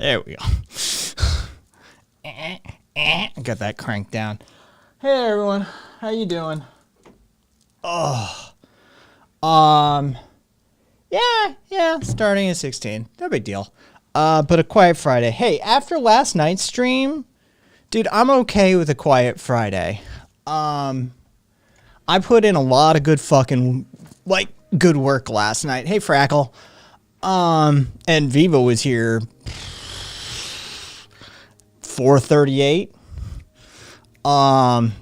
There we go. Got that cranked down. Hey everyone, how you doing? Yeah, starting at 16. No big deal. But a quiet Friday. Hey, after last night's stream, dude, I'm okay with a quiet Friday. I put in a lot of good good work last night. Hey, Frackle. And Viva was here 4:38.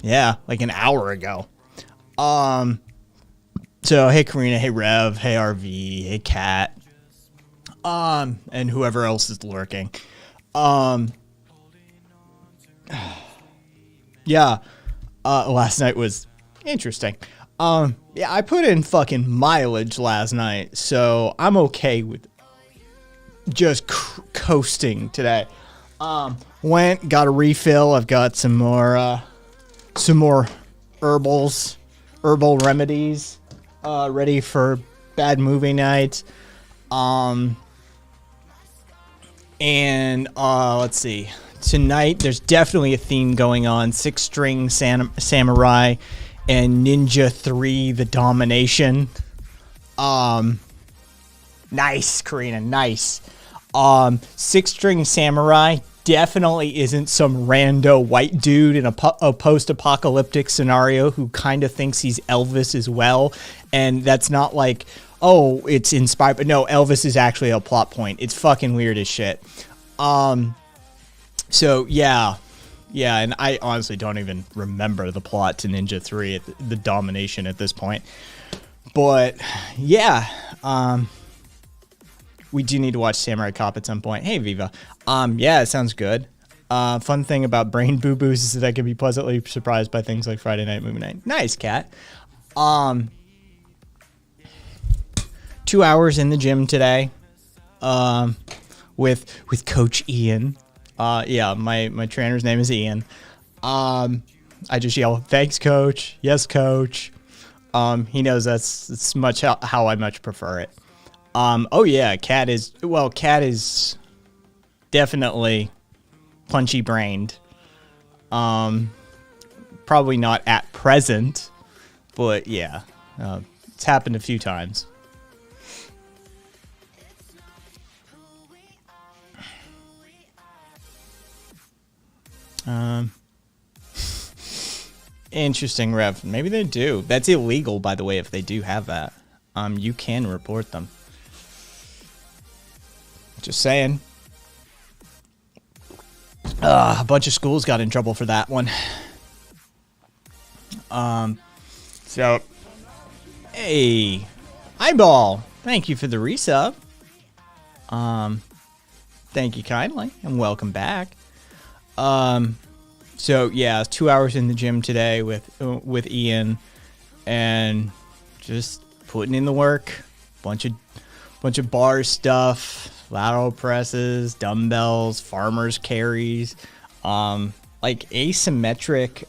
Yeah, like an hour ago. So hey Karina, hey Rev, hey RV, hey Kat, and whoever else is lurking. Yeah, last night was interesting. Yeah, I put in fucking mileage last night, so I'm okay with just coasting today. Went, got a refill. I've got some more herbal remedies, ready for bad movie night. Let's see. Tonight, there's definitely a theme going on. Six String Samurai and Ninja 3, The Domination. Nice, Karina, nice. Six String Samurai definitely isn't some rando white dude in a post-apocalyptic scenario who kind of thinks he's Elvis as well. And that's not like, oh, it's inspired. But no, Elvis is actually a plot point. It's fucking weird as shit. So, yeah, and I honestly don't even remember the plot to Ninja 3, the Domination at this point. But, yeah, we do need to watch Samurai Cop at some point. Hey, Viva. Yeah, it sounds good. Fun thing about brain boo-boos is that I can be pleasantly surprised by things like Friday Night Movie Night. Nice, Kat. 2 hours in the gym today, with Coach Ian. Yeah, my trainer's name is Ian. I just yell, thanks, Coach. Yes, Coach. He knows that's much how I much prefer it. Oh yeah, Kat is definitely punchy brained. Probably not at present, but yeah, it's happened a few times. Interesting, Rev. Maybe they do. That's illegal, by the way, if they do have that. You can report them. Just saying. A bunch of schools got in trouble for that one. So, hey, Eyeball, thank you for the resub. Thank you kindly, and welcome back. So yeah, 2 hours in the gym today with Ian, and just putting in the work. Bunch of bar stuff. Lateral presses, dumbbells, farmer's carries, like asymmetric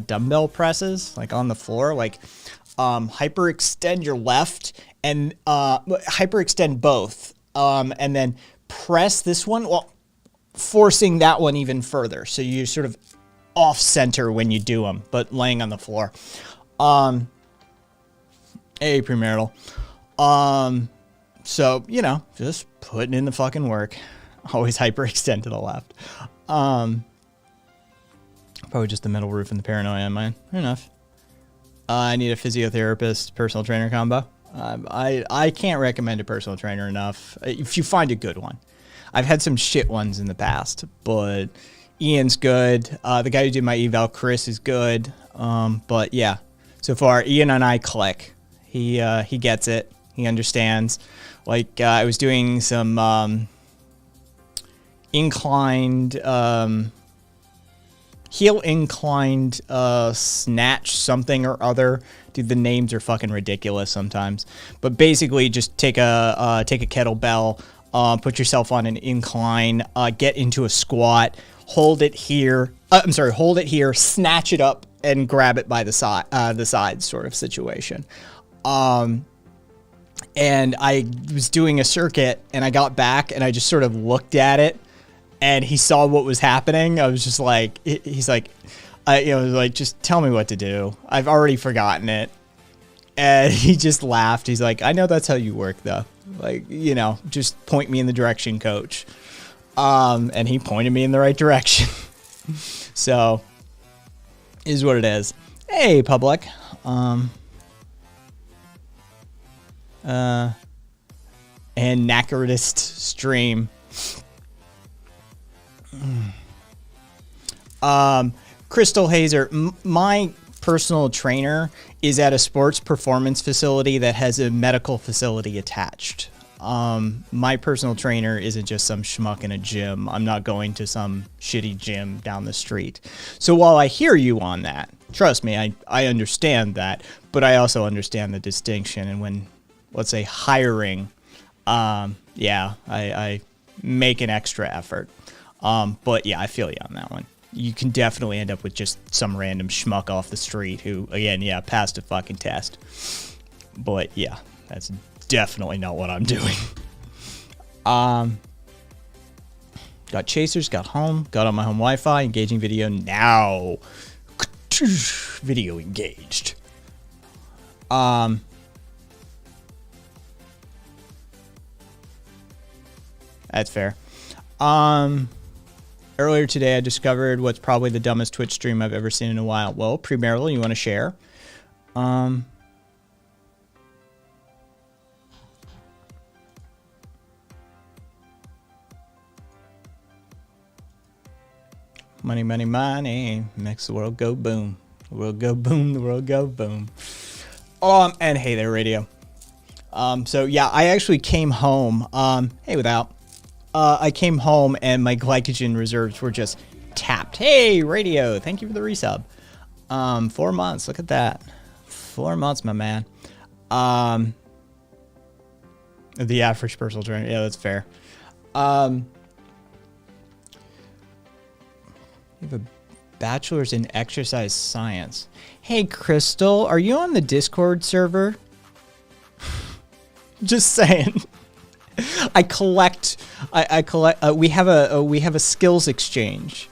dumbbell presses, like on the floor, like hyperextend your left and hyperextend both, and then press this one, well, forcing that one even further. So you're sort of off center when you do them, but laying on the floor. Hey, premarital. So, you know, just putting in the fucking work. Always hyperextend to the left. Probably just the metal roof and the paranoia on mine. Fair enough. I need a physiotherapist, personal trainer combo. I can't recommend a personal trainer enough. If you find a good one. I've had some shit ones in the past, but Ian's good. The guy who did my eval, Chris, is good. But yeah, so far, Ian and I click. He gets it. He understands. Like, I was doing some heel inclined snatch something or other. Dude, the names are fucking ridiculous sometimes. But basically, just take a kettlebell, put yourself on an incline, get into a squat, hold it here. Hold it here, snatch it up, and grab it by the side sort of situation. And I was doing a circuit, and I got back, and I just sort of looked at it, and he saw what was happening. I was just like, he's like, like, just tell me what to do. I've already forgotten it. And he just laughed. He's like, I know that's how you work, though. Like, just point me in the direction, coach. And he pointed me in the right direction. So, is what it is. Hey, public. And Knackeredest stream. Crystal Hazer, my personal trainer is at a sports performance facility that has a medical facility attached. My personal trainer isn't just some schmuck in a gym. I'm not going to some shitty gym down the street. So while I hear you on that, trust me, I understand that, but I also understand the distinction. And when, let's say, hiring, I make an extra effort. But yeah, I feel you on that one. You can definitely end up with just some random schmuck off the street who, again, passed a fucking test. But yeah, that's definitely not what I'm doing. Got chasers, got home, got on my home Wi-Fi, engaging video now. Video engaged. That's fair. Earlier today, I discovered what's probably the dumbest Twitch stream I've ever seen in a while. Well, Primarily, you want to share? Money, money, money makes the world go boom. The world go boom, the world go boom. And hey there, radio. So yeah, I actually came home. Hey, without. I came home and my glycogen reserves were just tapped. Hey, radio, thank you for the resub. 4 months, look at that. 4 months, my man. The average personal trainer, yeah, that's fair. You have a bachelor's in exercise science. Hey, Crystal, are you on the Discord server? Just saying. I collect. We have a skills exchange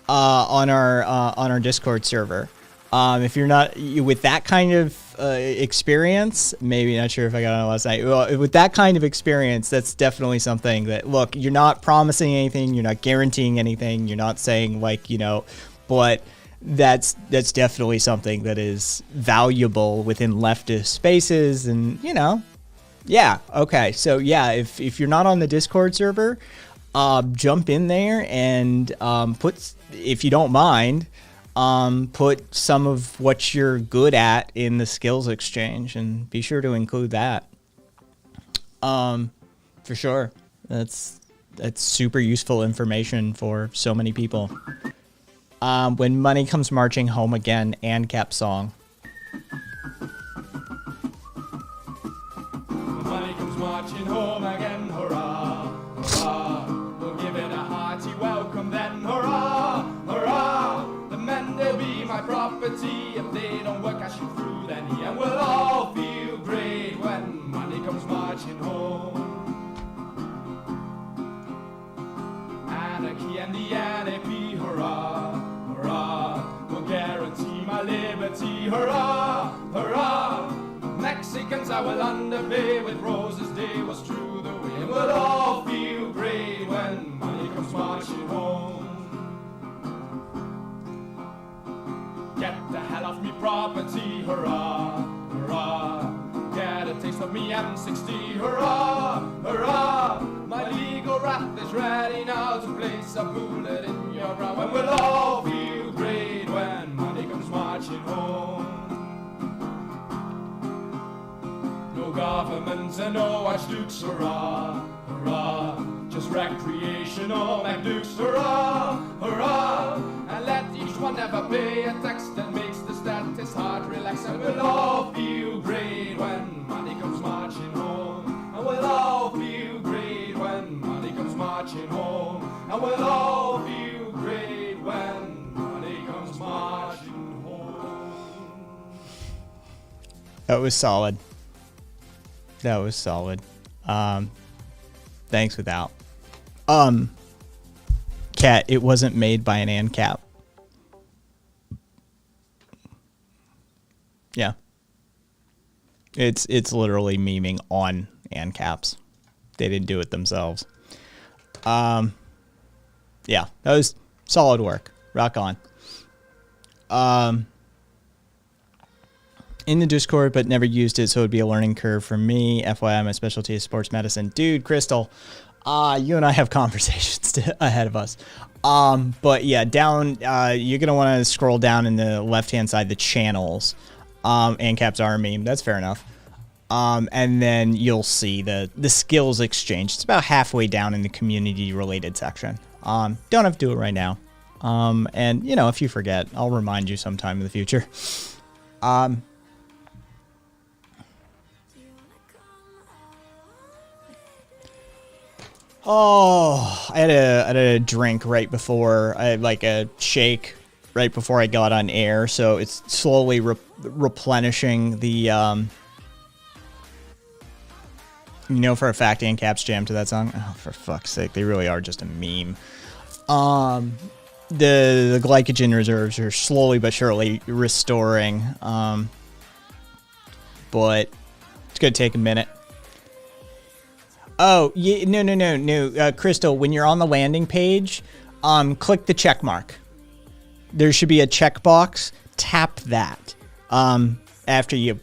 on our Discord server. If you're not with that kind of experience, maybe not sure if I got on last night. Well, with that kind of experience, that's definitely something that, look, you're not promising anything, you're not guaranteeing anything, you're not saying but that's definitely something that is valuable within leftist spaces, and yeah, okay. So yeah, if you're not on the Discord server, jump in there and put, if you don't mind, put some of what you're good at in the skills exchange, and be sure to include that. For sure. That's super useful information for so many people. When money comes marching home again, and Cap song. Money comes marching home again, hurrah, hurrah. We'll give it a hearty welcome then, hurrah, hurrah. The men, they'll be my property. If they don't work, I shoot through their knee. And we'll all feel great when money comes marching home. Anarchy and the NAP, hurrah, hurrah. We'll guarantee my liberty, hurrah, hurrah. Mexicans I will underpay with roses, day was true the way. And we'll all feel great when money comes marching home. Get the hell off me property, hurrah, hurrah. Get a taste of me M60, hurrah, hurrah. My legal wrath is ready now to place a bullet in your brow. And we'll all feel great when money comes marching home. No governments and no archdukes, hurrah, hurrah. Just recreational MacDukes, hurrah, hurrah. And let each one ever pay a tax that makes the statist's heart relax. And we'll all feel great when money comes marching home. And we'll all feel great when money comes marching home. And we'll all feel great when money comes marching home. That was solid. That was solid. Thanks, without. Cat, it wasn't made by an ANCAP. Yeah. It's literally memeing on ANCAPs. They didn't do it themselves. Yeah, that was solid work. Rock on. In the Discord, but never used it, so it'd be a learning curve for me. FYI, my specialty is sports medicine. Dude, Crystal, you and I have conversations ahead of us. But yeah, down, you're going to want to scroll down in the left-hand side, the channels. ANCAPs are a meme. That's fair enough. And then you'll see the skills exchange. It's about halfway down in the community-related section. Don't have to do it right now. And, you know, if you forget, I'll remind you sometime in the future. Oh, I had a drink right before, I had like a shake right before I got on air, so it's slowly replenishing the, you know for a fact ANCAPs jam to that song. Oh, for fuck's sake, they really are just a meme. The glycogen reserves are slowly but surely restoring, but it's gonna take a minute. Oh, yeah, no. Crystal, when you're on the landing page, click the check mark. There should be a checkbox. Tap that. After you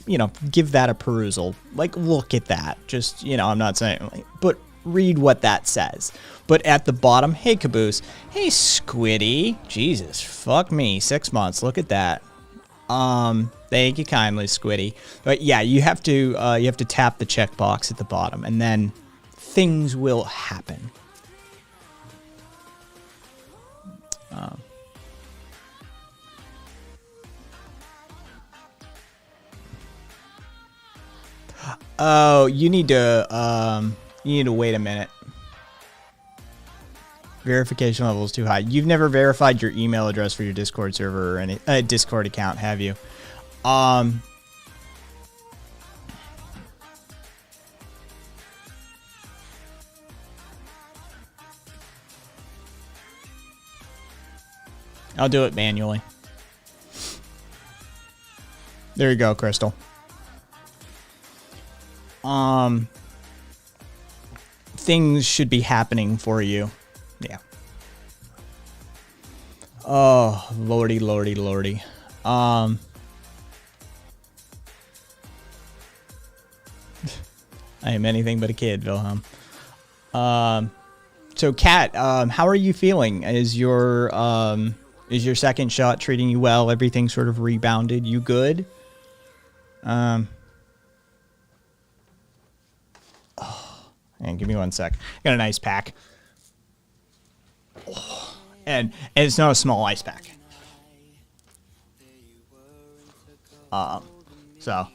give that a perusal. Like, look at that. Just, I'm not saying, but read what that says. But at the bottom, hey, Caboose. Hey, Squiddy. Jesus, fuck me. 6 months. Look at that. Thank you kindly, Squiddy. But yeah, you have to tap the checkbox at the bottom, and then things will happen. Oh, you need to wait a minute. Verification level is too high. You've never verified your email address for your Discord server or any Discord account, have you? I'll do it manually. There you go, Crystal. Things should be happening for you. Yeah. Oh, lordy, lordy, lordy. I am anything but a kid, Wilhelm. So, Kat, how are you feeling? Is your second shot treating you well? Everything sort of rebounded? You good? And give me 1 sec. Got an ice pack. Oh, and it's not a small ice pack. So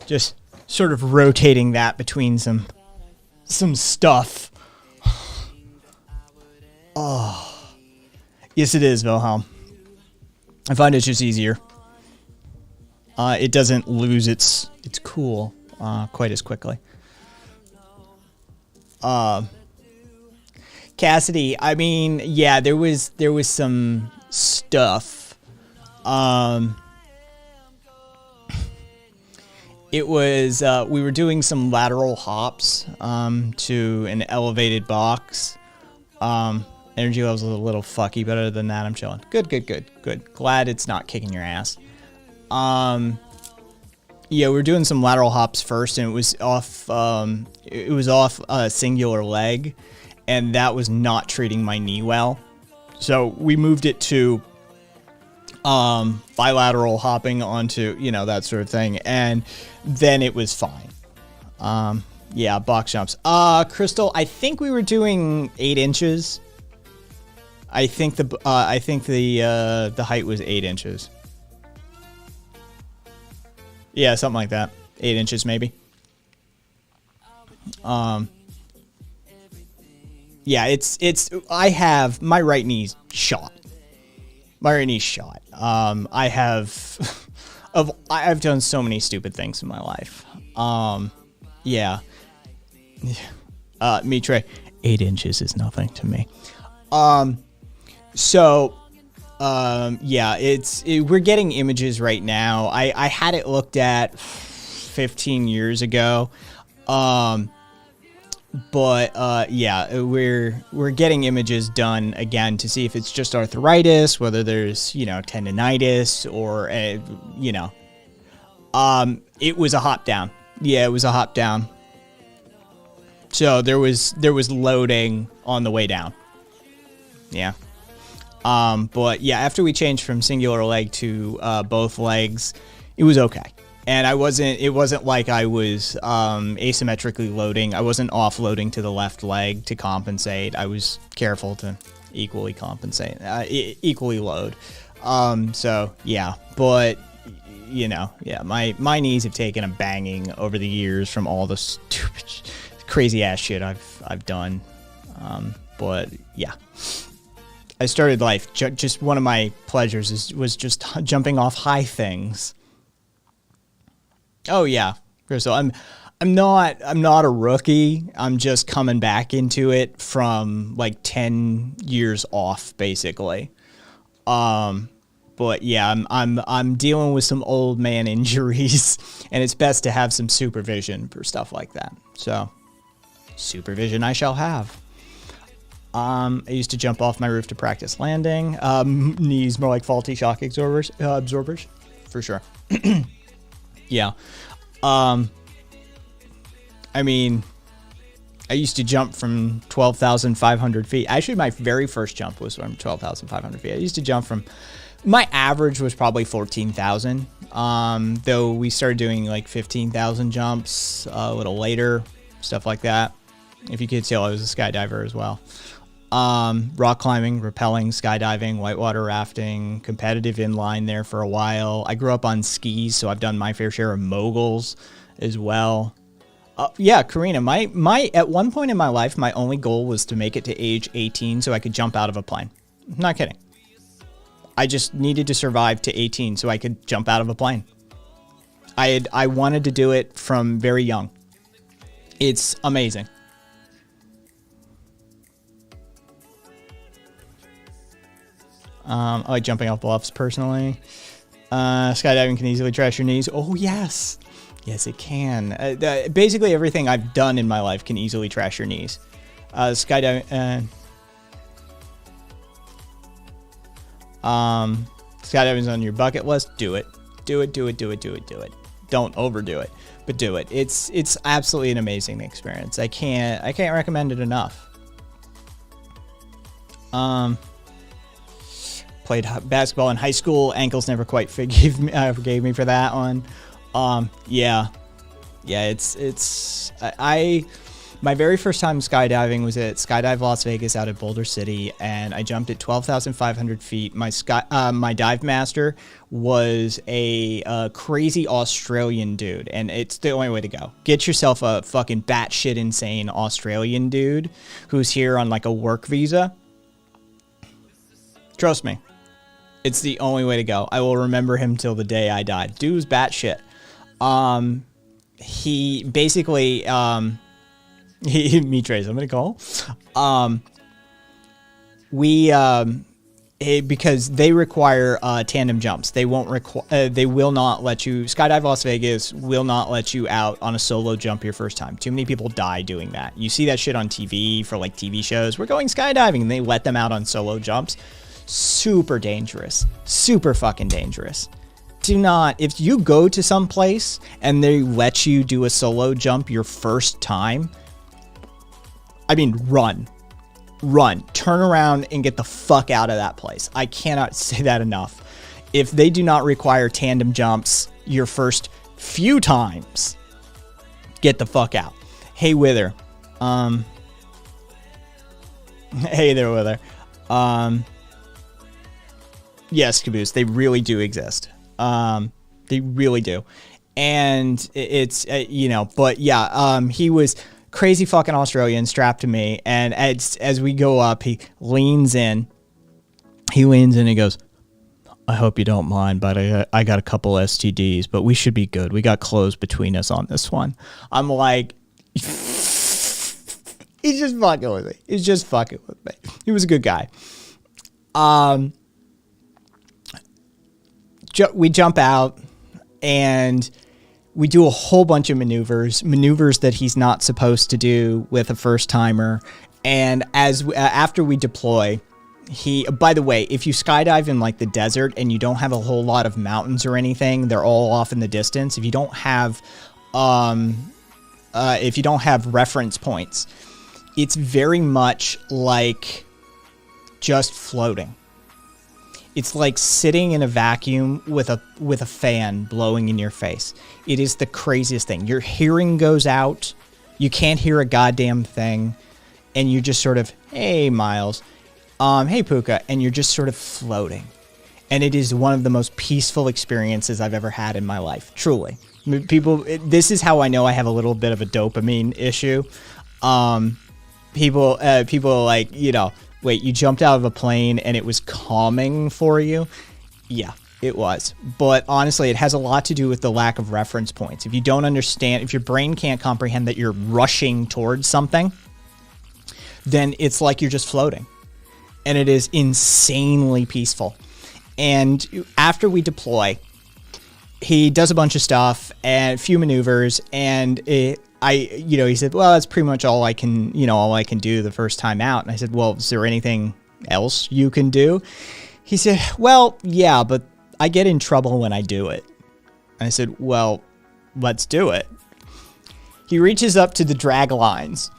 just sort of rotating that between some stuff. Oh, yes, it is, Wilhelm. I find it's just easier. It doesn't lose its cool quite as quickly. Cassidy, I mean, yeah, there was some stuff. It was we were doing some lateral hops to an elevated box. Energy levels a little fucky, but other than that, I'm chilling. Good. Glad it's not kicking your ass. Yeah, we were doing some lateral hops first, and it was off a singular leg, and that was not treating my knee well. So we moved it to bilateral hopping onto, that sort of thing, and then it was fine. Yeah, box jumps. Crystal, I think we were doing 8 inches. I think the height was 8 inches. Yeah, something like that. 8 inches, maybe. Yeah, I have my right knee's shot. I've done so many stupid things in my life. Yeah. Mitre, 8 inches is nothing to me. So, yeah, we're getting images right now. I had it looked at 15 years ago. But yeah, we're getting images done again to see if it's just arthritis, whether there's, you know, tendonitis or, you know, it was a hop down. Yeah, it was a hop down. So there was loading on the way down. Yeah. But yeah, after we changed from singular leg to both legs, it was okay. And it wasn't like I was asymmetrically loading. I wasn't offloading to the left leg to compensate. I was careful to equally compensate, equally load. So yeah, but you know, yeah, my knees have taken a banging over the years from all the stupid, crazy ass shit I've done. But yeah. I started life, just one of my pleasures was just jumping off high things. Oh yeah, Crystal. I'm not a rookie. I'm just coming back into it from like 10 years off, basically. But yeah, I'm dealing with some old man injuries, and it's best to have some supervision for stuff like that. So, supervision I shall have. I used to jump off my roof to practice landing. Knees more like faulty shock absorbers, for sure. Yeah. I mean, I used to jump from 12,500 feet. Actually, my very first jump was from 12,500 feet. I used to jump from, my average was probably 14,000. Though we started doing like 15,000 jumps a little later, stuff like that. If you could tell, I was a skydiver as well. Rock climbing, rappelling, skydiving, whitewater rafting, competitive inline there for a while. I grew up on skis, so I've done my fair share of moguls as well. Yeah, Karina, my at one point in my life, my only goal was to make it to age 18 so I could jump out of a plane. I'm not kidding. I just needed to survive to 18 so I could jump out of a plane. I wanted to do it from very young. It's amazing. I like jumping off bluffs personally. Skydiving can easily trash your knees. Oh, yes. Yes, it can. Basically, everything I've done in my life can easily trash your knees. Skydiving... skydiving's on your bucket list. Do it. Do it, do it, do it, do it, do it. Don't overdo it, but do it. It's absolutely an amazing experience. I can't recommend it enough. Played basketball in high school. Ankles never quite forgave me for that one. Yeah, it's my very first time skydiving was at Skydive Las Vegas out at Boulder City, and I jumped at 12,500 feet. My dive master was a crazy Australian dude, and it's the only way to go. Get yourself a fucking batshit insane Australian dude who's here on like a work visa. Trust me. It's the only way to go. I will remember him till the day I die. Dude's batshit. He basically, me Trace, I'm gonna call. Because they require tandem jumps. They will not let you. Skydive Las Vegas will not let you out on a solo jump your first time. Too many people die doing that. You see that shit on TV for like TV shows. We're going skydiving, and they let them out on solo jumps. Super dangerous. Super fucking dangerous. Do not, if you go to some place and they let you do a solo jump your first time, I mean, run. Turn around and get the fuck out of that place. I cannot say that enough. If they do not require tandem jumps your first few times, get the fuck out. Hey, Wither. Hey there, Wither. Yes, Caboose, they really do exist. They really do. And it's, but yeah, he was crazy fucking Australian strapped to me. And as we go up, he leans in and goes, I hope you don't mind, but I got a couple STDs, but we should be good. We got clothes between us on this one. I'm like, he's just fucking with me. He was a good guy. We jump out and we do a whole bunch of maneuvers that he's not supposed to do with a first timer. And after we deploy, by the way, if you skydive in like the desert and you don't have a whole lot of mountains or anything, they're all off in the distance. If you don't have reference points, it's very much like just floating. It's like sitting in a vacuum with a fan blowing in your face. It is the craziest thing. Your hearing goes out. You can't hear a goddamn thing. And you're just sort of, hey, Miles. Hey, Puka. And you're just sort of floating. And it is one of the most peaceful experiences I've ever had in my life. Truly. This is how I know I have a little bit of a dopamine issue. People are like, wait, you jumped out of a plane and it was calming for you? Yeah, it was. But honestly, it has a lot to do with the lack of reference points. If you don't understand, if your brain can't comprehend that you're rushing towards something, then it's like you're just floating. And it is insanely peaceful. And after we deploy, he does a bunch of stuff and a few maneuvers, and he said, well, that's pretty much all I can do the first time out. And I said, well, is there anything else you can do? He said, well, yeah, but I get in trouble when I do it. And I said, well, let's do it. He reaches up to the drag lines,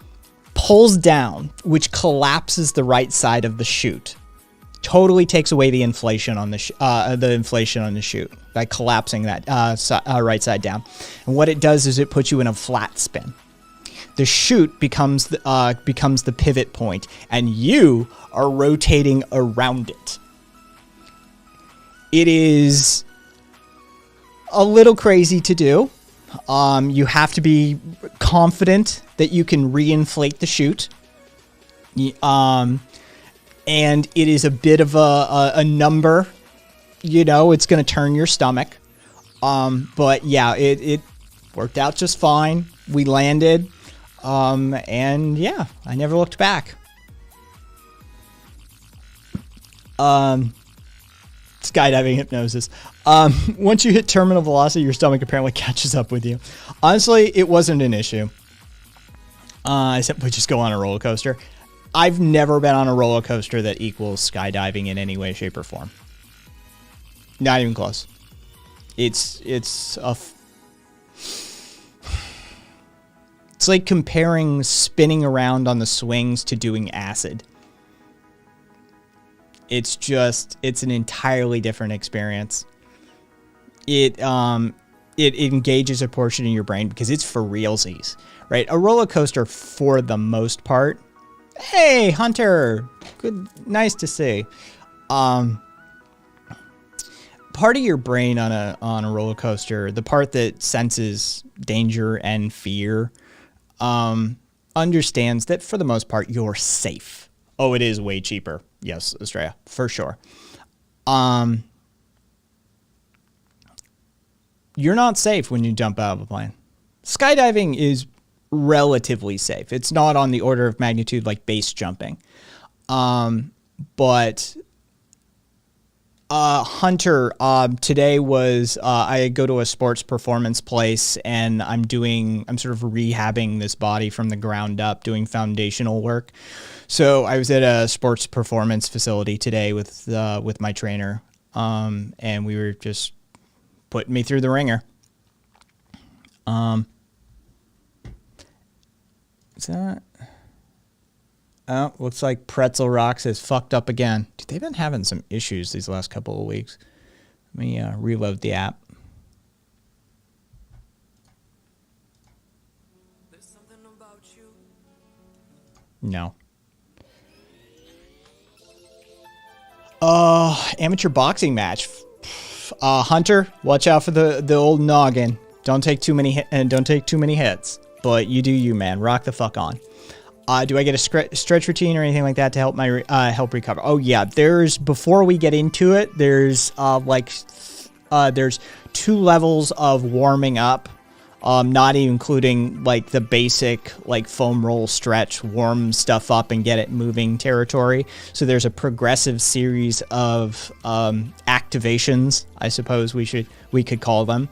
pulls down, which collapses the right side of the chute. Totally takes away the inflation on the chute by collapsing that right side down. And what it does is it puts you in a flat spin. The chute becomes the pivot point, and you are rotating around it. It is a little crazy to do. You have to be confident that you can reinflate the chute. And it is a bit of a number, it's going to turn your stomach. But yeah, it worked out just fine. We landed. And yeah, I never looked back. Skydiving hypnosis. Once you hit terminal velocity, your stomach apparently catches up with you. Honestly, it wasn't an issue. Except we just go on a roller coaster. I've never been on a roller coaster that equals skydiving in any way, shape, or form. Not even close. It's like comparing spinning around on the swings to doing acid. It's an entirely different experience. It engages a portion of your brain because it's for realsies, right? A roller coaster, for the most part. Hey, Hunter. Good. Nice to see. Part of your brain on a roller coaster, the part that senses danger and fear, understands that for the most part you're safe. Oh, it is way cheaper. Yes, Australia, for sure. You're not safe when you jump out of a plane. Skydiving is relatively safe. It's not on the order of magnitude like base jumping. But Hunter, today was, I go to a sports performance place and I'm sort of rehabbing this body from the ground up, doing foundational work. So I was at a sports performance facility today with my trainer. And we were just putting me through the ringer. Is that? Oh, looks like Pretzel Rocks is fucked up again. Dude, they've been having some issues these last couple of weeks. Let me reload the app. There's something about you. No. Amateur boxing match. Hunter, watch out for the old noggin. Don't take too many hits. But you do you, man. Rock the fuck on. Do I get a stretch routine or anything like that to help my help recover? Oh yeah, before we get into it, there's 2 levels of warming up. not even including like the basic like foam roll, stretch, warm stuff up and get it moving territory. So there's a progressive series of activations, I suppose we could call them.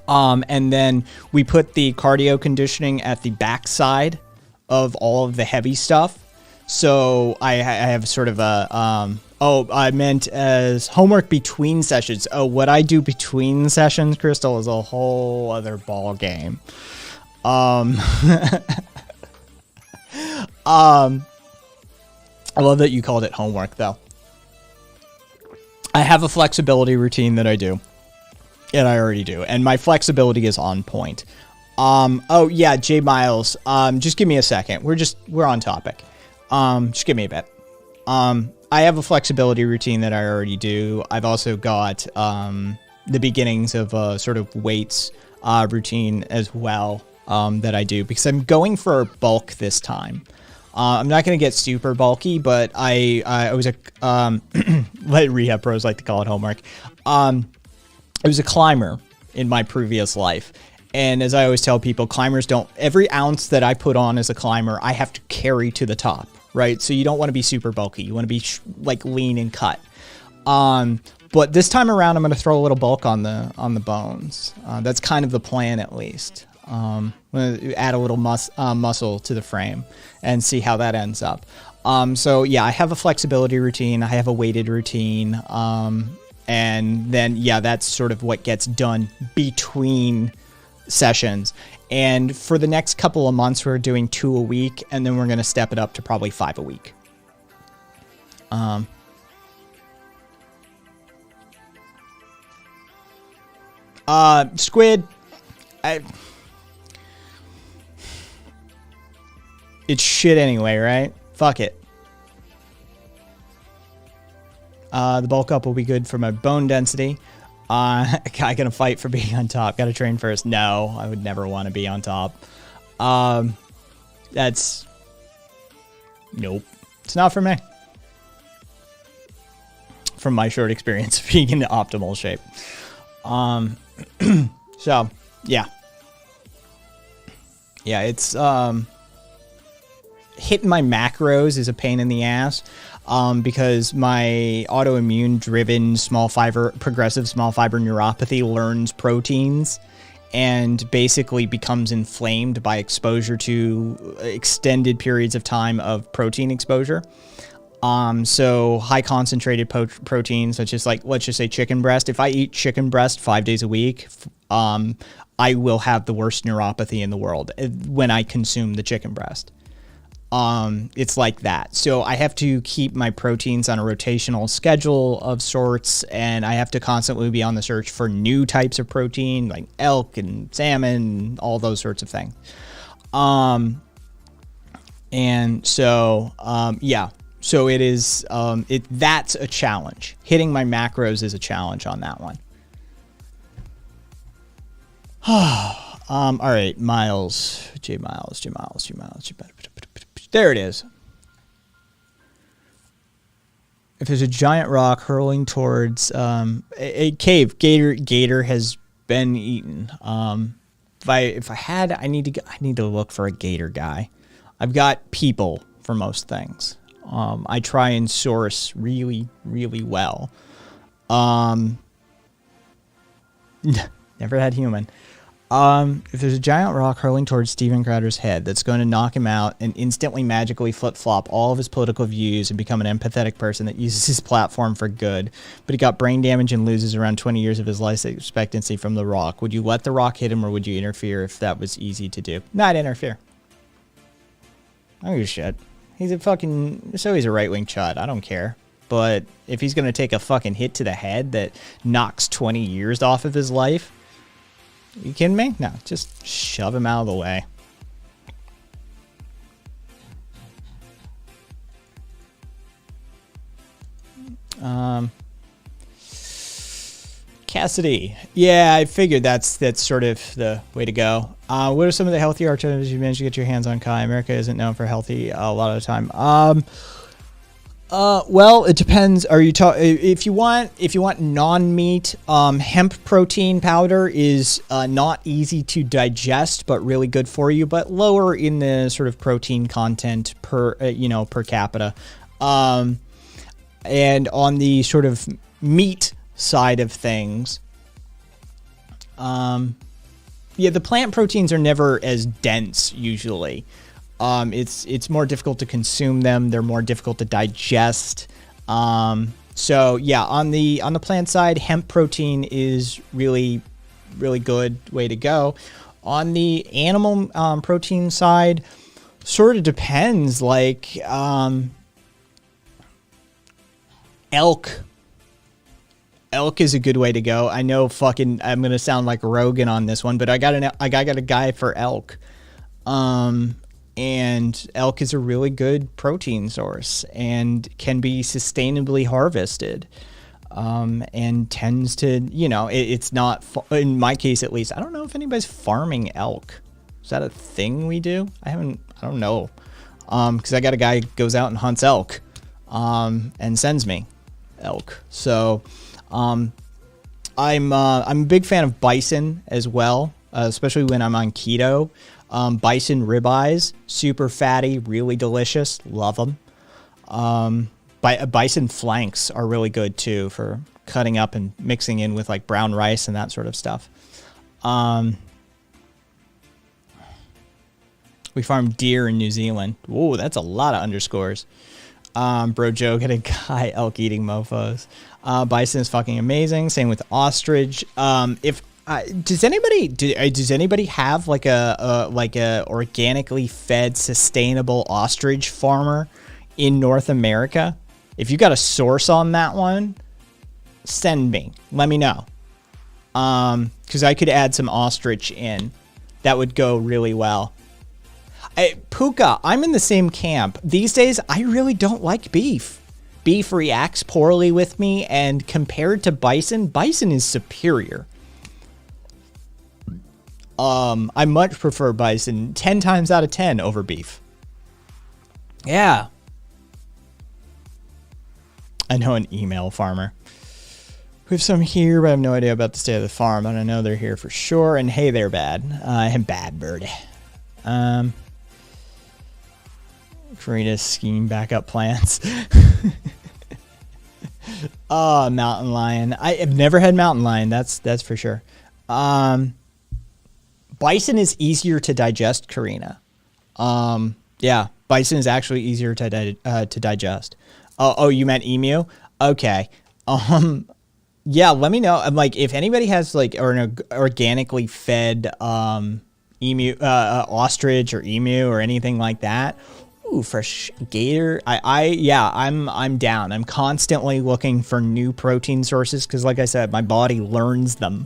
And then we put the cardio conditioning at the backside of all of the heavy stuff. So I have sort of a, I meant as homework between sessions. Oh, what I do between sessions, Crystal, is a whole other ball game. I love that you called it homework, though. I have a flexibility routine that I do. And I already do. And my flexibility is on point. Oh, yeah, J Miles. Just give me a second. We're on topic. Just give me a bit. I have a flexibility routine that I already do. I've also got the beginnings of a sort of weights routine as well that I do because I'm going for bulk this time. I'm not going to get super bulky, but I was let Rehab Pros like to call it homework. I was a climber in my previous life. And as I always tell people, climbers don't, every ounce that I put on as a climber, I have to carry to the top, right? So you don't want to be super bulky. You want to be like lean and cut. But this time around, I'm going to throw a little bulk on the bones. That's kind of the plan, at least. I'm going to add a little muscle to the frame and see how that ends up. So yeah, I have a flexibility routine. I have a weighted routine. And then, yeah, that's sort of what gets done between sessions. And for the next couple of months, we're doing 2 a week, and then we're going to step it up to probably 5 a week. Squid, it's shit anyway, right? Fuck it. The bulk up will be good for my bone density. Guy gonna fight for being on top. Gotta train first. No, I would never want to be on top. That's... Nope. It's not for me. From my short experience of being in the optimal shape. So, yeah. Yeah, it's... hitting my macros is a pain in the ass. Because my autoimmune driven progressive small fiber neuropathy learns proteins and basically becomes inflamed by exposure to extended periods of time of protein exposure. So high concentrated proteins, such as, like, let's just say chicken breast. If I eat chicken breast 5 days a week, I will have the worst neuropathy in the world when I consume the chicken breast. It's like that. So I have to keep my proteins on a rotational schedule of sorts, and I have to constantly be on the search for new types of protein, like elk and salmon, all those sorts of things. And so, yeah, so it is, that's a challenge. Hitting my macros is a challenge on that one. All right, Miles, J Miles. There it is. If there's a giant rock hurling towards a cave, gator has been eaten. If I had, I need to look for a gator guy. I've got people for most things. I try and source really, really well. Never had human. If there's a giant rock hurling towards Steven Crowder's head that's going to knock him out and instantly magically flip-flop all of his political views and become an empathetic person that uses his platform for good, but he got brain damage and loses around 20 years of his life expectancy from the rock, would you let the rock hit him, or would you interfere if that was easy to do? No, I'd interfere. I don't give a shit. He's a right-wing chud. I don't care. But if he's going to take a fucking hit to the head that knocks 20 years off of his life, you kidding me? No, just shove him out of the way. Cassidy. Yeah, I figured that's sort of the way to go. What are some of the healthy alternatives you managed to get your hands on, Kai? America isn't known for healthy a lot of the time. Well, it depends. Are you if you want non-meat, hemp protein powder is not easy to digest, but really good for you, but lower in the sort of protein content per per capita. And on the sort of meat side of things, the plant proteins are never as dense usually. It's more difficult to consume them. They're more difficult to digest. So yeah, on the plant side, hemp protein is really, really good way to go. On the animal protein side, sort of depends. Like elk is a good way to go. I know I'm gonna sound like Rogan on this one, but I got a guy for elk. And elk is a really good protein source and can be sustainably harvested. And tends to, it's not, in my case at least, I don't know if anybody's farming elk. Is that a thing we do? I don't know. Because I got a guy who goes out and hunts elk, and sends me elk. So, I'm a big fan of bison as well, especially when I'm on keto. Bison ribeyes, super fatty, really delicious. Love them. Bison flanks are really good too for cutting up and mixing in with like brown rice and that sort of stuff. We farm deer in New Zealand. Whoa, that's a lot of underscores. Bro Joe getting guy elk eating mofos. Bison is fucking amazing. Same with ostrich. Does anybody have like a organically fed sustainable ostrich farmer in North America? If you got a source on that one, send me. Let me know. Because I could add some ostrich in. That would go really well. Puka, I'm in the same camp. These days, I really don't like beef. Beef reacts poorly with me, and compared to bison, bison is superior. I much prefer bison 10 times out of 10 over beef. Yeah. I know an email farmer. We have some here, but I have no idea about the state of the farm. But I know they're here for sure. And hey, they're bad. I'm bad bird. Karina's scheme backup plans. Oh, mountain lion. I have never had mountain lion. That's for sure. Bison is easier to digest, Karina. Yeah, bison is actually easier to digest. Oh, you meant emu? Okay. Yeah, let me know. Like, if anybody has like an organically fed emu, ostrich or emu or anything like that. Ooh, fresh gator. I'm down. I'm constantly looking for new protein sources because, like I said, my body learns them.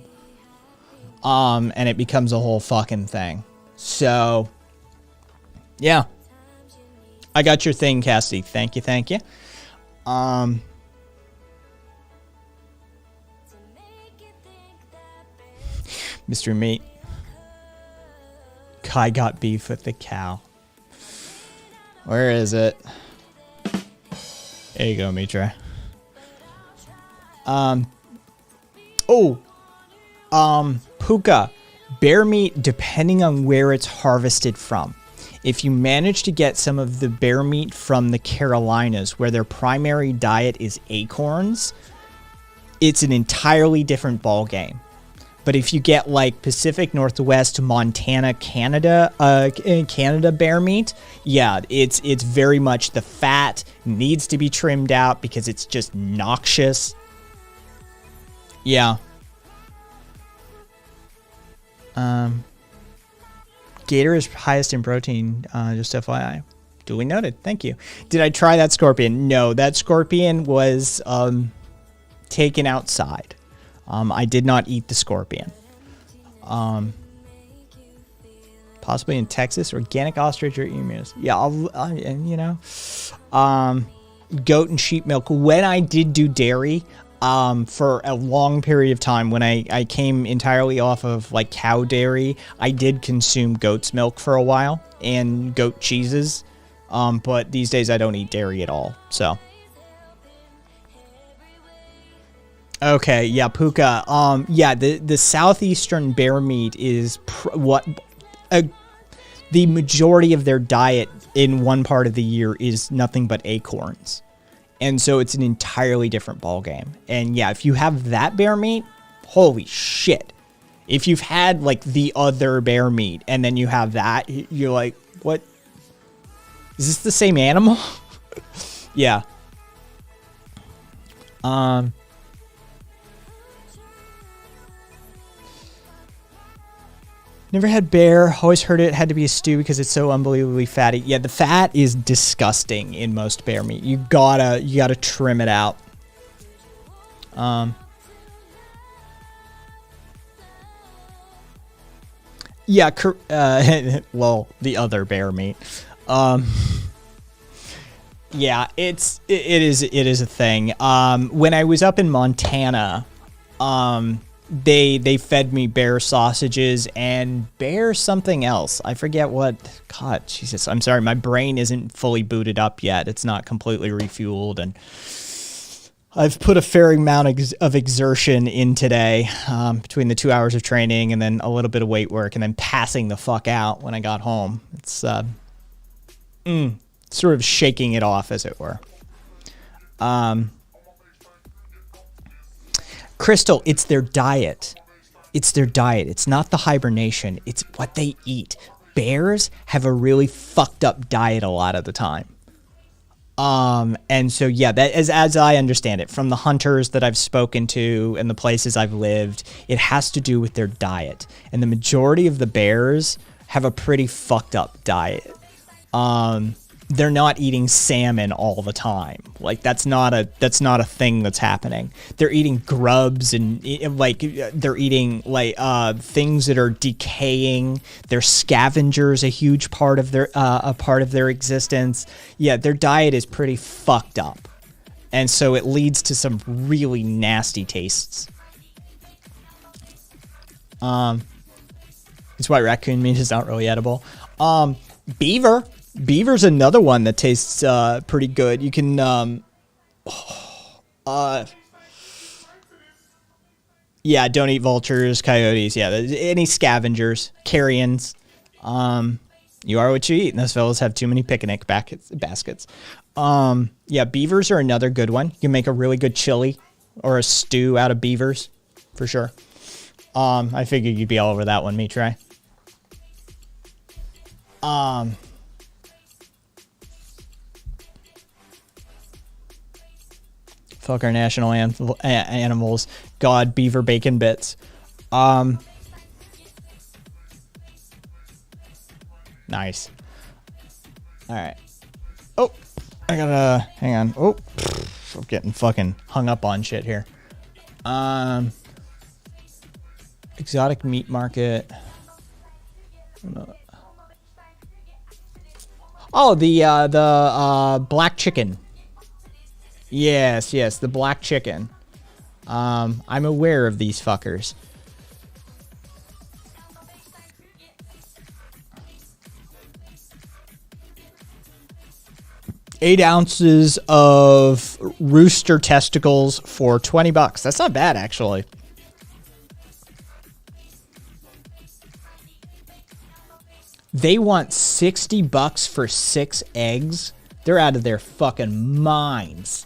And it becomes a whole fucking thing. So, yeah. I got your thing, Cassidy. Thank you. Mr. Meat. Kai got beef with the cow. Where is it? There you go, Mitra. Puka. Bear meat, depending on where it's harvested from. If you manage to get some of the bear meat from the Carolinas, where their primary diet is acorns, it's an entirely different ball game. But if you get like Pacific Northwest, Montana, Canada bear meat, yeah, it's very much the fat needs to be trimmed out because it's just noxious. Yeah. Gator is highest in protein, just FYI. Duly noted. Thank you. Did I try that scorpion? No, that scorpion was taken outside. I did not eat the scorpion. Possibly in Texas, organic ostrich or emus. Yeah, goat and sheep milk. When I did do dairy, for a long period of time, when I came entirely off of like cow dairy, I did consume goat's milk for a while and goat cheeses. But these days I don't eat dairy at all. So Okay, yeah, puka. Yeah, the southeastern bear meat is the majority of their diet in one part of the year is nothing but acorns. And so it's an entirely different ball game. And yeah, if you have that bear meat, holy shit. If you've had like the other bear meat and then you have that, you're like, what? Is this the same animal? Yeah. Never had bear. Always heard it had to be a stew because it's so unbelievably fatty. Yeah, the fat is disgusting in most bear meat. You gotta trim it out. Yeah, well, the other bear meat. Yeah, it is a thing. When I was up in Montana, they fed me bear sausages and bear something else. I forget what. God, Jesus, I'm sorry. My brain isn't fully booted up yet. It's not completely refueled, and I've put a fair amount of exertion in today, between the 2 hours of training and then a little bit of weight work and then passing the fuck out when I got home. It's sort of shaking it off, as it were. Crystal, it's their diet. It's their diet. It's not the hibernation. It's what they eat. Bears have a really fucked up diet a lot of the time. And so, yeah, that as I understand it, from the hunters that I've spoken to and the places I've lived, it has to do with their diet. And the majority of the bears have a pretty fucked up diet. They're not eating salmon all the time. Like that's not a thing that's happening. They're eating grubs and like they're eating like things that are decaying. They're scavengers, a huge part of their existence. Yeah, their diet is pretty fucked up. And so it leads to some really nasty tastes. It's why raccoon meat is not really edible. Beaver. Beaver's another one that tastes pretty good. You can yeah, don't eat vultures, coyotes, yeah, any scavengers, carrions. You are what you eat, and those fellas have too many picnic baskets. Yeah, beavers are another good one. You can make a really good chili or a stew out of beavers, for sure. I figured you'd be all over that one, Mitrai. Fuck our national animals. God, beaver bacon bits. Nice. All right. Oh, I gotta hang on. Oh, I'm getting fucking hung up on shit here. Exotic meat market. Oh, the black chicken. Yes, the black chicken. I'm aware of these fuckers. $8 ounces of rooster testicles for $20. That's not bad, actually. They want $60 for 6 eggs. They're out of their fucking minds.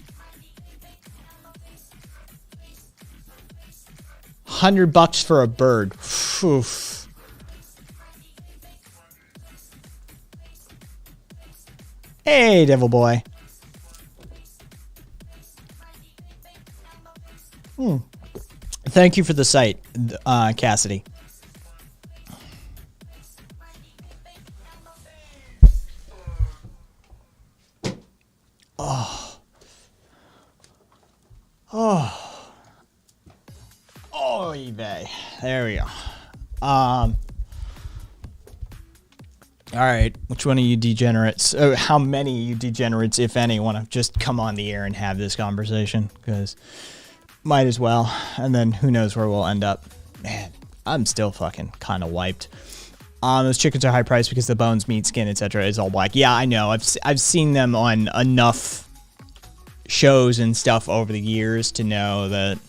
$100 for a bird. Oof. Hey, Devil Boy. Thank you for the site, Cassidy. Oh, eBay. There we go. All right. Which one of you degenerates? How many of you degenerates, if any, want to just come on the air and have this conversation? Because might as well. And then who knows where we'll end up. Man, I'm still fucking kind of wiped. Those chickens are high priced because the bones, meat, skin, etc. is all black. Yeah, I know. I've seen them on enough shows and stuff over the years to know that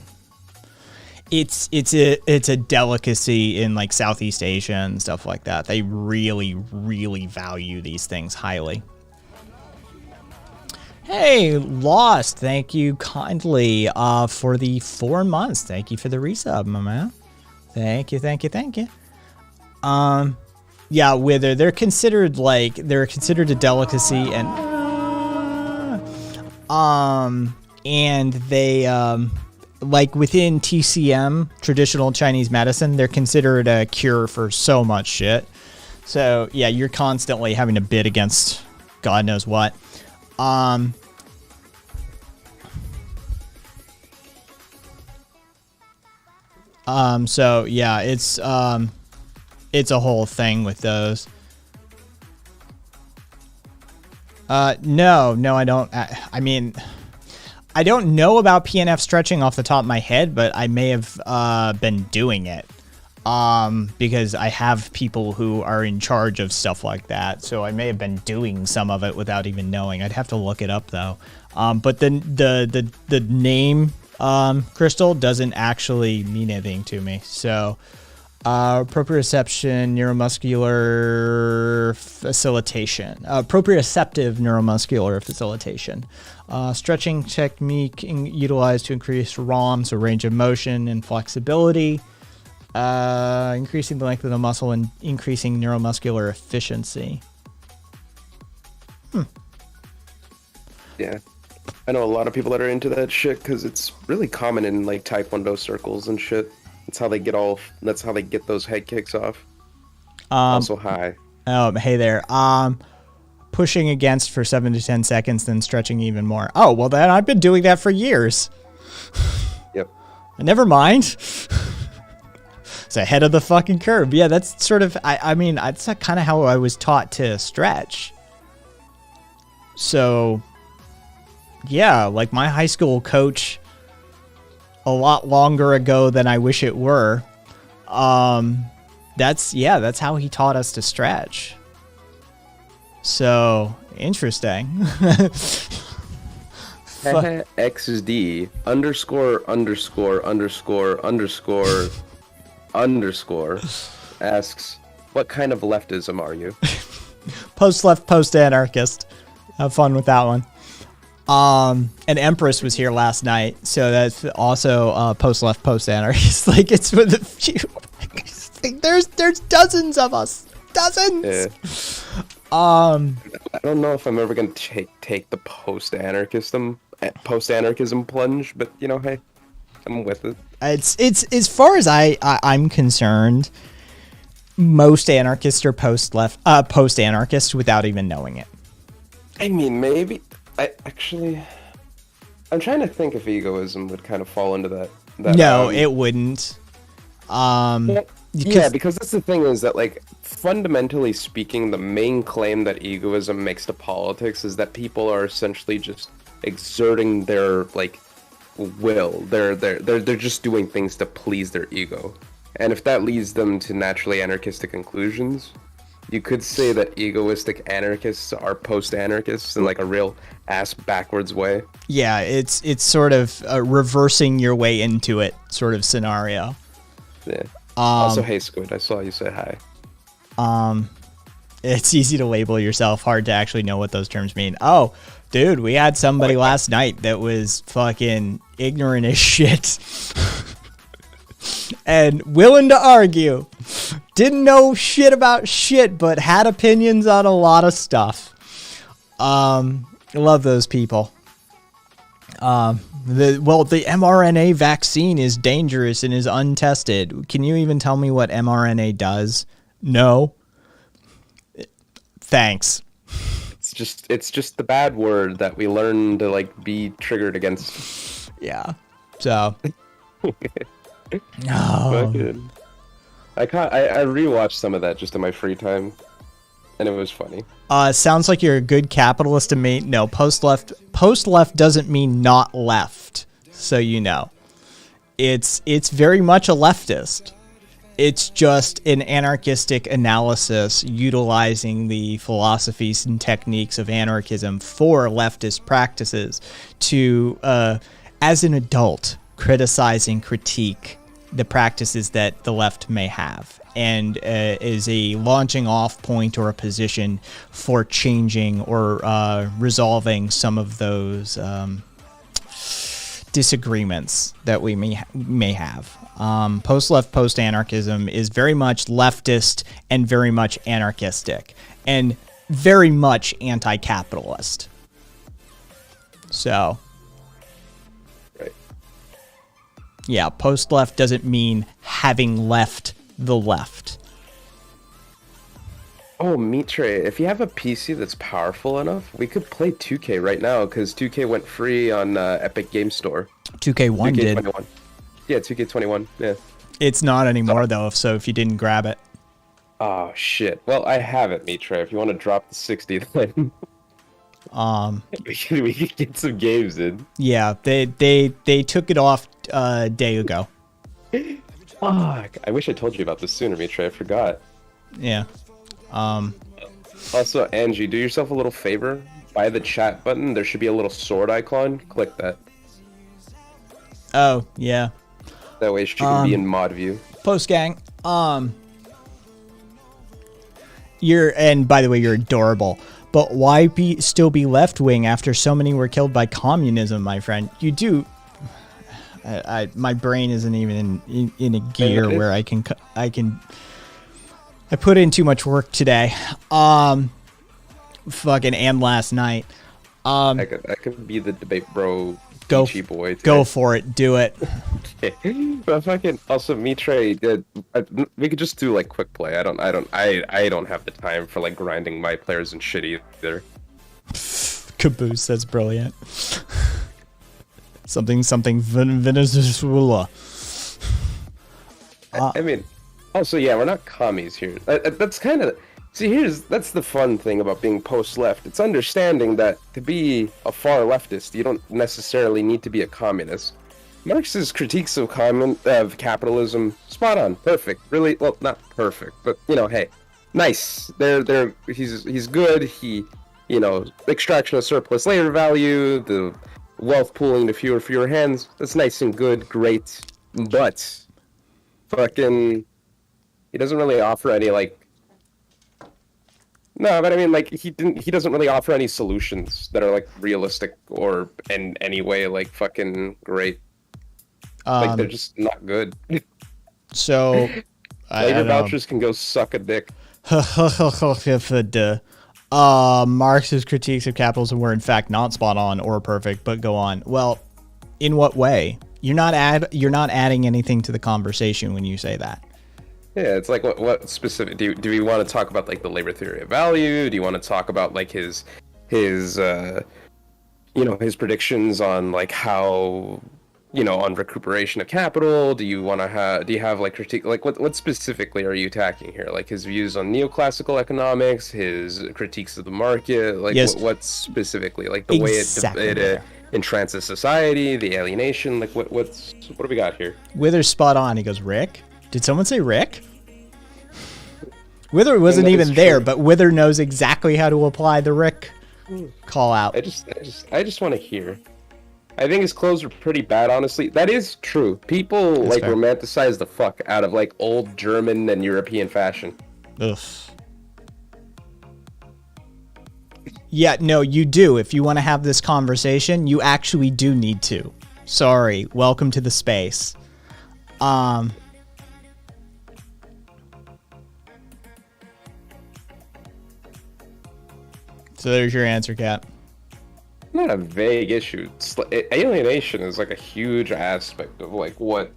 it's a delicacy in like Southeast Asia and stuff like that. They really, really value these things highly. Hey, Lost, thank you kindly for the 4 months. Thank you for the resub, my man. Thank you. Yeah, whether they're considered a delicacy, and they like within TCM, traditional Chinese medicine, they're considered a cure for so much shit. So yeah, you're constantly having to bid against God knows what. So yeah, it's a whole thing with those. No, I don't. I mean, I don't know about PNF stretching off the top of my head, but I may have been doing it. Because I have people who are in charge of stuff like that, so I may have been doing some of it without even knowing. I'd have to look it up though. But the name crystal doesn't actually mean anything to me. So proprioception neuromuscular facilitation, proprioceptive neuromuscular facilitation, stretching technique utilized to increase ROM, so range of motion and flexibility. Increasing the length of the muscle and increasing neuromuscular efficiency. Yeah. I know a lot of people that are into that shit because it's really common in like Taekwondo circles and shit. That's how they get those head kicks off. Also high. Oh, hey there. Pushing against for 7 to 10 seconds, then stretching even more. Oh, well then I've been doing that for years. Yep. Never mind. It's ahead of the fucking curve. Yeah, that's sort of, I mean, that's kind of how I was taught to stretch. So, yeah, like my high school coach, a lot longer ago than I wish it were, that's how he taught us to stretch. So, interesting. XD _ asks, what kind of leftism are you? Post-left, post-anarchist. Have fun with that one. And Empress was here last night, so that's also post-left, post-anarchist. Like, it's with a few. There's dozens of us. Dozens! Yeah. I don't know if I'm ever going to take the post-anarchism plunge, but, you know, hey, I'm with it. It's as far as I'm concerned, most anarchists are post-anarchists without even knowing it. I mean, maybe. I'm trying to think if egoism would kind of fall into that. No, it wouldn't. Because that's the thing is that, like, fundamentally speaking, the main claim that egoism makes to politics is that people are essentially just exerting their, like, will. They're just doing things to please their ego. And if that leads them to naturally anarchistic conclusions, you could say that egoistic anarchists are post-anarchists in like a real ass-backwards way. Yeah, it's sort of reversing your way into it sort of scenario. Yeah. Also, hey Squid, I saw you say hi. It's easy to label yourself, hard to actually know what those terms mean. Oh, dude, we had somebody last night that was fucking ignorant as shit. And willing to argue. Didn't know shit about shit, but had opinions on a lot of stuff. Love those people. The mRNA vaccine is dangerous and is untested. Can you even tell me what mRNA does? No. Thanks. It's just the bad word that we learn to like be triggered against. Yeah. So. No. I rewatched some of that just in my free time, and it was funny. Sounds like you're a good capitalist to me. No, post-left doesn't mean not left, so you know. It's very much a leftist. It's just an anarchistic analysis utilizing the philosophies and techniques of anarchism for leftist practices to, as an adult, criticize and critique the practices that the left may have, and is a launching off point or a position for changing or resolving some of those disagreements that we may have. Post-left, post-anarchism is very much leftist and very much anarchistic and very much anti-capitalist. So, Right. yeah, post-left doesn't mean having left the left. Oh, Meat Tray, if you have a PC that's powerful enough, we could play 2K right now, because 2K went free on Epic Game Store. 2K1 did. 2K21. Yeah, 2K21, yeah. It's not anymore, though, so if you didn't grab it. Oh, shit. Well, I have it, Meat Tray. If you want to drop the 60, then we could get some games in. Yeah, they took it off a day ago. Fuck. I wish I told you about this sooner, Meat Tray. I forgot. Yeah. Also, Angie, do yourself a little favor. By the chat button, there should be a little sword icon. Click that. Oh, yeah. That way she can be in mod view. Post gang. And by the way, you're adorable. But why still be left wing after so many were killed by communism, my friend? You do. My brain isn't even in a gear where I can. I put in too much work today. Fucking and last night. I could be the debate bro. Go, Peachy boy. go for it. Do it. But fucking also Mitre, we could just do like quick play. I don't have the time for like grinding my players and shit either. Caboose, that's brilliant. something Venezuela. I mean, also yeah, we're not commies here. That's kind of that's the fun thing about being post-left. It's understanding that to be a far leftist, you don't necessarily need to be a communist. Marx's critiques of capitalism, spot on, perfect. Really, well, not perfect, but you know, hey, nice. He's good. He, you know, extraction of surplus labor value, the wealth pooling to fewer hands. That's nice and good, great. But fucking, he doesn't really offer any like. No, but I mean, like, he doesn't really offer any solutions that are, like, realistic or in any way, like, fucking great. Like, they're just not good. So, Labor vouchers can go suck a dick. Marx's critiques of capitalism were, in fact, not spot on or perfect, but go on. Well, in what way? You're not adding anything to the conversation when you say that. Yeah, it's like what specific do we want to talk about, like the labor theory of value? Do you want to talk about like his you know, his predictions on like how, you know, on recuperation of capital? Do you have like critique, like what specifically are you attacking here? Like his views on neoclassical economics, his critiques of the market, like yes. what specifically, like the exactly. way it entrances society, the alienation, like what do we got here? Wither's spot on. He goes, Rick? Did someone say Rick? Wither wasn't even there, but Wither knows exactly how to apply the Rick call out. I just want to hear. I think his clothes are pretty bad, honestly. That is true. People That's like fair. romanticize the fuck out of like old German and European fashion. Ugh. Yeah, no, you do. If you want to have this conversation, you actually do need to. Sorry. Welcome to the space. So there's your answer, Kat. Not a vague issue. Alienation is like a huge aspect of like what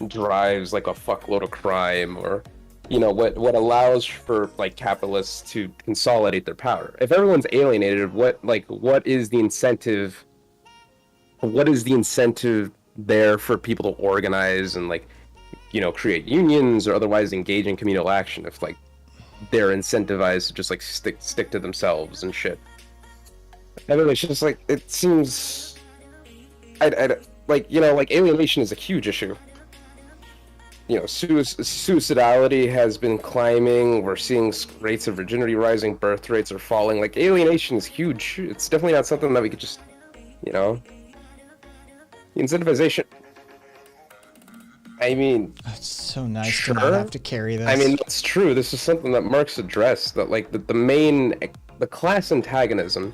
drives like a fuckload of crime, or you know what allows for like capitalists to consolidate their power. If everyone's alienated, what is the incentive? What is the incentive there for people to organize and like, you know, create unions or otherwise engage in communal action if like they're incentivized to just like stick to themselves and shit? I mean, it's just like, it seems, I like, you know, like alienation is a huge issue. You know, suicidality has been climbing. We're seeing rates of virginity rising, birth rates are falling. Like, alienation is huge. It's definitely not something that we could just, you know, incentivization. I mean, It's so nice to sure. not have to carry this. I mean, that's true. This is something that Marx addressed, that like the class antagonism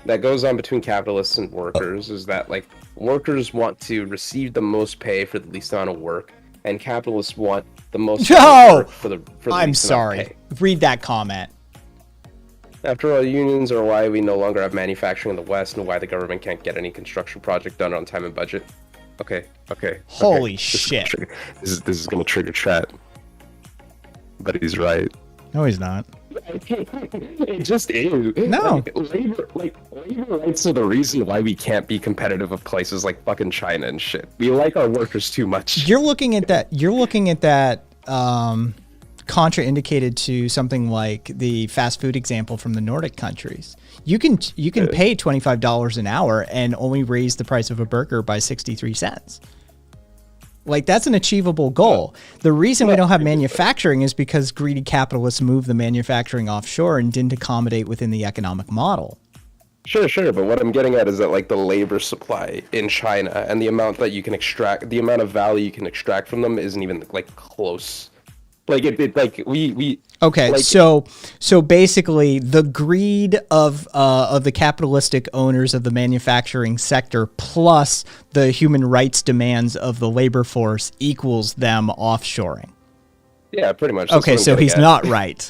that goes on between capitalists and workers is that like workers want to receive the most pay for the least amount of work, and capitalists want the most No! work for the I'm least amount of sorry. pay. Read that comment. After all, unions are why we no longer have manufacturing in the West and why the government can't get any construction project done on time and budget. Okay. Holy This is shit. gonna this is gonna trigger chat. But he's right. No, he's not. It just is. No. Labor rights are the reason why we can't be competitive with places like fucking China and shit. We like our workers too much. You're looking at that. Contraindicated to something like the fast food example from the Nordic countries. You can pay $25 an hour and only raise the price of a burger by 63 cents. Like, that's an achievable goal. The reason we don't have manufacturing is because greedy capitalists moved the manufacturing offshore and didn't accommodate within the economic model. Sure, but what I'm getting at is that like the labor supply in China and the amount that you can extract, the amount of value you can extract from them isn't even like close. Like we Okay, like, so basically, the greed of the capitalistic owners of the manufacturing sector plus the human rights demands of the labor force equals them offshoring. yeah, pretty much. That's Okay, what I'm so getting he's at. not right.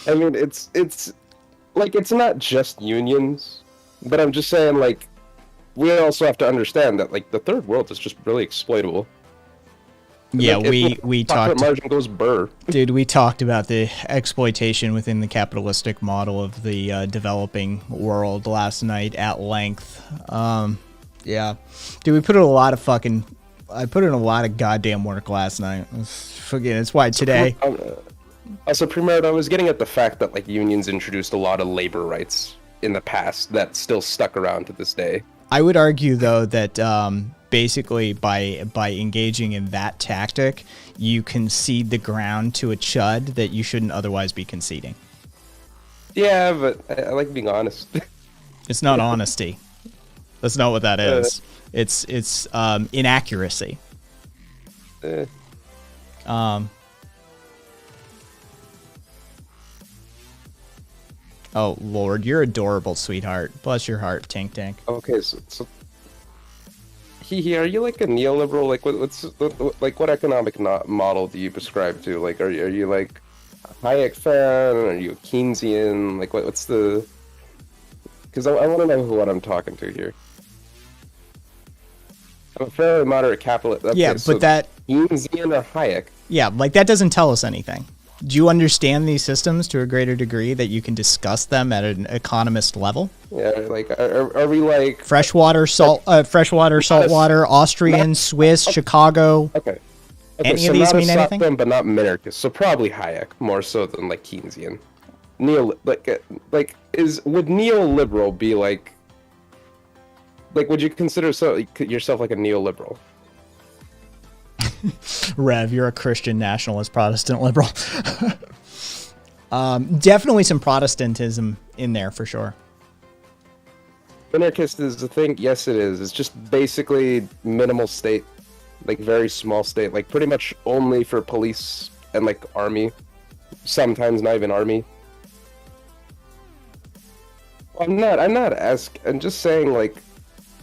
I mean, it's like it's not just unions, but I'm just saying like we also have to understand that like the third world is just really exploitable. Yeah, Like, we profit talked, margin goes burr. dude. We talked about the exploitation within the capitalistic model of the developing world last night at length. Yeah, dude, we put in a lot of I put in a lot of goddamn work last night. Forget it's why today. Also, Primero, I was getting at the fact that like unions introduced a lot of labor rights in the past that still stuck around to this day. I would argue though that basically by engaging in that tactic, you concede the ground to a chud that you shouldn't otherwise be conceding. Yeah, but I like being honest. It's not honesty. That's not what that is. It's inaccuracy. Eh. Oh Lord, you're adorable, sweetheart. Bless your heart, Tank Tank. Okay, so are you like a neoliberal? Like what economic model do you prescribe to? Like, are you like a Hayek fan? Are you a Keynesian? Like, what's the? Because I want to know what I'm talking to here. I'm a fairly moderate capitalist. Okay, Yeah, so but that Keynesian or Hayek? yeah, like that doesn't tell us anything. Do you understand these systems to a greater degree that you can discuss them at an economist level? Yeah, like are we like Freshwater, saltwater, Austrian, Swiss, Chicago. okay? Any so of these not a mean soft anything? one, but not minarchist. So probably Hayek more so than like Keynesian. Would neoliberal be like would you consider yourself like a neoliberal? Rev, you're a Christian nationalist Protestant liberal. Definitely some Protestantism in there for sure. Minarchist is the thing. Yes, it is. It's just basically minimal state, like very small state, like pretty much only for police and like army. Sometimes not even army. I'm just saying like,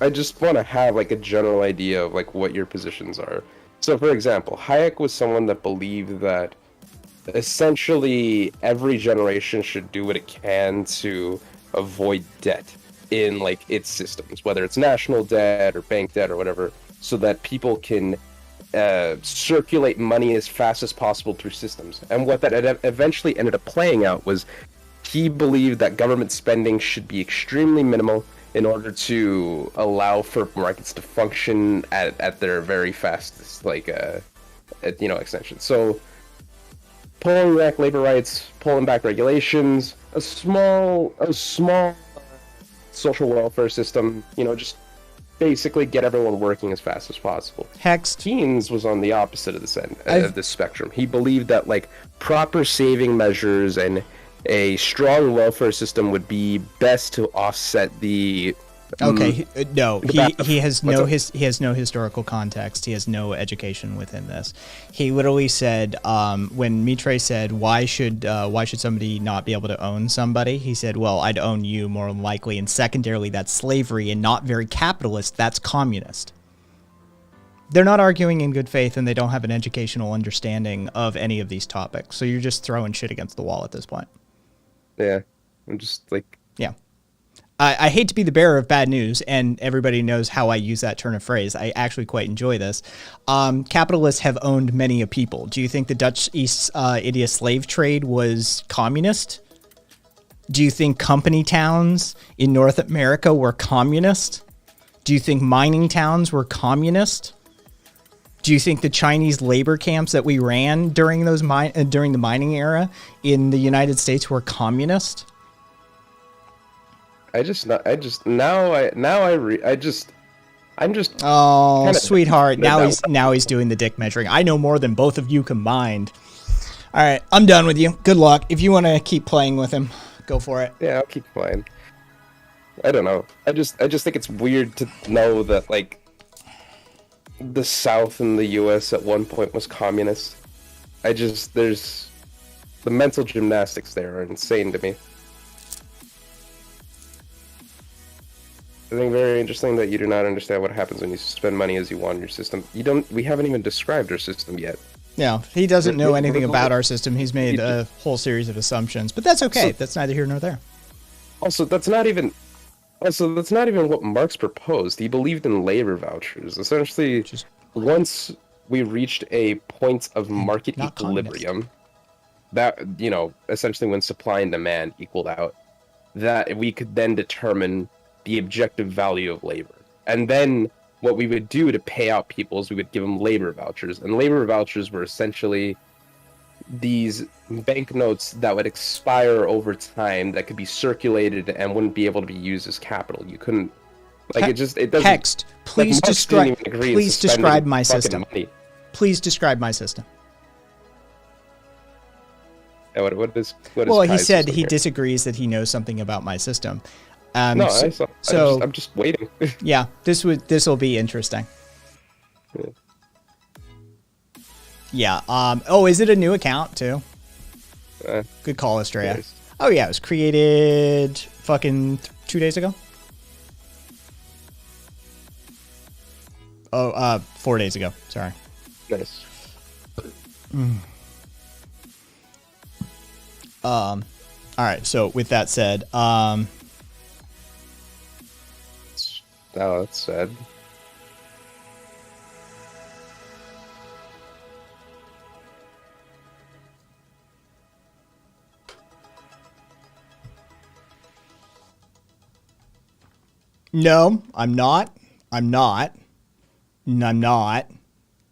I just want to have like a general idea of like what your positions are. So, for example, Hayek was someone that believed that essentially every generation should do what it can to avoid debt in like its systems, whether it's national debt or bank debt or whatever, so that people can circulate money as fast as possible through systems. And what that eventually ended up playing out was he believed that government spending should be extremely minimal in order to allow for markets to function at their very fastest, extension. So, pulling back labor rights, pulling back regulations, a small social welfare system, just basically get everyone working as fast as possible. Hext. Keynes was on the opposite of this end of this spectrum. He believed that proper saving measures and a strong welfare system would be best to offset the Okay, no, he has no What's he has no historical context. He has no education within this. He literally said when Mitre said why should somebody not be able to own somebody? He said, well, I'd own you more than likely, and secondarily, that's slavery and not very capitalist. That's communist. They're not arguing in good faith, and they don't have an educational understanding of any of these topics. So you're just throwing shit against the wall at this point. Yeah, I'm just like, Yeah. I hate to be the bearer of bad news, and everybody knows how I use that turn of phrase. I actually quite enjoy this. Capitalists have owned many a people. Do you think the Dutch East India slave trade was communist? Do you think company towns in North America were communist? Do you think mining towns were communist? Do you think the Chinese labor camps that we ran during those during the mining era in the United States were communist? I'm just Oh, kinda sweetheart. that- Now he's doing the dick measuring. I know more than both of you combined. All right, I'm done with you. Good luck. If you want to keep playing with him, go for it. Yeah, I'll keep playing. I don't know. I just think it's weird to know that like the South in the U.S. at one point was communist. There's the mental gymnastics there are insane to me. I think very interesting that you do not understand what happens when you spend money as you want in your system. We haven't even described our system yet. Yeah, he doesn't know anything about our system. He's made a whole series of assumptions, but that's okay. That's neither here nor there. Also, that's not even what Marx proposed. He believed in labor vouchers. Essentially, once we reached a point of market Not equilibrium, that, essentially when supply and demand equaled out, that we could then determine the objective value of labor. And then what we would do to pay out people is we would give them labor vouchers. And labor vouchers were essentially these banknotes that would expire over time that could be circulated and wouldn't be able to be used as capital. You couldn't, it doesn't. Text. Please Marx didn't even agree to Please suspending describe my fucking system. money. Please describe my system. Yeah, what is Well, he Kai's said system he here? disagrees that he knows something about my system. No, I'm just waiting. Yeah, this will be interesting. Yeah. Yeah. Oh, is it a new account too? Uh, Good call, Estrella. yes. Oh yeah, it was created fucking 2 days ago. Oh, 4 days ago. Sorry. Nice. All right. So with that said, Oh, that's sad. no, I'm not. I'm not. And I'm not.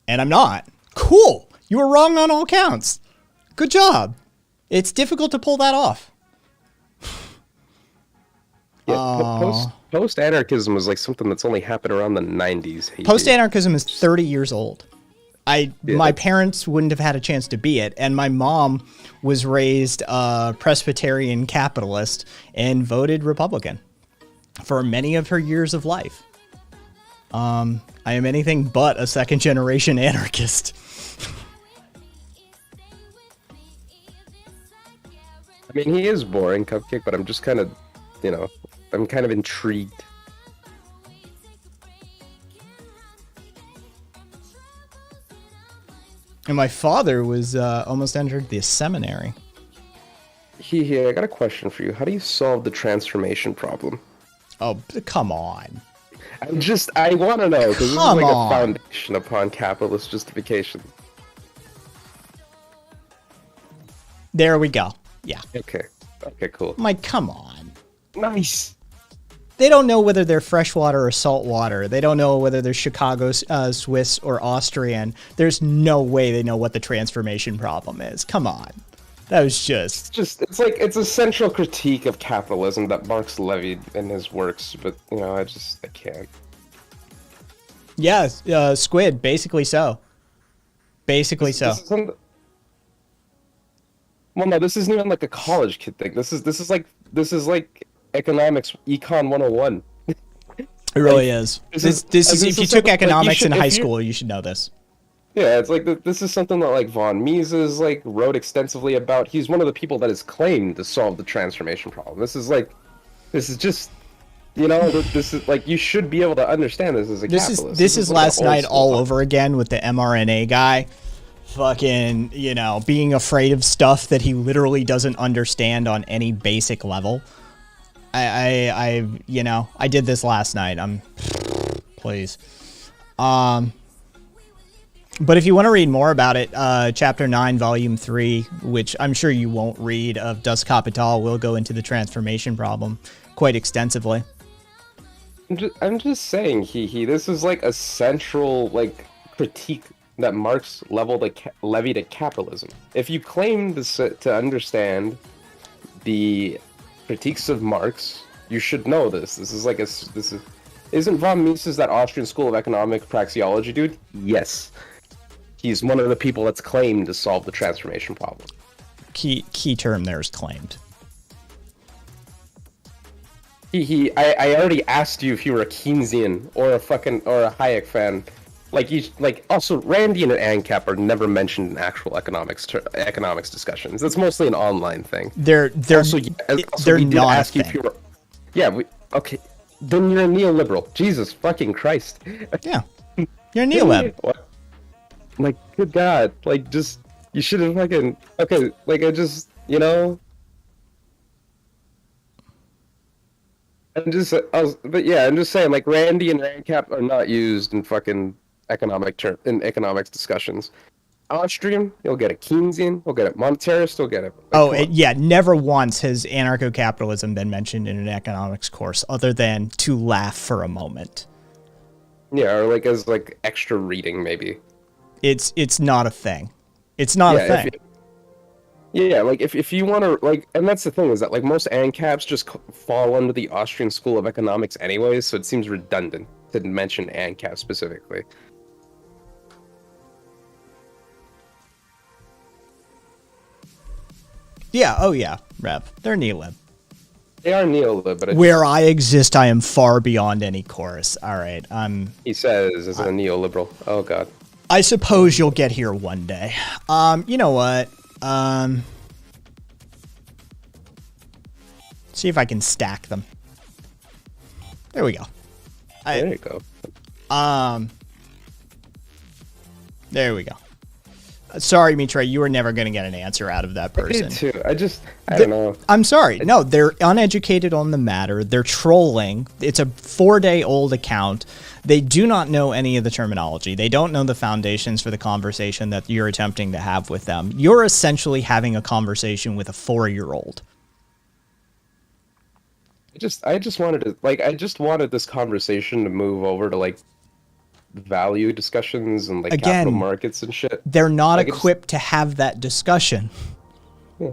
And I'm not. Cool. You were wrong on all counts. Good job. It's difficult to pull that off. Yeah, post-anarchism was like something that's only happened around the 90s. Post-anarchism is 30 years old. My parents wouldn't have had a chance to be it, and my mom was raised Presbyterian capitalist and voted Republican for many of her years of life. I am anything but a second-generation anarchist. I mean, he is boring, Cupcake, but I'm just kind of, I'm kind of intrigued. And my father was almost entered the seminary. I got a question for you. How do you solve the transformation problem? Oh, come on. I want to know, because this is Come like on. a foundation upon capitalist justification. There we go. Yeah. Okay, cool. I'm like, come on. Nice. They don't know whether they're freshwater or saltwater. They don't know whether they're Chicago, Swiss, or Austrian. There's no way they know what the transformation problem is. Come on. That was just... It's a central critique of capitalism that Marx levied in his works, but, I can't. Yeah, Squid, basically so. Basically so. Well, no, this isn't even like a college kid thing. This is like economics, econ 101. It really is. This is if you took something, economics in high if you- school, you should know this. Yeah, it's like this is something that like von Mises like wrote extensively about. He's one of the people that is claimed to solve the transformation problem. This is just, you know, this is like you should be able to understand this as a capitalist. This is like last an old night school all thought. over again with the mRNA guy. Fucking, you know, being afraid of stuff that he literally doesn't understand on any basic level. You know, I did this last night. Please. But if you want to read more about it, Chapter 9, Volume 3, which I'm sure you won't read, of Das Kapital, will go into the transformation problem quite extensively. I'm just saying, this is like a central like critique that Marx levied at capitalism. If you claim to understand the critiques of Marx, you should know this. This is like isn't von Mises that Austrian school of economic praxeology dude? Yes. He's one of the people that's claimed to solve the transformation problem. Key term there is claimed. I already asked you if you were a Keynesian or a Hayek fan. Also Randy and ANCAP are never mentioned in actual economics discussions. It's mostly an online thing. They're we did not ask a you thing. if you were. Yeah, okay. Then you're a neoliberal. Jesus fucking Christ. Yeah, you're a neolib. What? Like, good God. Like, just you should have fucking okay. Like, I'm just saying, like, Randy and ANCAP are not used in fucking economics discussions. Austrian, you'll get a Keynesian, you'll get a monetarist, you'll get it. Never once has anarcho-capitalism been mentioned in an economics course, other than to laugh for a moment. Yeah, or like as like extra reading, maybe. It's not a thing. It's not a thing. Like if you want to like, and that's the thing is that like most ANCAPs just fall under the Austrian School of Economics anyways, so it seems redundant to mention ANCAP specifically. Yeah, oh yeah, Rev. They're neolib. They are neolib, but where I exist, I am far beyond any chorus. All right, he says as a neoliberal. Oh God. I suppose you'll get here one day. You know what? See if I can stack them. There we go. There you go. There we go. Sorry, Mitra, you were never going to get an answer out of that person. Me too. I don't know. I'm sorry. No, they're uneducated on the matter. They're trolling. It's a 4-day-old account. They do not know any of the terminology. They don't know the foundations for the conversation that you're attempting to have with them. You're essentially having a conversation with a 4-year-old. I just wanted this conversation to move over to like value discussions and like capital markets and shit. They're not equipped to have that discussion. Yeah.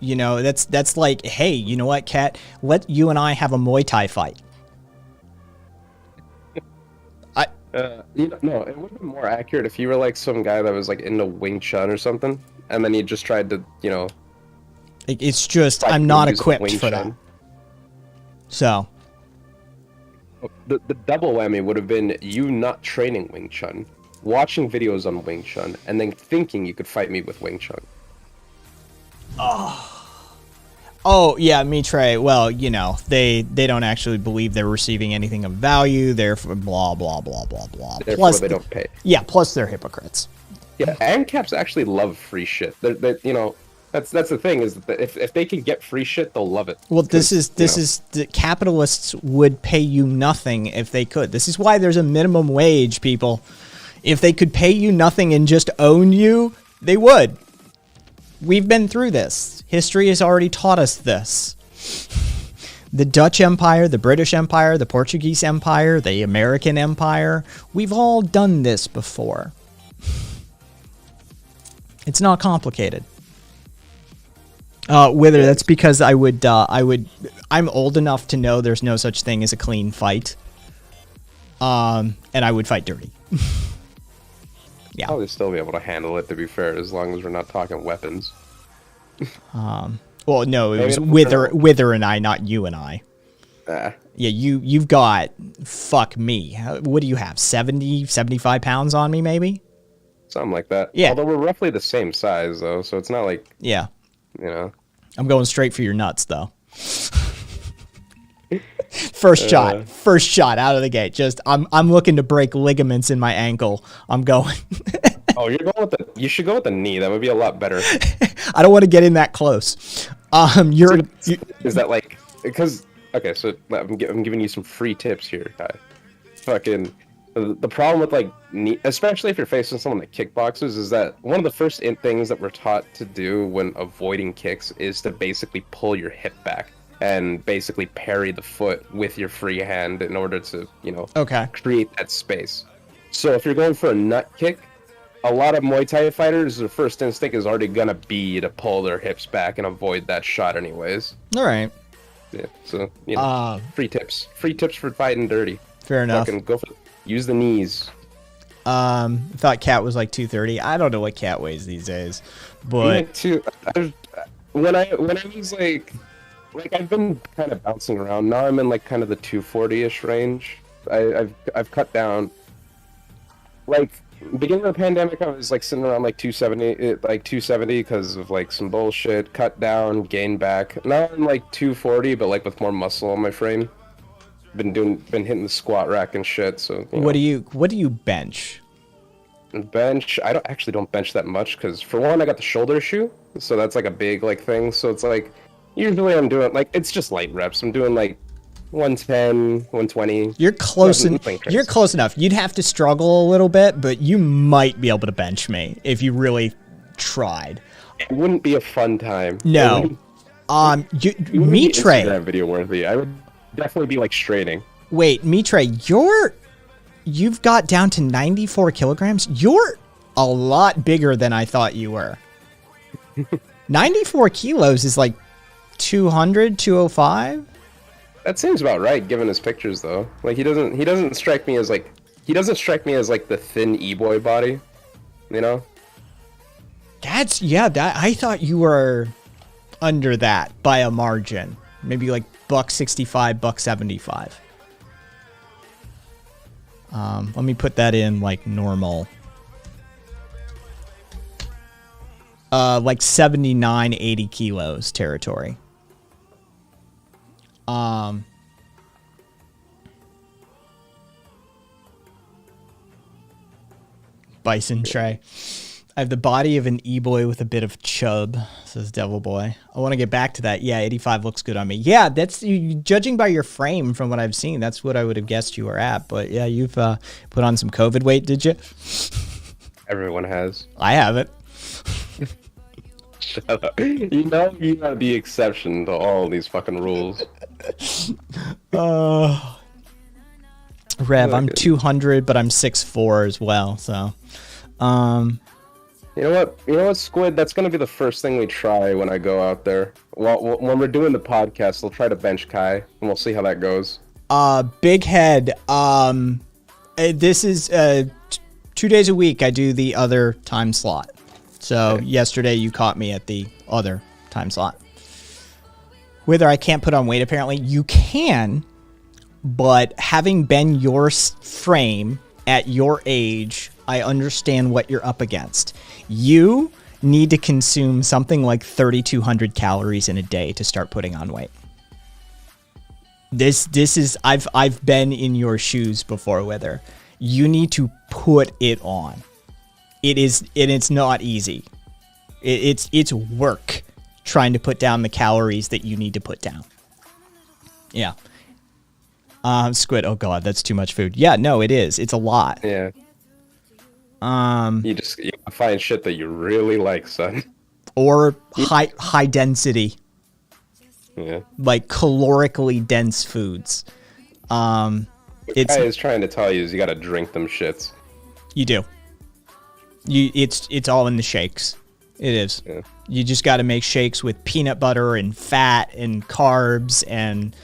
You know, that's like, hey, you know what, Kat? Let you and I have a Muay Thai fight. No, it would have been more accurate if you were like some guy that was like into Wing Chun or something, and then you just tried to, It's just I'm not equipped for that. So. The double whammy would have been you not training Wing Chun, watching videos on Wing Chun, and then thinking you could fight me with Wing Chun. Oh yeah, Mitre. Well, they don't actually believe they're receiving anything of value. They're blah blah blah blah blah. Therefore, plus they don't pay. Yeah, plus they're hypocrites. Yeah, ANCAPs actually love free shit. That's the thing is that if they can get free shit, they'll love it. Well, this is the capitalists would pay you nothing if they could. This is why there's a minimum wage, people. If they could pay you nothing and just own you, they would. We've been through this. History has already taught us this. The Dutch Empire, the British Empire, the Portuguese Empire, the American Empire. We've all done this before. It's not complicated. Whether that's because I'm old enough to know there's no such thing as a clean fight. And I would fight dirty. Yeah. Probably still be able to handle it, to be fair, as long as we're not talking weapons. Well, no, it was Wither and I, not you and I. Yeah, you've got, fuck me. What do you have? 70, 75 pounds on me, maybe? Something like that. Yeah. Although we're roughly the same size, though, so it's not like, Yeah. you know. I'm going straight for your nuts, though. First shot out of the gate. Just I'm looking to break ligaments in my ankle. I'm going. Oh, you're going with you should go with the knee. That would be a lot better. I don't want to get in that close. Is that like, because, okay, so I'm giving you some free tips here, Kai. Fucking, the problem with like knee, especially if you're facing someone that kickboxes, is that one of the first things that we're taught to do when avoiding kicks is to basically pull your hip back and basically parry the foot with your free hand in order to, you know, create that space. So if you're going for a nut kick, a lot of Muay Thai fighters, their first instinct is already gonna be to pull their hips back and avoid that shot anyways. All right. Yeah, so, you know, free tips for fighting dirty. Fair enough. Fucking use the knees. Thought Cat was like 230. I don't know what Cat weighs these days, but when I was like I've been kind of bouncing around. Now I'm in like kind of the 240-ish range. I've cut down. Like beginning of the pandemic, I was like sitting around like 270 because of like some bullshit. Cut down, gained back. Now I'm like 240, but like with more muscle on my frame. Been hitting the squat rack and shit. So what do you bench? Bench, I don't bench that much because for one, I got the shoulder issue, so that's like a big like thing. So it's like usually I'm doing like it's just light reps. I'm doing like 110, 120. You're close enough. You'd have to struggle a little bit, but you might be able to bench me if you really tried. It wouldn't be a fun time. No. Mitre, Instagram video worthy. I would definitely be like straining. Wait, Mitre, you've got down to 94 kilograms. You're a lot bigger than I thought you were. 94 kilos is like 200, 205. That seems about right, given his pictures, though. Like he doesn't strike me as like the thin e-boy body, you know. I thought you were under that by a margin, maybe like $165, $175. Let me put that in like normal. Like 79, 80 kilos territory. Bison Tray. I have the body of an e-boy with a bit of chub, says Devil Boy. I want to get back to that. Yeah, 85 looks good on me. Yeah, that's judging by your frame from what I've seen. That's what I would have guessed you were at. But yeah, you've put on some COVID weight, did you? Everyone has. I haven't. Shut up. You know you're the exception to all these fucking rules. Rev, I'm 200, but I'm 6'4" as well. So, You know what, Squid? That's gonna be the first thing we try when I go out there. Well, when we're doing the podcast, we'll try to bench Kai, and we'll see how that goes. Big Head. This is 2 days a week. I do the other time slot. So yesterday you caught me at the other time slot. Whether I can't put on weight, apparently you can, but having been your frame at your age, I understand what you're up against. You need to consume something like 3,200 calories in a day to start putting on weight. This is I've been in your shoes before, Wither. You need to put it on. It's not easy. It's work trying to put down the calories that you need to put down. Yeah. Squid. Oh god, that's too much food. Yeah, no, it is. It's a lot. Yeah. You find shit that you really like, son. Or high density. Yeah. Like calorically dense foods. What Kai is trying to tell you is you gotta drink them shits. You do. It's all in the shakes. It is. Yeah. You just got to make shakes with peanut butter and fat and carbs, and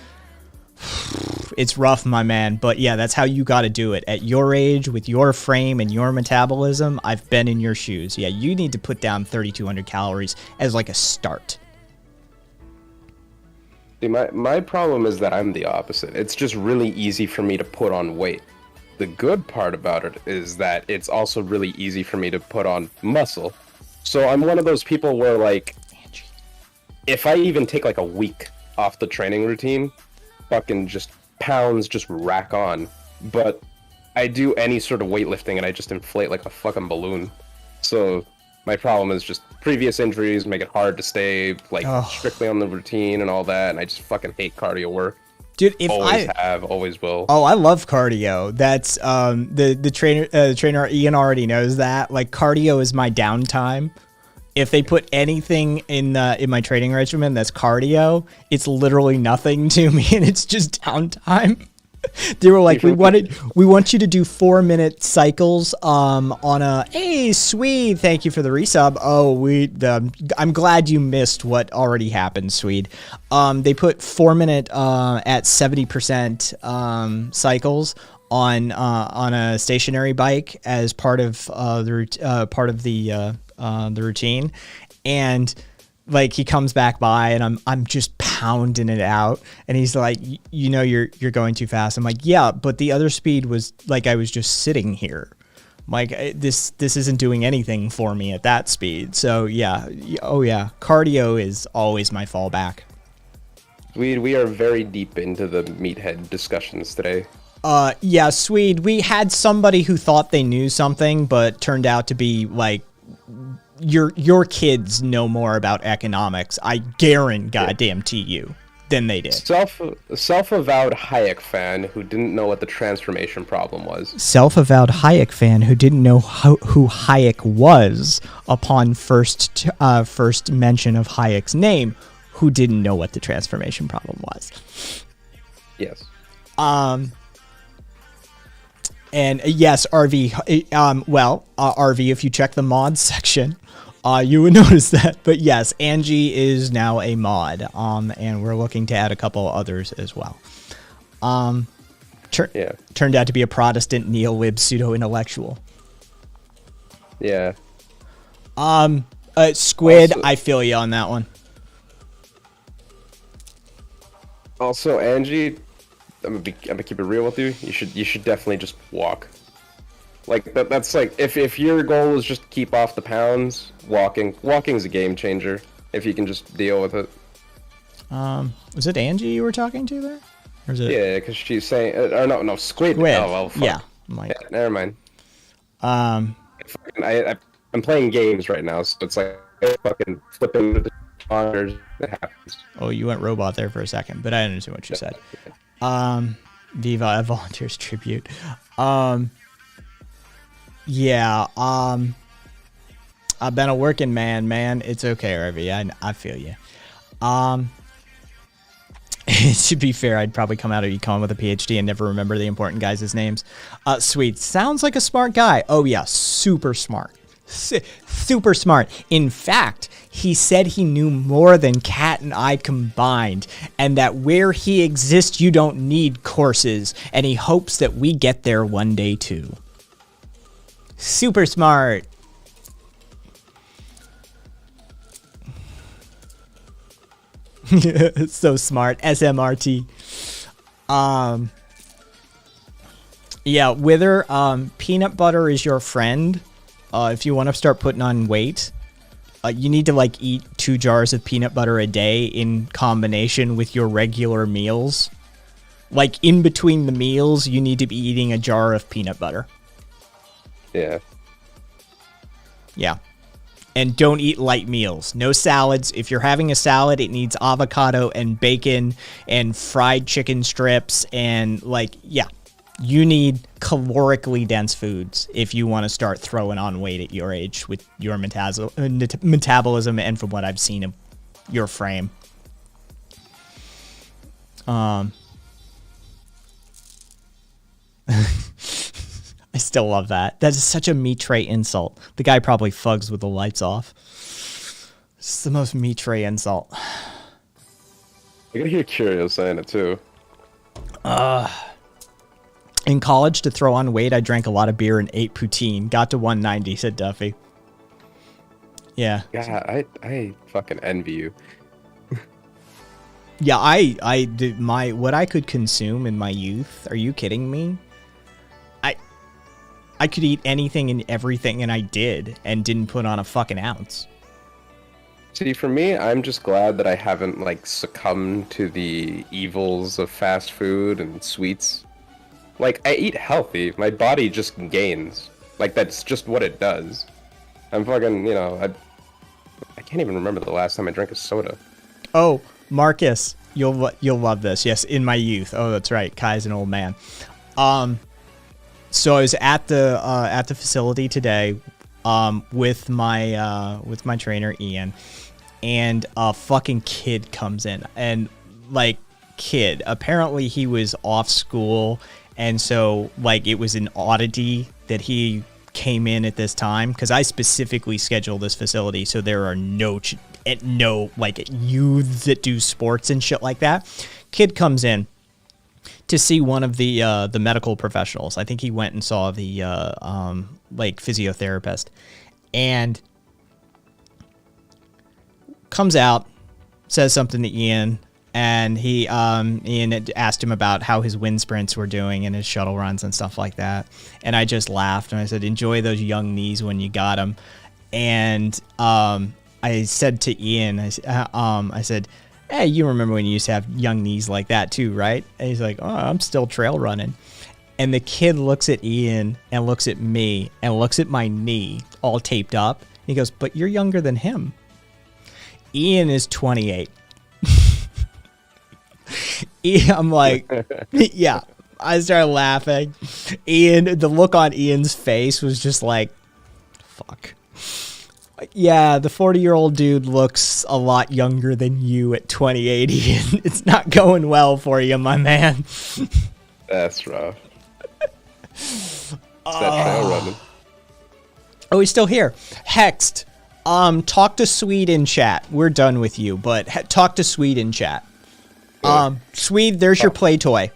it's rough, my man. But yeah, that's how you got to do it. At your age, with your frame and your metabolism, I've been in your shoes. Yeah, you need to put down 3,200 calories as like a start. See, my problem is that I'm the opposite. It's just really easy for me to put on weight. The good part about it is that it's also really easy for me to put on muscle. So I'm one of those people where, like, if I even take like a week off the training routine, fucking just pounds just rack on. But I do any sort of weightlifting and I just inflate like a fucking balloon. So my problem is just previous injuries make it hard to stay like strictly on the routine and all that, and I just fucking hate cardio work. Dude, if always will. Oh, I love cardio. That's the trainer Ian already knows that. Like, cardio is my downtime. If they put anything in my training regimen that's cardio, it's literally nothing to me, and it's just downtime. They were like, we want you to do 4-minute cycles on a, hey, sweet, thank you for the resub. Oh, I'm glad you missed what already happened, Swede. They put 4-minute at 70% cycles on a stationary bike as part of the routine, and like he comes back by and I'm just pounding it out, and he's like, you know, you're going too fast. I'm like, yeah, but the other speed was like, I was just sitting here. I'm like, this isn't doing anything for me at that speed. So yeah, oh yeah, cardio is always my fallback. We are very deep into the meathead discussions today. Yeah, Swede, we had somebody who thought they knew something but turned out to be like, your kids know more about economics, I guarantee you, than they did. Self-avowed Hayek fan who didn't know what the transformation problem was. Self-avowed Hayek fan who didn't know who Hayek was upon first mention of Hayek's name, who didn't know what the transformation problem was. Yes. And yes, RV, RV, if you check the mods section, you would notice that. But yes, Angie is now a mod, and we're looking to add a couple others as well. Turned out to be a Protestant neo-lib pseudo-intellectual. Yeah. Squid, also, I feel you on that one. Also, Angie, I'm gonna keep it real with you. You should definitely just walk. Like that's like if your goal is just keep off the pounds, walking's a game changer. If you can just deal with it. Was it Angie you were talking to there? Or is it? Yeah, because she's saying, no, Squid. Oh well, fuck. Yeah. Yeah, never mind. I'm playing games right now, so it's like fucking flipping the monitors. It happens. Oh, you went robot there for a second, but I understand what you said. Viva Volunteers Tribute. Yeah, I've been a working man. It's okay, RV. I feel you. To be fair, I'd probably come out of econ with a PhD and never remember the important guys' names. Sweet. Sounds like a smart guy. Oh yeah, super smart. Super smart. In fact, he said he knew more than Kat and I combined, and that where he exists, you don't need courses, and he hopes that we get there one day too. Super smart. So smart. SMRT. Yeah, Wither, peanut butter is your friend. If you want to start putting on weight, you need to like eat 2 jars of peanut butter a day in combination with your regular meals. Like in between the meals, you need to be eating a jar of peanut butter. Yeah. Yeah. And don't eat light meals. No salads. If you're having a salad, it needs avocado and bacon and fried chicken strips and like, yeah. You need calorically dense foods if you want to start throwing on weight at your age with your metabolism and from what I've seen of your frame. I still love that. That is such a meat tray insult. The guy probably fugs with the lights off. It's the most meat tray insult. I can hear Curio saying it too. In college, to throw on weight, I drank a lot of beer and ate poutine. Got to 190, said Duffy. Yeah. Yeah, I fucking envy you. Yeah, I did my what I could consume in my youth. Are you kidding me? I could eat anything and everything, and I did, and didn't put on a fucking ounce. See, for me, I'm just glad that I haven't like succumbed to the evils of fast food and sweets. Like, I eat healthy, my body just gains. Like, that's just what it does. I'm fucking, I can't even remember the last time I drank a soda. Oh, Marcus, you'll love this. Yes, in my youth. Oh, that's right. Kai's an old man. So I was at the facility today, with my trainer Ian, and a fucking kid comes in, and like kid, apparently he was off school, and so like it was an oddity that he came in at this time, because I specifically scheduled this facility so there are no like youths that do sports and shit like that. Kid comes in to see one of the medical professionals. I think he went and saw the like physiotherapist, and comes out, says something to Ian, and Ian had asked him about how his wind sprints were doing and his shuttle runs and stuff like that. And I just laughed and I said, "Enjoy those young knees when you got them." And I said to Ian, I said, "Hey, you remember when you used to have young knees like that too, right?" And he's like, "Oh, I'm still trail running." And the kid looks at Ian and looks at me and looks at my knee all taped up. He goes, "But you're younger than him." Ian is 28. I'm like, yeah. I started laughing. Ian, the look on Ian's face was just like, fuck. Yeah, the 40-year-old dude looks a lot younger than you at 28, Ian. It's not going well for you, my man. That's rough. It's that trail running. Oh, he's still here. Hexed. Talk to Swede in chat. We're done with you, but talk to Swede in chat. Swede, there's your play toy.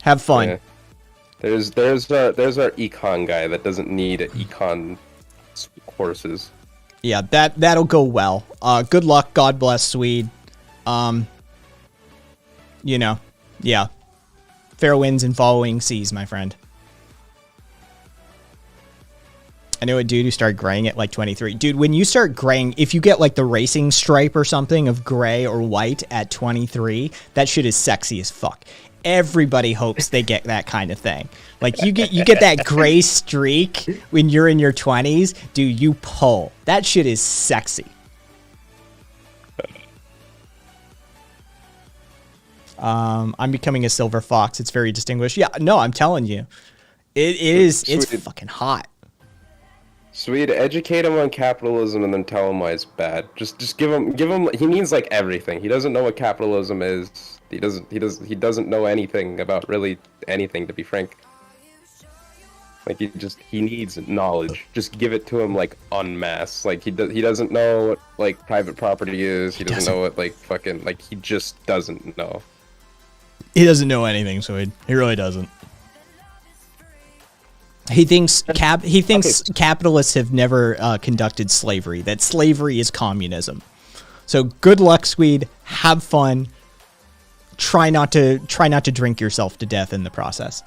Have fun. Yeah. There's our econ guy that doesn't need econ courses. Yeah, that'll go well. Good luck. God bless, Swede. Yeah. Fair winds and following seas, my friend. I know a dude who started graying at like 23. Dude, when you start graying, if you get like the racing stripe or something of gray or white at 23, that shit is sexy as fuck. Everybody hopes they get that kind of thing. Like you get that gray streak when you're in your 20s, dude, you pull. That shit is sexy. I'm becoming a silver fox. It's very distinguished. Yeah, no, I'm telling you. It's fucking hot. Swede, educate him on capitalism and then tell him why it's bad. Just give him. He means like everything. He doesn't know what capitalism is. He doesn't know anything about really anything, to be frank. Like he needs knowledge. Just give it to him like en masse. Like he doesn't know what like private property is. He doesn't know what like fucking like he just doesn't know. He doesn't know anything, Swede. He really doesn't. He thinks capitalists have never conducted slavery. That slavery is communism. So good luck, Swede. Have fun. Try not to drink yourself to death in the process.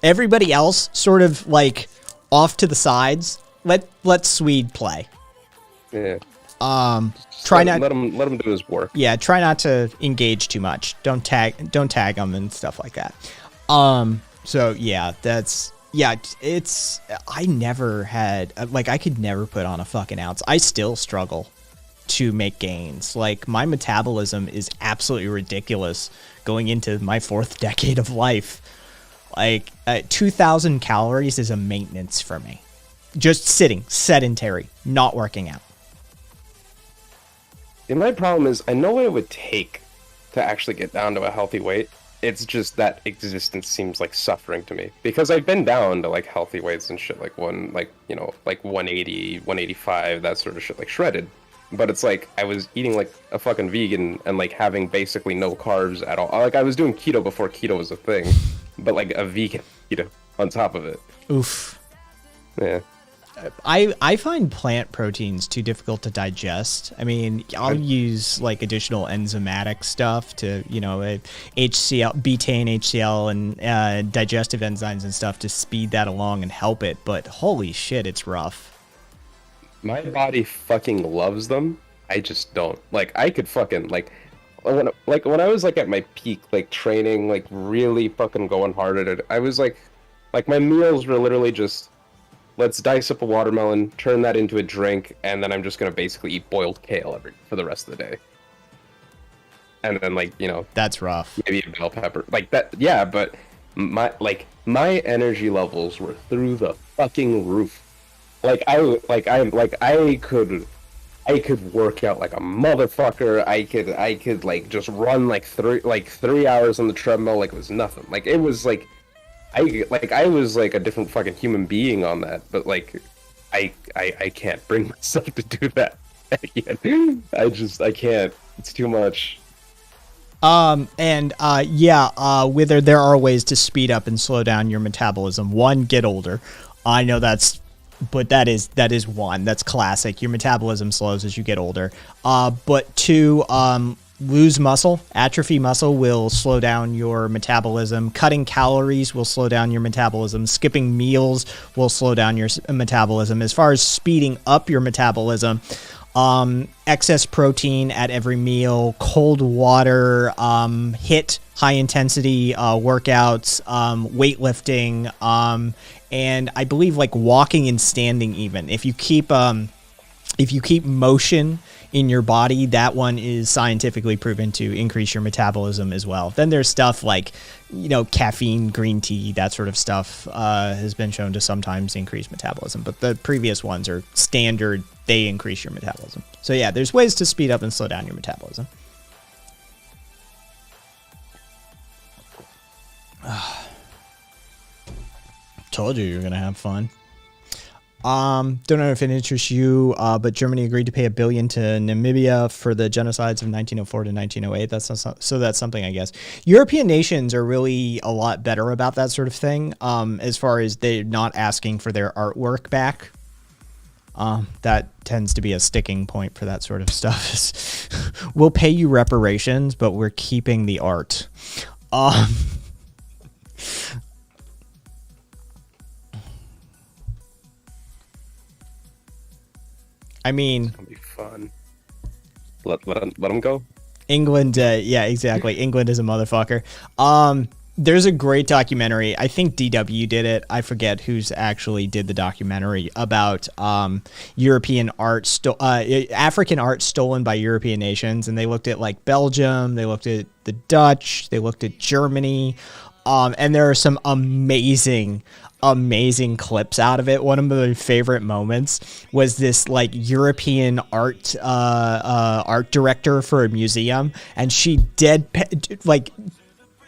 Everybody else sort of like off to the sides. Let Swede play. Yeah. Let him do his work. Yeah, try not to engage too much. Don't tag him and stuff like that. So yeah, I never had like I could never put on a fucking ounce. I still struggle to make gains. Like my metabolism is absolutely ridiculous going into my 4th decade of life. Like 2,000 calories is a maintenance for me. Just sitting, sedentary, not working out. And my problem is, I know what it would take to actually get down to a healthy weight. It's just that existence seems like suffering to me. Because I've been down to like healthy weights and shit, like 180, 185, that sort of shit, like shredded. But it's like, I was eating like a fucking vegan and like having basically no carbs at all. Like I was doing keto before keto was a thing, but like a vegan keto on top of it. Oof. Yeah. I find plant proteins too difficult to digest. I mean, I'll use like additional enzymatic stuff to, HCl, betaine, HCl, and digestive enzymes and stuff to speed that along and help it. But holy shit, it's rough. My body fucking loves them. I just don't. Like, I could fucking when I was like at my peak, like training, like really fucking going hard at it. I was like my meals were literally just, let's dice up a watermelon, turn that into a drink, and then I'm just gonna basically eat boiled kale for the rest of the day. And then That's rough. maybe a bell pepper like that. Yeah, but my energy levels were through the fucking roof. I could work out like a motherfucker. I could like just run like 3 hours on the treadmill like it was nothing. Like it was like I was like a different fucking human being on that. But like I can't bring myself to do that. I can't. It's too much. Whether there are ways to speed up and slow down your metabolism. One, get older. I know that is one. That's classic. Your metabolism slows as you get older. But two, lose muscle. Atrophy muscle will slow down your metabolism. Cutting calories will slow down your metabolism. Skipping meals will slow down your metabolism. As far as speeding up your metabolism, excess protein at every meal, cold water, HIIT, high intensity workouts, weightlifting, and I believe like walking and standing even. If you keep motion in your body, that one is scientifically proven to increase your metabolism as well. Then there's stuff like, caffeine, green tea, that sort of stuff has been shown to sometimes increase metabolism. But the previous ones are standard. They increase your metabolism. So yeah, there's ways to speed up and slow down your metabolism. Told you were going to have fun. Don't know if it interests you, but Germany agreed to pay $1 billion to Namibia for the genocides of 1904 to 1908. That's something, I guess. European nations are really a lot better about that sort of thing, as far as they're not asking for their artwork back. That tends to be a sticking point for that sort of stuff. We'll pay you reparations, but we're keeping the art. I mean, It's gonna be fun. Let them go. England, yeah, exactly. England is a motherfucker. There's a great documentary. I think DW did it. I forget who's actually did the documentary about European art, African art stolen by European nations, and they looked at like Belgium, they looked at the Dutch, they looked at Germany, and there are some amazing clips out of it. One of my favorite moments was this like European art director for a museum, and she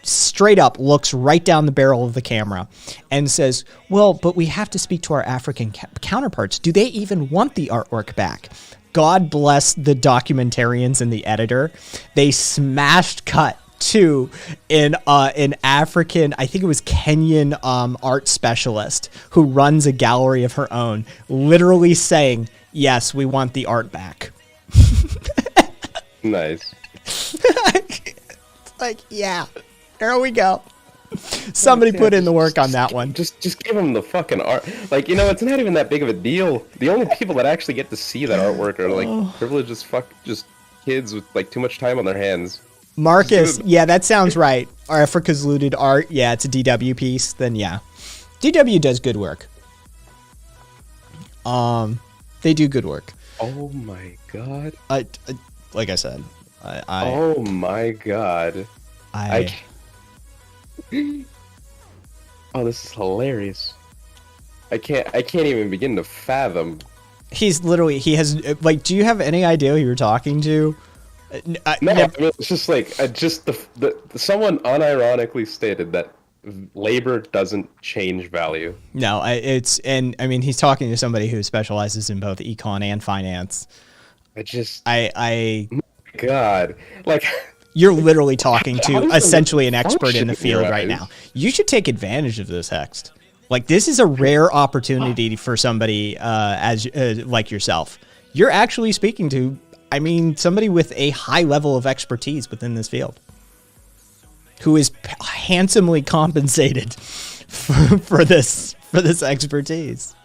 straight up looks right down the barrel of the camera and says, well, but we have to speak to our African counterparts. Do they even want the artwork back? God bless the documentarians and the editor. They smashed cut to an African, I think it was Kenyan art specialist who runs a gallery of her own, literally saying, yes, we want the art back. Nice. Like, yeah, there we go. Somebody put in the work on that one. Just give them the fucking art. Like, it's not even that big of a deal. The only people that actually get to see that artwork are like privileged as fuck, just kids with like too much time on their hands. Marcus, yeah, that sounds right. Africa's looted art. Yeah, it's a DW piece. Then yeah, DW does good work. They do good work. Oh my god. Like I said, oh my god. Oh, this is hilarious. I can't even begin to fathom. He has like. Do you have any idea who you're talking to? No, I mean, it's just like someone unironically stated that labor doesn't change value. No, I mean he's talking to somebody who specializes in both econ and finance. God, like you're literally talking to essentially an expert in the field right now. You should take advantage of this, Hext. Like, this is a rare opportunity for somebody as like yourself. You're actually speaking to, I mean, somebody with a high level of expertise within this field, who is handsomely compensated for this expertise.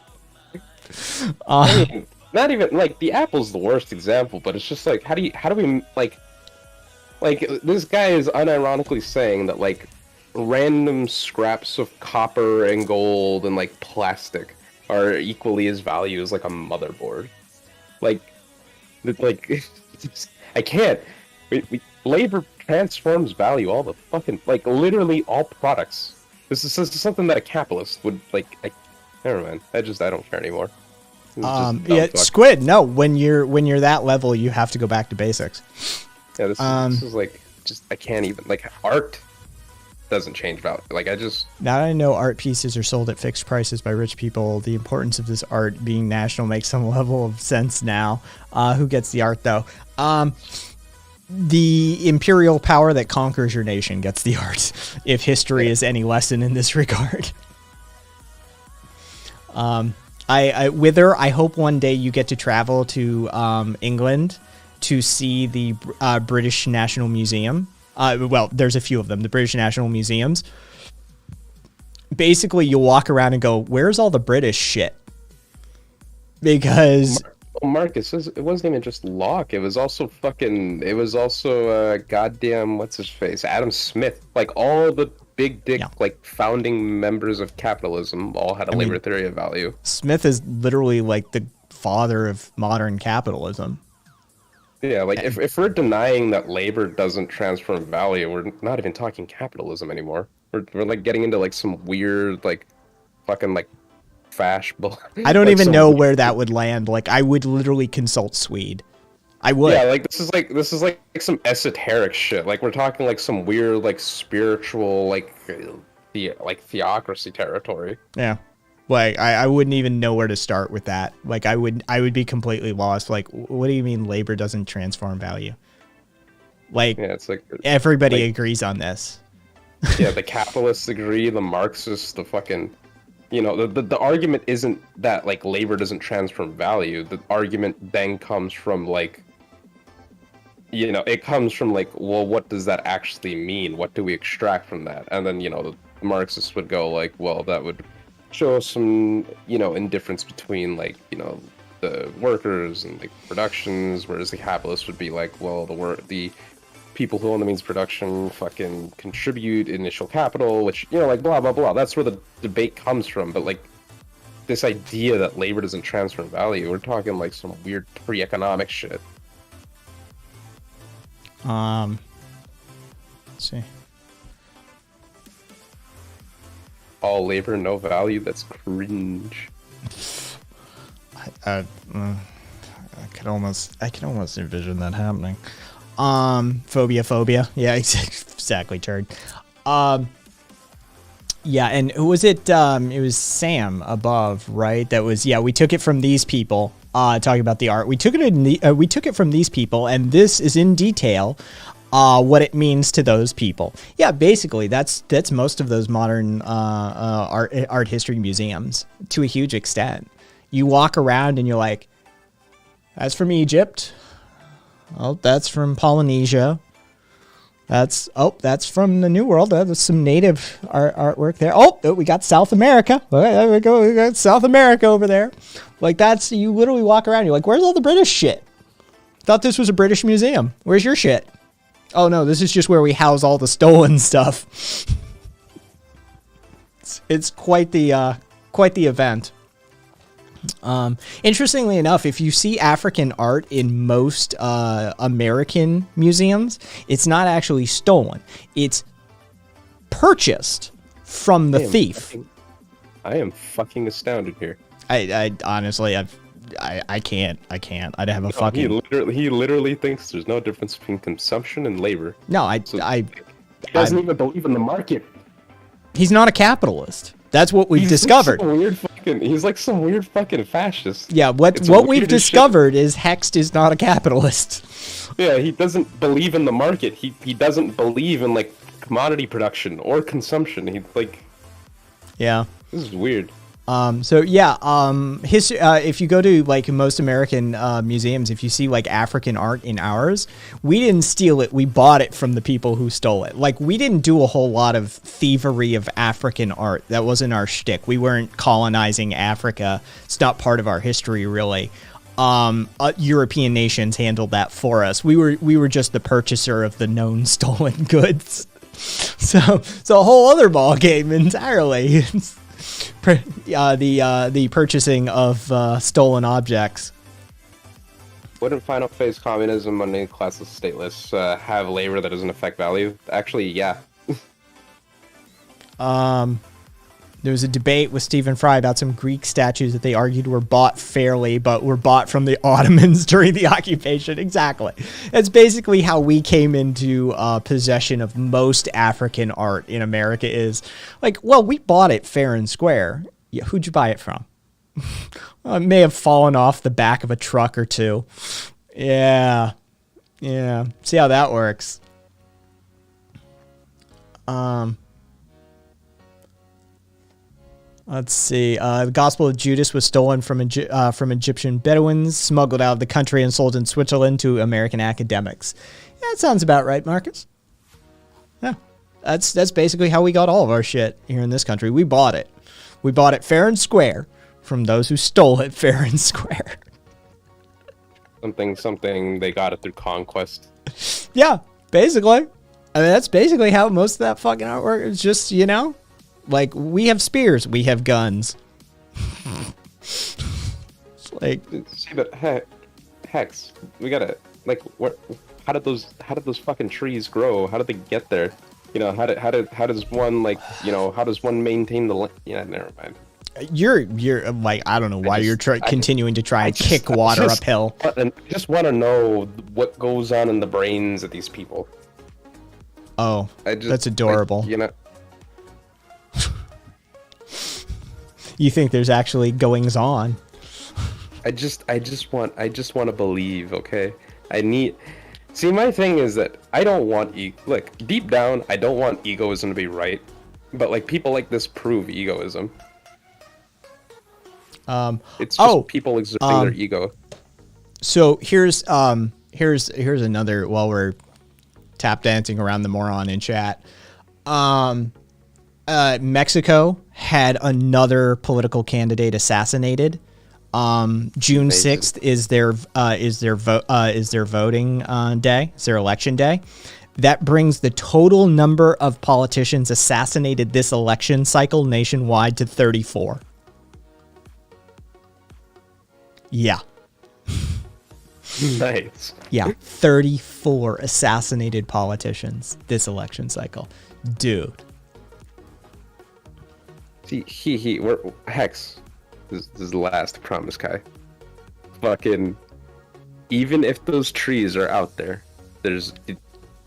I mean, not even like the Apple's the worst example, but it's just like how do we like this guy is unironically saying that like random scraps of copper and gold and like plastic are equally as value as like a motherboard. Like I can't. Labor transforms value all the fucking like literally all products. This is something that a capitalist would like. Never mind. I don't care anymore. Yeah, Squid. No, when you're that level, you have to go back to basics. Yeah, this is like just I can't even like art doesn't change value. Like I just now that I know art pieces are sold at fixed prices by rich people, the importance of this art being national makes some level of sense now. Who gets the art though? The imperial power that conquers your nation gets the art. If history is any lesson in this regard. Wither, I hope one day you get to travel to England to see the British National Museum. Well, there's a few of them, the British National Museums. Basically, you'll walk around and go, where's all the British shit? Because... Marcus, it wasn't even just Locke. It was also goddamn, what's his face? Adam Smith. Like, all the big dick, like, founding members of capitalism all had a labor theory of value. Smith is literally, like, the father of modern capitalism. Yeah, like, if we're denying that labor doesn't transform value, we're not even talking capitalism anymore. We're like, getting into, like, some weird, like, fucking, like, I don't even know where that would land. Like, I would literally consult Swede. I would. Yeah, like, this is like some esoteric shit. Like, we're talking, like, some weird, like, spiritual, like theocracy territory. Yeah. Like, I wouldn't even know where to start with that. Like, I would be completely lost. Like, what do you mean labor doesn't transform value? Like, yeah, it's like everybody agrees on this. Yeah, the capitalists agree, the Marxists, the fucking... You know, the argument isn't that, like, labor doesn't transform value. The argument then comes from, like, you know, it comes from, like, well, what does that actually mean? What do we extract from that? And then, you know, the Marxists would go, like, well, that would show some, you know, indifference between, like, you know, the workers and the productions, whereas the capitalists would be like, well, the people who own the means of production fucking contribute initial capital, which, you know, like, blah, blah, blah. That's where the debate comes from. But, like, this idea that labor doesn't transfer value, we're talking, like, some weird pre-economic shit. Let's see. All labor, no value? That's cringe. I can almost envision that happening. Phobia. Yeah, exactly, turd. Yeah, and who was it? It was Sam above, right? That was, yeah, we took it from these people, talking about the art. We took it from these people, and this is in detail, what it means to those people. Yeah, basically, that's most of those modern, art history museums, to a huge extent. You walk around and you're like, that's from Egypt. Oh, that's from Polynesia. That's from the New World. That's some native artwork there. Oh, we got South America. There we go. We got South America over there. Like, that's, you literally walk around. You're like, where's all the British shit? Thought this was a British museum. Where's your shit? Oh no, this is just where we house all the stolen stuff. It's quite the event. Interestingly enough, if you see African art in most American museums, it's not actually stolen. It's purchased from the thief. I am fucking astounded here. I honestly, I can't. I'd have a fucking... He literally thinks there's no difference between consumption and labor. No, he doesn't even believe in the market. He's not a capitalist. That's what we've discovered. He's like some weird fucking fascist. Yeah, what we've discovered is Hext is not a capitalist. Yeah, he doesn't believe in the market. He doesn't believe in, like, commodity production or consumption. He's like... Yeah. This is weird. So yeah, history. If you go to like most American museums, if you see like African art in ours, we didn't steal it. We bought it from the people who stole it. Like we didn't do a whole lot of thievery of African art. That wasn't our shtick. We weren't colonizing Africa. It's not part of our history, really. European nations handled that for us. We were just the purchaser of the known stolen goods. So it's a whole other ball game entirely. The purchasing of stolen objects. Wouldn't final phase communism under classless stateless have labor that doesn't affect value? Actually, yeah. There was a debate with Stephen Fry about some Greek statues that they argued were bought fairly, but were bought from the Ottomans during the occupation. Exactly. That's basically how we came into possession of most African art in America is like, well, we bought it fair and square. Yeah, who'd you buy it from? Well, it may have fallen off the back of a truck or two. Yeah. Yeah. See how that works. Let's see. The Gospel of Judas was stolen from Egyptian Bedouins, smuggled out of the country, and sold in Switzerland to American academics. Yeah, that sounds about right, Marcus. Yeah, that's basically how we got all of our shit here in this country. We bought it. We bought it fair and square from those who stole it fair and square. Something. They got it through conquest. Yeah, basically. I mean, that's basically how most of that fucking artwork is. Just, you know. Like, we have spears, we have guns. It's like, see, but Hex, we gotta like, how did those fucking trees grow? How did they get there? You know, how does one like, you know, how does one maintain the? Yeah, never mind. You're like, I don't know why you're continuing to try and kick water uphill. I just want to know what goes on in the brains of these people. Oh, that's adorable. Like, you know. You think there's actually goings on? I just want to believe, okay? See, my thing is that I don't want look, deep down, I don't want egoism to be right, but like people like this prove egoism. It's just people exerting their ego. So here's another, while we're tap dancing around the moron in chat. Mexico had another political candidate assassinated. June 6th is their voting day. It's their election day. That brings the total number of politicians assassinated this election cycle nationwide to 34. Yeah. Nice. Yeah, 34 assassinated politicians this election cycle. Dude. See, we're Hex. This is the last promise, Kai. Fucking, even if those trees are out there,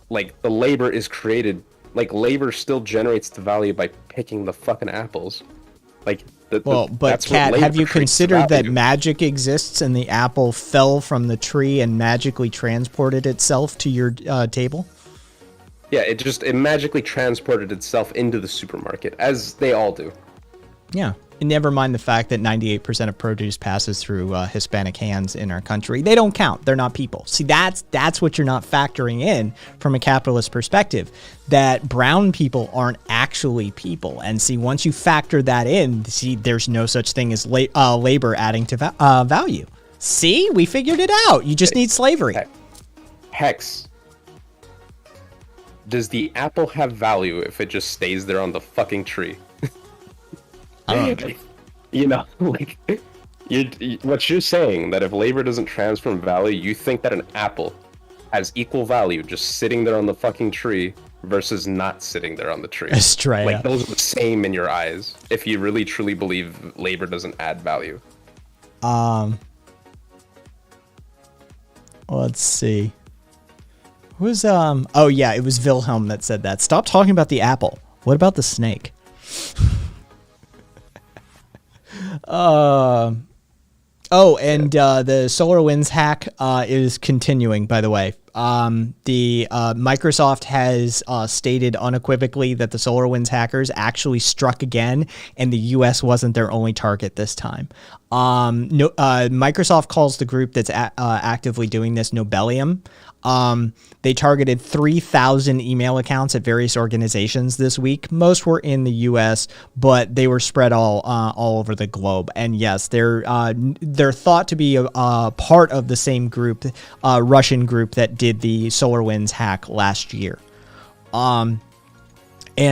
like, the labor is created. Like, labor still generates the value by picking the fucking apples. Like, but Kat, have you considered that magic exists and the apple fell from the tree and magically transported itself to your table? Yeah, it magically transported itself into the supermarket, as they all do. Yeah. And never mind the fact that 98% of produce passes through Hispanic hands in our country. They don't count. They're not people. See, that's what you're not factoring in from a capitalist perspective, that brown people aren't actually people. And see, once you factor that in, see, there's no such thing as labor adding to value. See, we figured it out. You just need slavery. Hex. Does the apple have value if it just stays there on the fucking tree? You know, like, what you're saying, that if labor doesn't transform value, you think that an apple has equal value just sitting there on the fucking tree versus not sitting there on the tree. Like, those are the same in your eyes, if you really truly believe labor doesn't add value. Let's see. Who's oh yeah, it was Wilhelm that said that. Stop talking about the apple. What about the snake? The SolarWinds hack is continuing, by the way. The Microsoft has stated unequivocally that the SolarWinds hackers actually struck again, and the U.S. wasn't their only target this time. Microsoft calls the group that's actively doing this Nobelium. They targeted 3,000 email accounts at various organizations this week. Most were in the U.S., but they were spread all over the globe. And yes, they're thought to be a part of the same group, Russian group that did the SolarWinds hack last year. And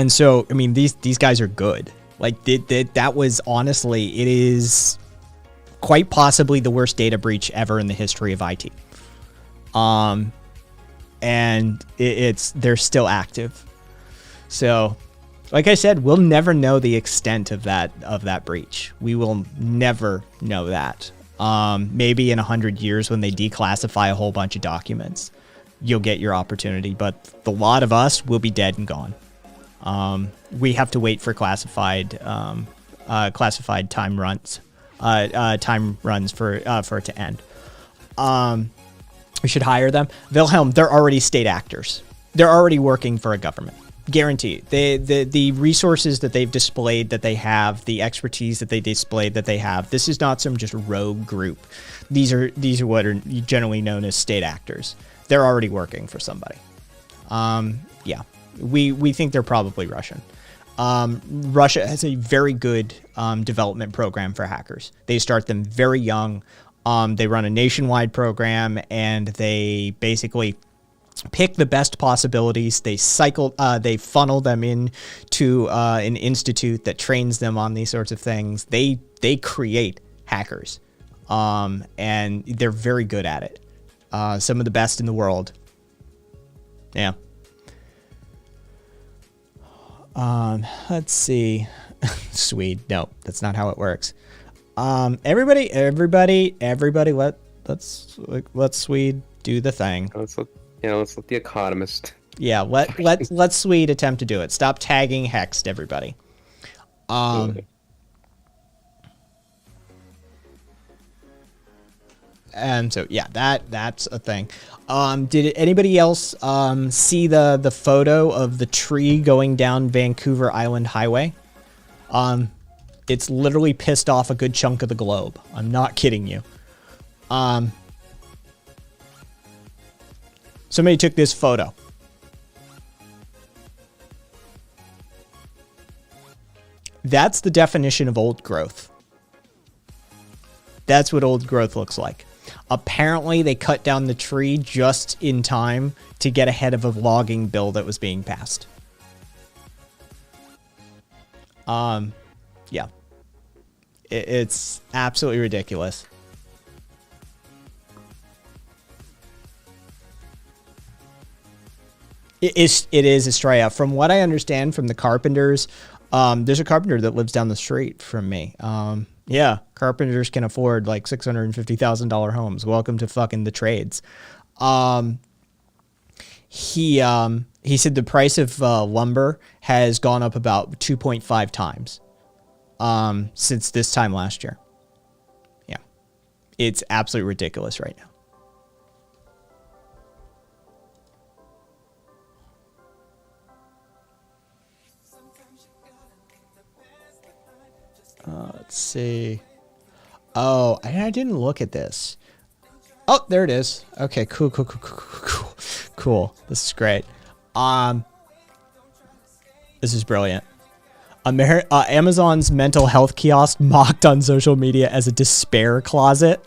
so, I mean, these guys are good. Like that was honestly, it is quite possibly the worst data breach ever in the history of IT. And they're still active. So, like I said, we'll never know the extent of that breach. We will never know that. Maybe in 100 years when they declassify a whole bunch of documents, you'll get your opportunity. But the lot of us will be dead and gone. We have to wait for classified time runs for it to end. We should hire them. Wilhelm, they're already state actors. They're already working for a government. Guarantee. The resources that they've displayed that they have, the expertise that they displayed that they have, this is not some just rogue group. These are what are generally known as state actors. They're already working for somebody. Yeah. We think they're probably Russian. Russia has a very good development program for hackers. They start them very young. They run a nationwide program, and they basically pick the best possibilities. They funnel them in to an institute that trains them on these sorts of things. They create hackers, and they're very good at it. Some of the best in the world. Yeah. Let's see. Swede. No, that's not how it works. Everybody, let's Swede do the thing. Let's let the Economist. Yeah, let Swede attempt to do it. Stop tagging Hext, everybody. And so yeah, that's a thing. Did anybody else see the photo of the tree going down Vancouver Island Highway? It's literally pissed off a good chunk of the globe. I'm not kidding you. Somebody took this photo. That's the definition of old growth. That's what old growth looks like. Apparently, they cut down the tree just in time to get ahead of a logging bill that was being passed. Yeah. It's absolutely ridiculous. It is Estrella. From what I understand from the carpenters, there's a carpenter that lives down the street from me. Yeah, carpenters can afford like $650,000 homes. Welcome to fucking the trades. He said the price of lumber has gone up about 2.5 times since this time last year. Yeah, it's absolutely ridiculous right now. Let's see. Oh, I didn't look at this. Oh, there it is. Okay, cool. This is great. This is brilliant. Amazon's mental health kiosk mocked on social media as a despair closet.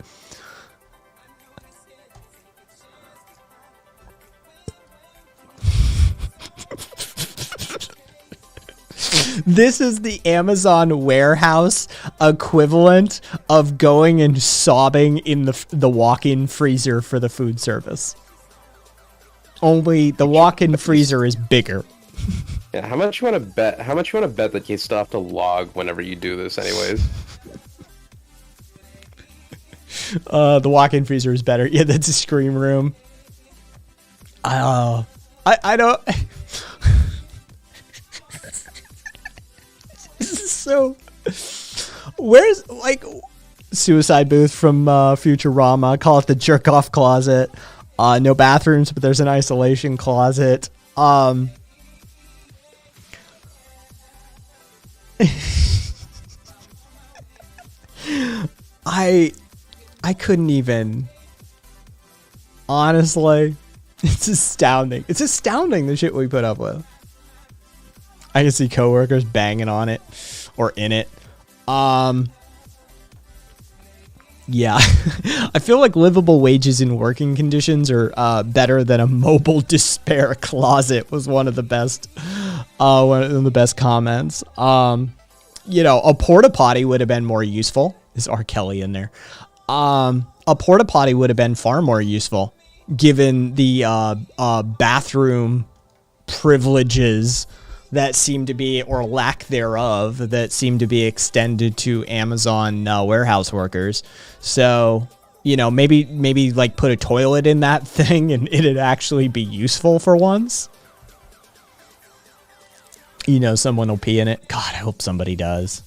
This is the Amazon warehouse equivalent of going and sobbing in the walk-in freezer for the food service. Only the walk-in freezer is bigger. Yeah, how much you want to bet? How much you want to bet that you still have to log whenever you do this, anyways? The walk-in freezer is better. Yeah, that's a scream room. I don't. So, where's like suicide booth from Futurama? Call it the jerk off closet. No bathrooms, but there's an isolation closet. I couldn't even. Honestly, it's astounding. It's astounding the shit we put up with. I can see coworkers banging on it or in it. Yeah, I feel like livable wages and working conditions are better than a mobile despair closet was one of the best comments. You know, a porta potty would have been more useful. Is R. Kelly in there? A porta potty would have been far more useful given the bathroom privileges that seem to be, or lack thereof, that seem to be extended to Amazon warehouse workers. So, you know, maybe like put a toilet in that thing and it'd actually be useful for once. You know, someone will pee in it. God, I hope somebody does.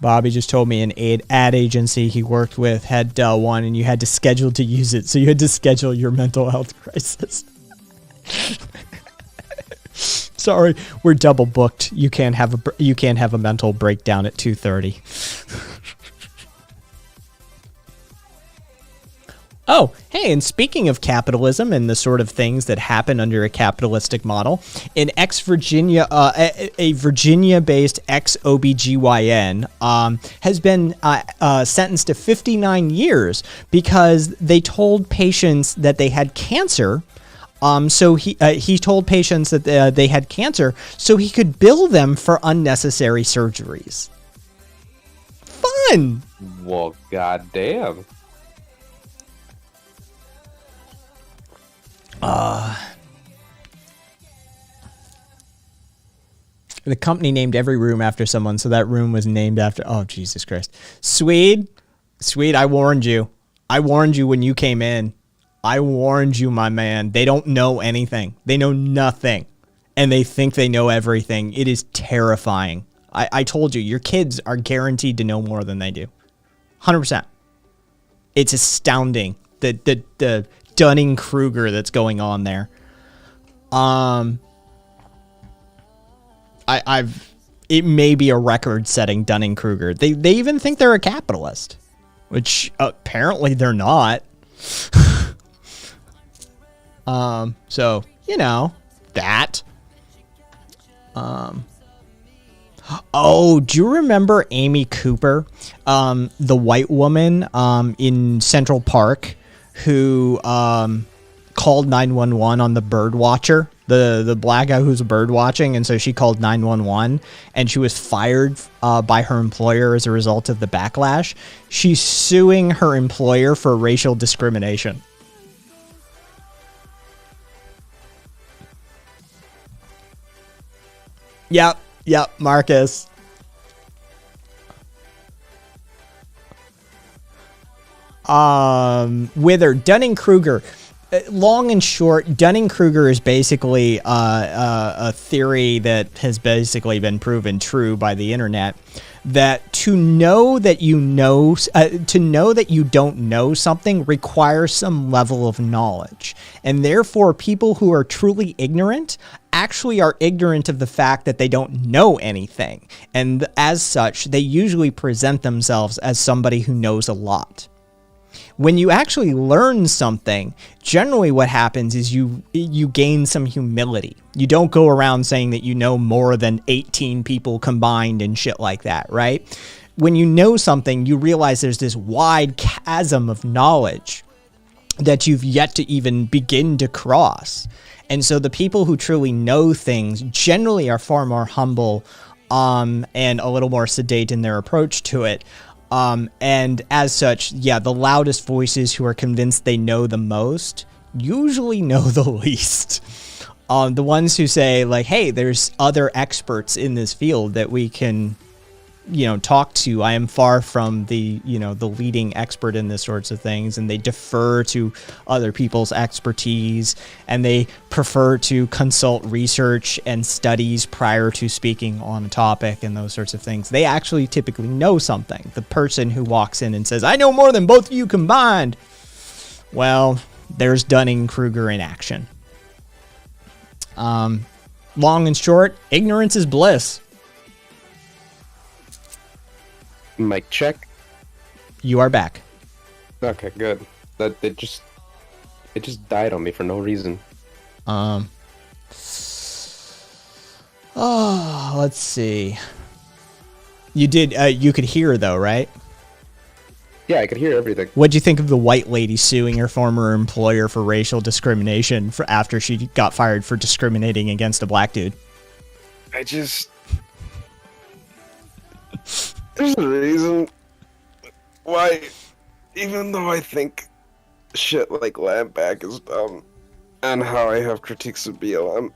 Bobby just told me an ad agency he worked with had one, and you had to schedule to use it. So you had to schedule your mental health crisis. Sorry, we're double booked. You can't have a mental breakdown at 2:30. Oh, hey, and speaking of capitalism and the sort of things that happen under a capitalistic model, an a Virginia-based ex-OBGYN has been sentenced to 59 years because they told patients that they had cancer. So he told patients that they had cancer so he could bill them for unnecessary surgeries. Fun! Well, goddamn. The company named every room after someone, so that room was named after... Oh, Jesus Christ. Swede, I warned you. I warned you when you came in. I warned you, my man. They don't know anything. They know nothing. And they think they know everything. It is terrifying. I told you, your kids are guaranteed to know more than they do. 100%. It's astounding. The Dunning-Kruger that's going on there. It may be a record-setting Dunning-Kruger. They even think they're a capitalist, which apparently they're not. So, you know, that. Oh, do you remember Amy Cooper, the white woman in Central Park who called 911 on the bird watcher, the black guy who's bird watching, and so she called 911 and she was fired by her employer as a result of the backlash? She's suing her employer for racial discrimination. Yep, Marcus. Wither, Dunning-Kruger. Long and short, Dunning-Kruger is basically a theory that has basically been proven true by the internet. That to know that you don't know something requires some level of knowledge, and therefore people who are truly ignorant actually are ignorant of the fact that they don't know anything, and as such, they usually present themselves as somebody who knows a lot. When you actually learn something, generally what happens is you gain some humility. You don't go around saying that you know more than 18 people combined and shit like that, right? When you know something, you realize there's this wide chasm of knowledge that you've yet to even begin to cross. And so the people who truly know things generally are far more humble and a little more sedate in their approach to it. And as such, yeah, the loudest voices who are convinced they know the most usually know the least. The ones who say like, hey, there's other experts in this field that we can talked to. I am far from the the leading expert in this sorts of things, and they defer to other people's expertise, and they prefer to consult research and studies prior to speaking on a topic and those sorts of things. They actually typically know something. The person who walks in and says, "I know more than both of you combined," well, there's Dunning-Kruger in action. Long and short, ignorance is bliss. Mic check. You are back. Okay, good. That it just died on me for no reason. Let's see. You did. You could hear though, right? Yeah, I could hear everything. What'd you think of the white lady suing her former employer for racial discrimination after she got fired for discriminating against a black dude? There's a reason why, even though I think shit like Land Back is dumb, and how I have critiques of BLM,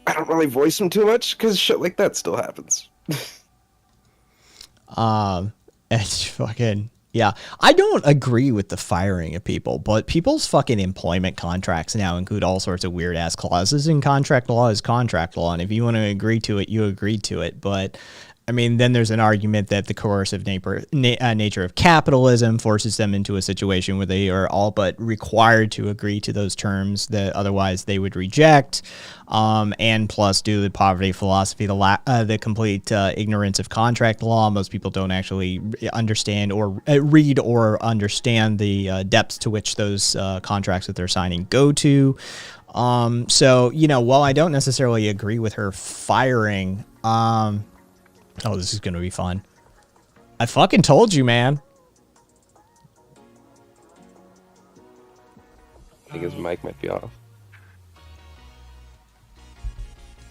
I don't really voice them too much, because shit like that still happens. It's fucking... Yeah, I don't agree with the firing of people, but people's fucking employment contracts now include all sorts of weird ass clauses, and contract law is contract law, and if you want to agree to it, you agree to it. But I mean, then there's an argument that the coercive nature of capitalism forces them into a situation where they are all but required to agree to those terms that otherwise they would reject. And plus, due to the poverty philosophy, the complete ignorance of contract law, most people don't actually understand or read or understand the depths to which those contracts that they're signing go to. So, while I don't necessarily agree with her firing, oh, this is going to be fun. I fucking told you, man. I think his mic might be off.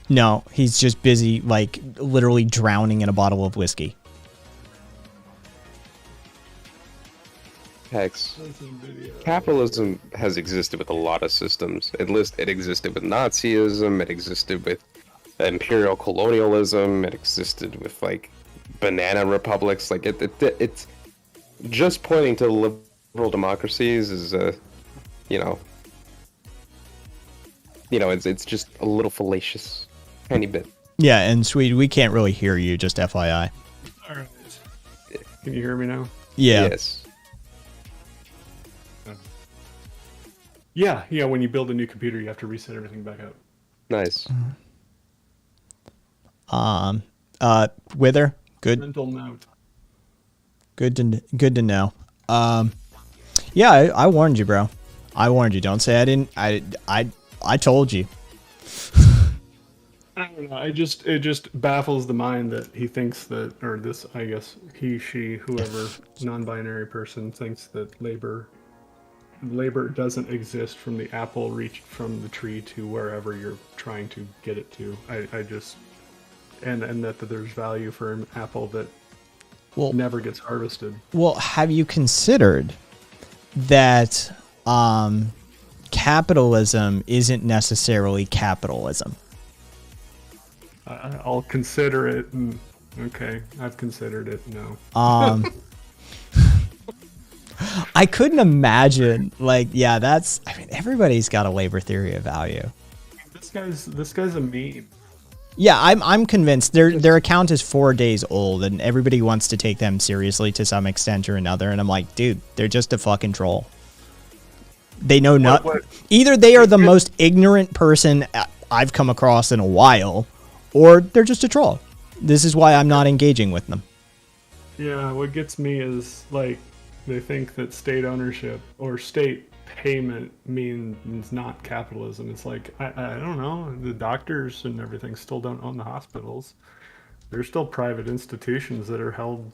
No, he's just busy, literally drowning in a bottle of whiskey. Hex. Capitalism has existed with a lot of systems. It existed with Nazism, it existed with imperial colonialism, it existed with, banana republics. It's just pointing to liberal democracies is, it's just a little fallacious. Tiny bit. Yeah, and Swede, we can't really hear you, just FYI. All right. Can you hear me now? Yeah. Yes. Yeah, when you build a new computer, you have to reset everything back up. Nice. Wither, good. Mental note. Good to know. Yeah, I warned you, bro. I warned you. Don't say I didn't. I told you. I don't know. It just baffles the mind that he thinks that, or this, I guess, he, she, whoever, non-binary person thinks that labor doesn't exist from the apple reached from the tree to wherever you're trying to get it to. I just, and that there's value for an apple that never gets harvested. Well, have you considered that capitalism isn't necessarily capitalism? I'll consider it. Okay, I've considered it. No. I couldn't imagine. Everybody's got a labor theory of value. This guy's a meme. Yeah, I'm convinced their account is 4 days old, and everybody wants to take them seriously to some extent or another. And I'm like, dude, they're just a fucking troll. They know not. Either they are the most ignorant person I've come across in a while, or they're just a troll. This is why I'm not engaging with them. Yeah, what gets me is they think that state ownership or state payment means not capitalism. It's I don't know. The doctors and everything still don't own the hospitals. There's still private institutions that are held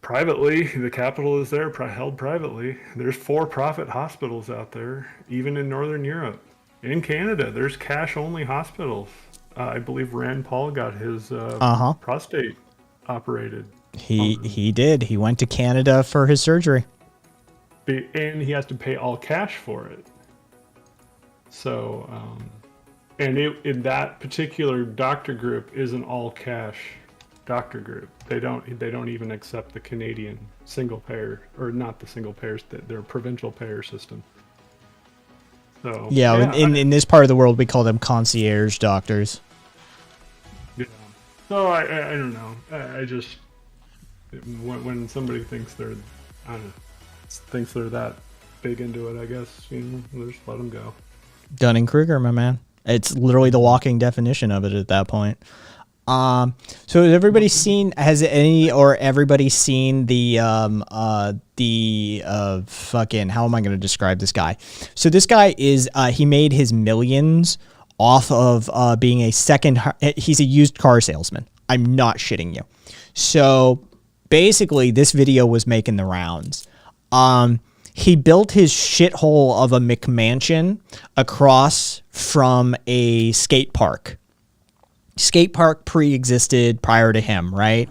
privately. The capital is there, held privately. There's for-profit hospitals out there, even in Northern Europe. In Canada, there's cash-only hospitals. I believe Rand Paul got his prostate operated. He did. He went to Canada for his surgery. And he has to pay all cash for it. So, And in that particular doctor group is an all cash doctor group. They don't even accept the Canadian single payer, or not the single payers, their provincial payer system. So Yeah, in this part of the world, we call them concierge doctors. yeah. So I don't know. I just when somebody thinks they're thinks they're that big into it, I guess just let them go. Dunning-Kruger, my man. It's literally the walking definition of it at that point. So has everybody seen? Has any or everybody seen the fucking? How am I going to describe this guy? So this guy is he made his millions off of being a he's a used car salesman. I'm not shitting you. So basically, this video was making the rounds. He built his shithole of a McMansion across from a skate park. Skate park pre-existed prior to him, right?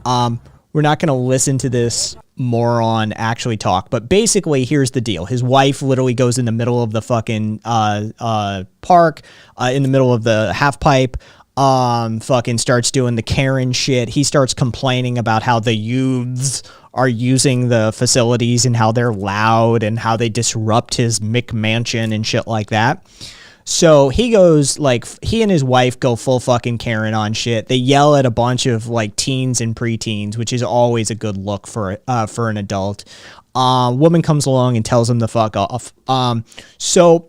We're not going to listen to this moron actually talk, but basically, here's the deal. His wife literally goes in the middle of the fucking park, in the middle of the half pipe, fucking starts doing the Karen shit. He starts complaining about how the youths are using the facilities and how they're loud and how they disrupt his McMansion and shit like that. So he goes, like, he and his wife go full fucking Karen on shit. They yell at a bunch of, like, teens and preteens, which is always a good look for an adult. Woman comes along and tells him to fuck off. So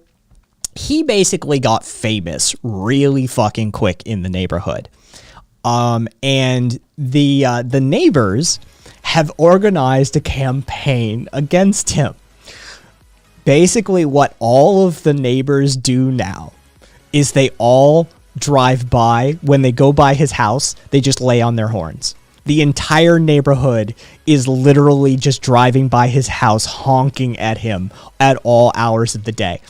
he basically got famous really fucking quick in the neighborhood. And the neighbors have organized a campaign against him. Basically, what all of the neighbors do now is they all drive by. When they go by his house, they just lay on their horns. The entire neighborhood is literally just driving by his house, honking at him at all hours of the day.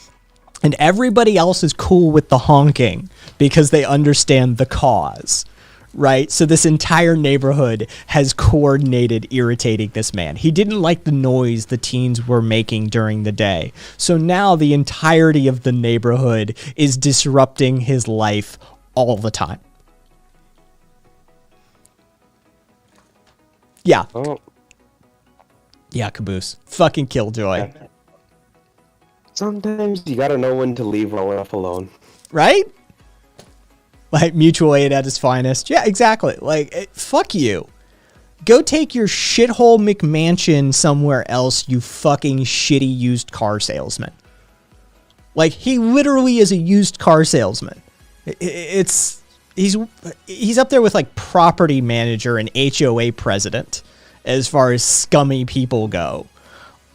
And everybody else is cool with the honking because they understand the cause. Right? So this entire neighborhood has coordinated irritating this man. He didn't like the noise the teens were making during the day. So now the entirety of the neighborhood is disrupting his life all the time. Yeah. Oh. Yeah, Caboose. Fucking Killjoy. Sometimes you gotta know when to leave well enough alone. Right? Like, mutual aid at its finest. Yeah, exactly. Like, fuck you. Go take your shithole McMansion somewhere else, you fucking shitty used car salesman. Like, he literally is a used car salesman. He's up there with, like, property manager and HOA president as far as scummy people go.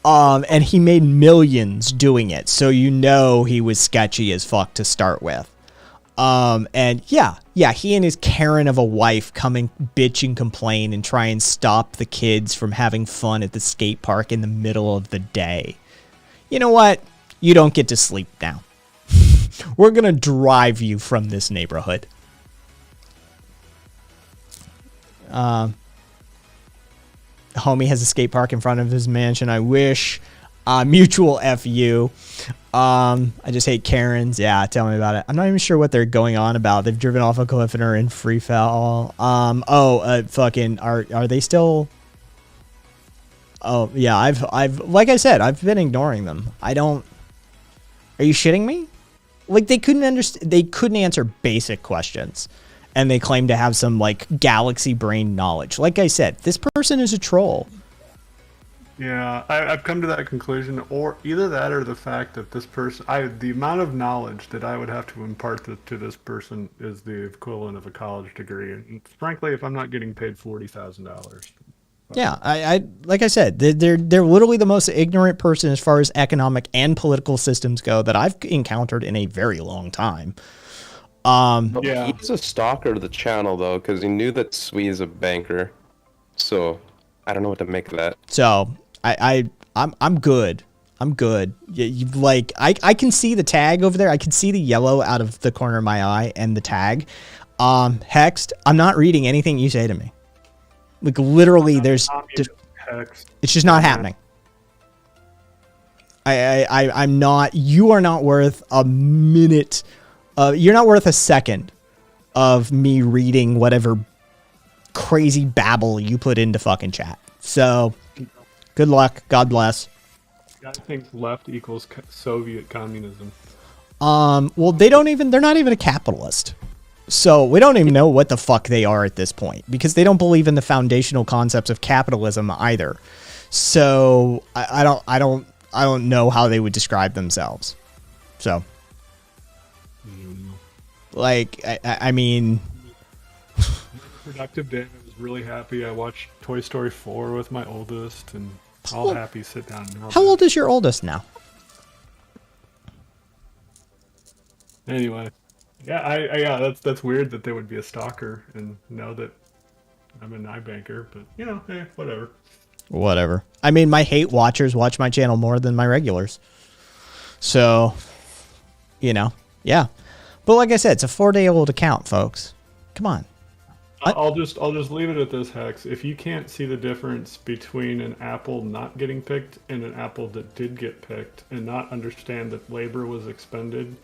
And he made millions doing it, so you know he was sketchy as fuck to start with. And yeah, he and his Karen of a wife come and bitch and complain and try and stop the kids from having fun at the skate park in the middle of the day. You know what? You don't get to sleep now. We're gonna drive you from this neighborhood. Homie has a skate park in front of his mansion. I wish. Mutual FU. I just hate Karens. Yeah, tell me about it. I'm not even sure what they're going on about. They've driven off a cliff and are in free fall. Fucking are they still? Oh yeah, I've like I said, I've been ignoring them. I don't. Are you shitting me? Like they couldn't understand. They couldn't answer basic questions, and they claim to have some like galaxy brain knowledge. Like I said, this person is a troll. Yeah, I've come to that conclusion, or either that or the fact that this person, the amount of knowledge that I would have to impart to this person is the equivalent of a college degree. And frankly, if I'm not getting paid $40,000. Yeah, I like I said, they're literally the most ignorant person as far as economic and political systems go that I've encountered in a very long time. Yeah, he's a stalker of the channel though, because he knew that Sui is a banker. So I don't know what to make of that. So I'm good. I'm good. Like I can see the tag over there. I can see the yellow out of the corner of my eye and the tag. Hexed. I'm not reading anything you say to me. Like literally, it's just not happening. I'm not. You are not worth a minute You're not worth a second of me reading whatever crazy babble you put into fucking chat. So, good luck. God bless. I think left equals Soviet communism. Well, they're not even a capitalist. So we don't even know what the fuck they are at this point because they don't believe in the foundational concepts of capitalism either. So I don't know how they would describe themselves. So, like, I mean, productive day. I was really happy. I watched Toy Story 4 with my oldest, and all happy. Sit down. How old is your oldest now? Anyway, yeah, that's weird that they would be a stalker and know that I'm an iBanker, but hey, whatever. Whatever. I mean, my hate watchers watch my channel more than my regulars. So, yeah. But like I said, it's a 4-day-old account, folks. Come on. I'll just leave it at this, Hex. If you can't see the difference between an apple not getting picked and an apple that did get picked and not understand that labor was expended,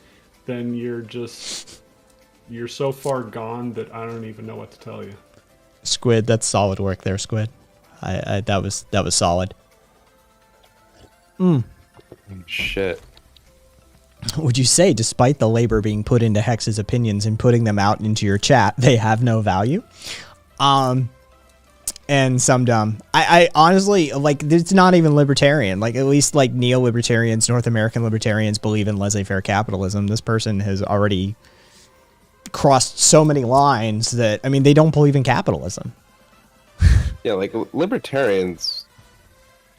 then you're so far gone that I don't even know what to tell you. Squid, that's solid work there, Squid. That was solid. Shit. Would you say, despite the labor being put into Hex's opinions and putting them out into your chat, they have no value? And some dumb. I honestly, like, it's not even libertarian. Like, at least, like, neo-libertarians, North American libertarians believe in laissez-faire capitalism. This person has already crossed so many lines that, I mean, they don't believe in capitalism. Yeah, like, libertarians,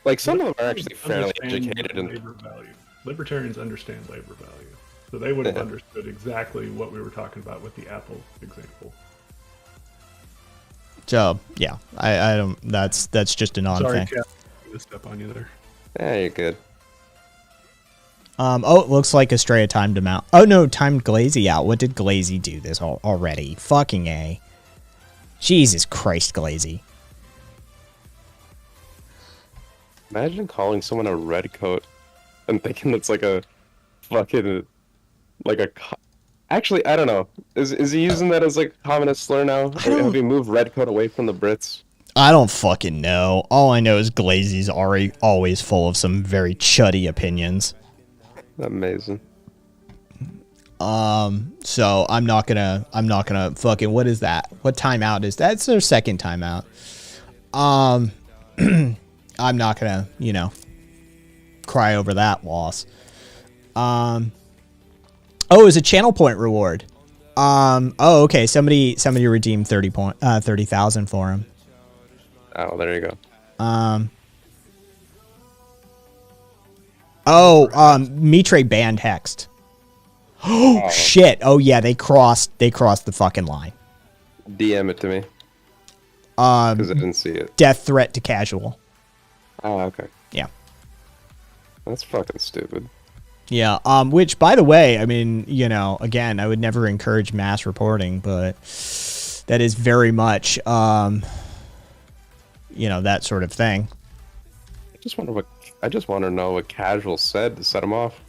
like, some of them are actually fairly educated. Labor value. Libertarians understand labor value. So they would have understood exactly what we were talking about with the Apple example. So, yeah, I don't, that's just a non-thing. Sorry, Cap, I'm gonna step on you there. Yeah, you're good. Oh, it looks like Estrella timed him out. Oh, no, timed Glazy out. What did Glazy do this already? Fucking A. Jesus Christ, Glazy. Imagine calling someone a redcoat and thinking it's like a fucking, like a... Actually, I don't know. Is he using that as like a communist slur now? Or have we moved redcoat away from the Brits? I don't fucking know. All I know is Glazy's always full of some very chuddy opinions. Amazing. So I'm not gonna fucking, what is that? What timeout is that? It's their second timeout. I'm not gonna, cry over that loss. Oh, it was a channel point reward. Oh, okay. Somebody redeemed 30,000 for him. Oh, there you go. Mitre banned Hexed. Oh shit. Oh yeah, they crossed the fucking line. DM it to me. Because I didn't see it. Death threat to casual. Oh, okay. Yeah. That's fucking stupid. Yeah, which, by the way, I mean, again, I would never encourage mass reporting, but that is very much, that sort of thing. I just want to know what Casual said to set him off.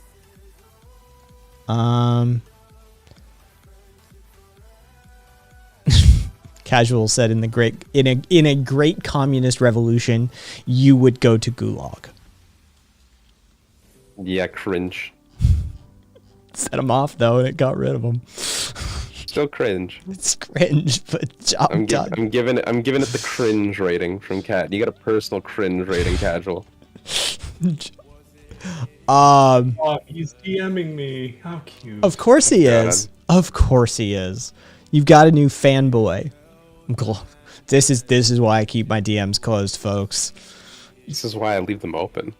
Casual said in a great communist revolution, you would go to Gulag. Yeah, cringe. Set him off though, and it got rid of him. Still cringe. It's cringe, but job done. I'm giving it the cringe rating from Cat. You got a personal cringe rating, Casual. Oh, he's DMing me. How cute. Of course he is. Of course he is. You've got a new fanboy. This is why I keep my DMs closed, folks. This is why I leave them open.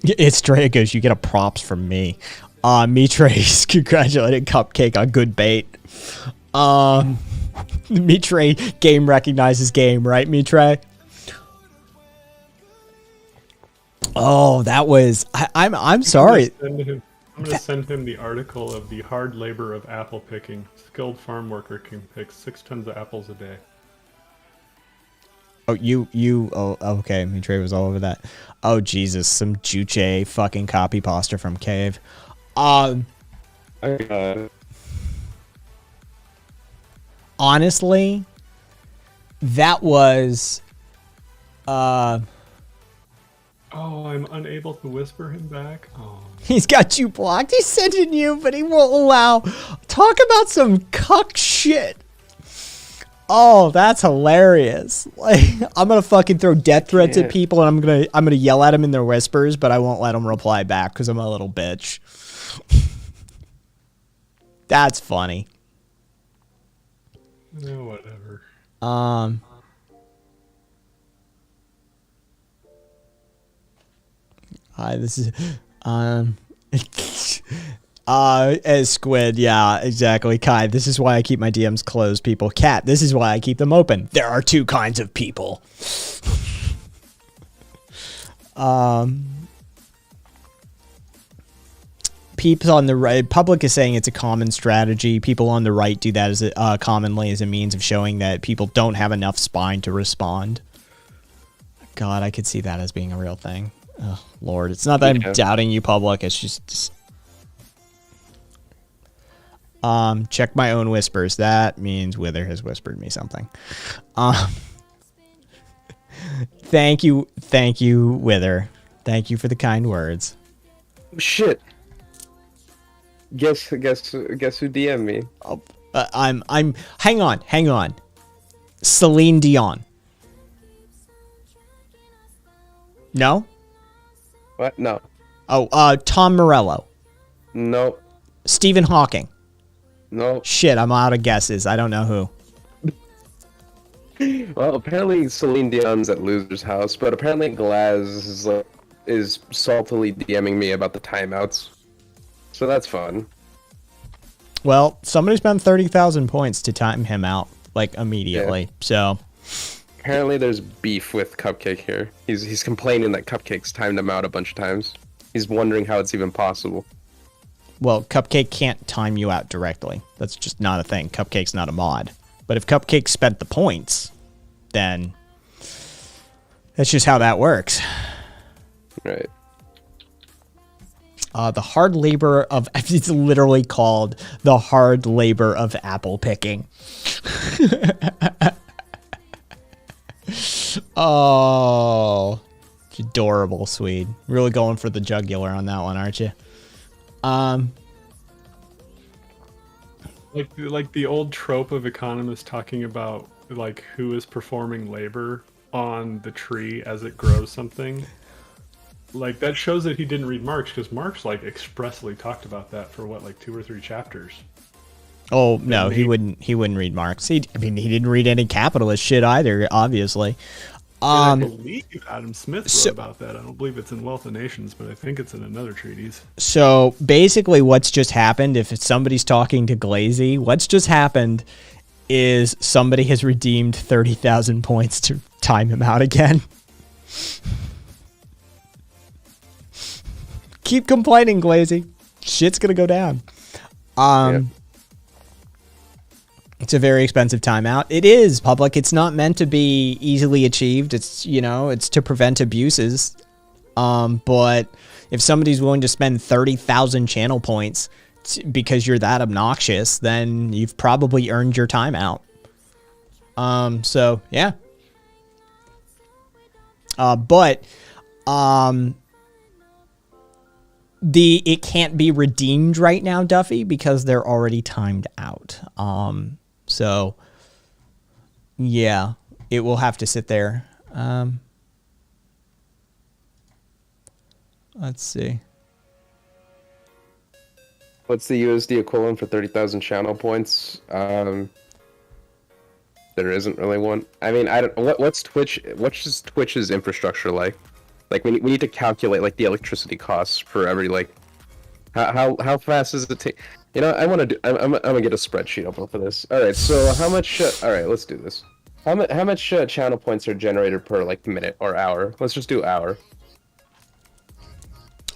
It's Dragos. You get a props from me. Mitre congratulated Cupcake on good bait. Mitre, game recognizes game, right, Mitre? Oh, that was. I'm sorry. I'm gonna send him the article of the hard labor of apple picking. Skilled farm worker can pick 6 tons of apples a day. Oh, oh, okay, Mitre was all over that. Oh, Jesus, some Juche fucking copy poster from Cave. I Honestly, that was Oh, I'm unable to whisper him back. Oh. he's got you blocked. He's sending you, but he won't allow. Talk about some cuck shit. Oh, that's hilarious. Like, I'm gonna fucking throw death threats at people, and I'm gonna yell at them in their whispers, but I won't let them reply back because I'm a little bitch. That's funny. No, whatever. Hi, this is as Squid, yeah, exactly. Kai, this is why I keep my DMs closed, people. Cat, this is why I keep them open. There are two kinds of people. Peeps on the right, public is saying it's a common strategy. People on the right do that as commonly as a means of showing that people don't have enough spine to respond. God, I could see that as being a real thing. Oh, Lord, it's not that I'm doubting you, public. It's just check my own whispers. That means Wither has whispered me something. Thank you, Wither. Thank you for the kind words. Shit. Guess who DM'd me? Oh, I'm hang on. Celine Dion. No? What? No. Oh, Tom Morello. No. Stephen Hawking. No. Shit, I'm out of guesses. I don't know who. Well, apparently Celine Dion's at Loser's house, but apparently Glaz is saltily DMing me about the timeouts. So that's fun. Well, somebody spent 30,000 points to time him out, like, immediately. Yeah. So apparently there's beef with Cupcake here. He's complaining that Cupcake's timed him out a bunch of times. He's wondering how it's even possible. Well, Cupcake can't time you out directly. That's just not a thing. Cupcake's not a mod. But if Cupcake spent the points, then that's just how that works. Right. The hard labor of... It's literally called the hard labor of apple picking. Oh, it's adorable, Swede. Really going for the jugular on that one, aren't you? Like the old trope of economists talking about like who is performing labor on the tree as it grows something. Like that shows that he didn't read Marx, because Marx like expressly talked about that for what, like 2 or 3 chapters. Oh no, he wouldn't read Marx. He didn't read any capitalist shit either, obviously. I believe Adam Smith wrote about that. I don't believe it's in Wealth of Nations, but I think it's in another treatise. So basically what's just happened, if somebody's talking to Glazy, what's just happened is somebody has redeemed 30,000 points to time him out again. Keep complaining, Glazy. Shit's gonna go down. It's a very expensive timeout. It is public. It's not meant to be easily achieved. It's, it's to prevent abuses. But if somebody's willing to spend 30,000 channel points because you're that obnoxious, then you've probably earned your timeout. So yeah. It can't be redeemed right now, Duffy, because they're already timed out. So yeah, it will have to sit there. Let's see. What's the USD equivalent for 30,000 channel points? There isn't really one. I mean, I don't. What's Twitch? What's just Twitch's infrastructure like? Like we need to calculate like the electricity costs for every like. How fast does it take? I want to do. I'm gonna get a spreadsheet open for this. All right. So how much? All right. Let's do this. How much channel points are generated per like minute or hour? Let's just do hour.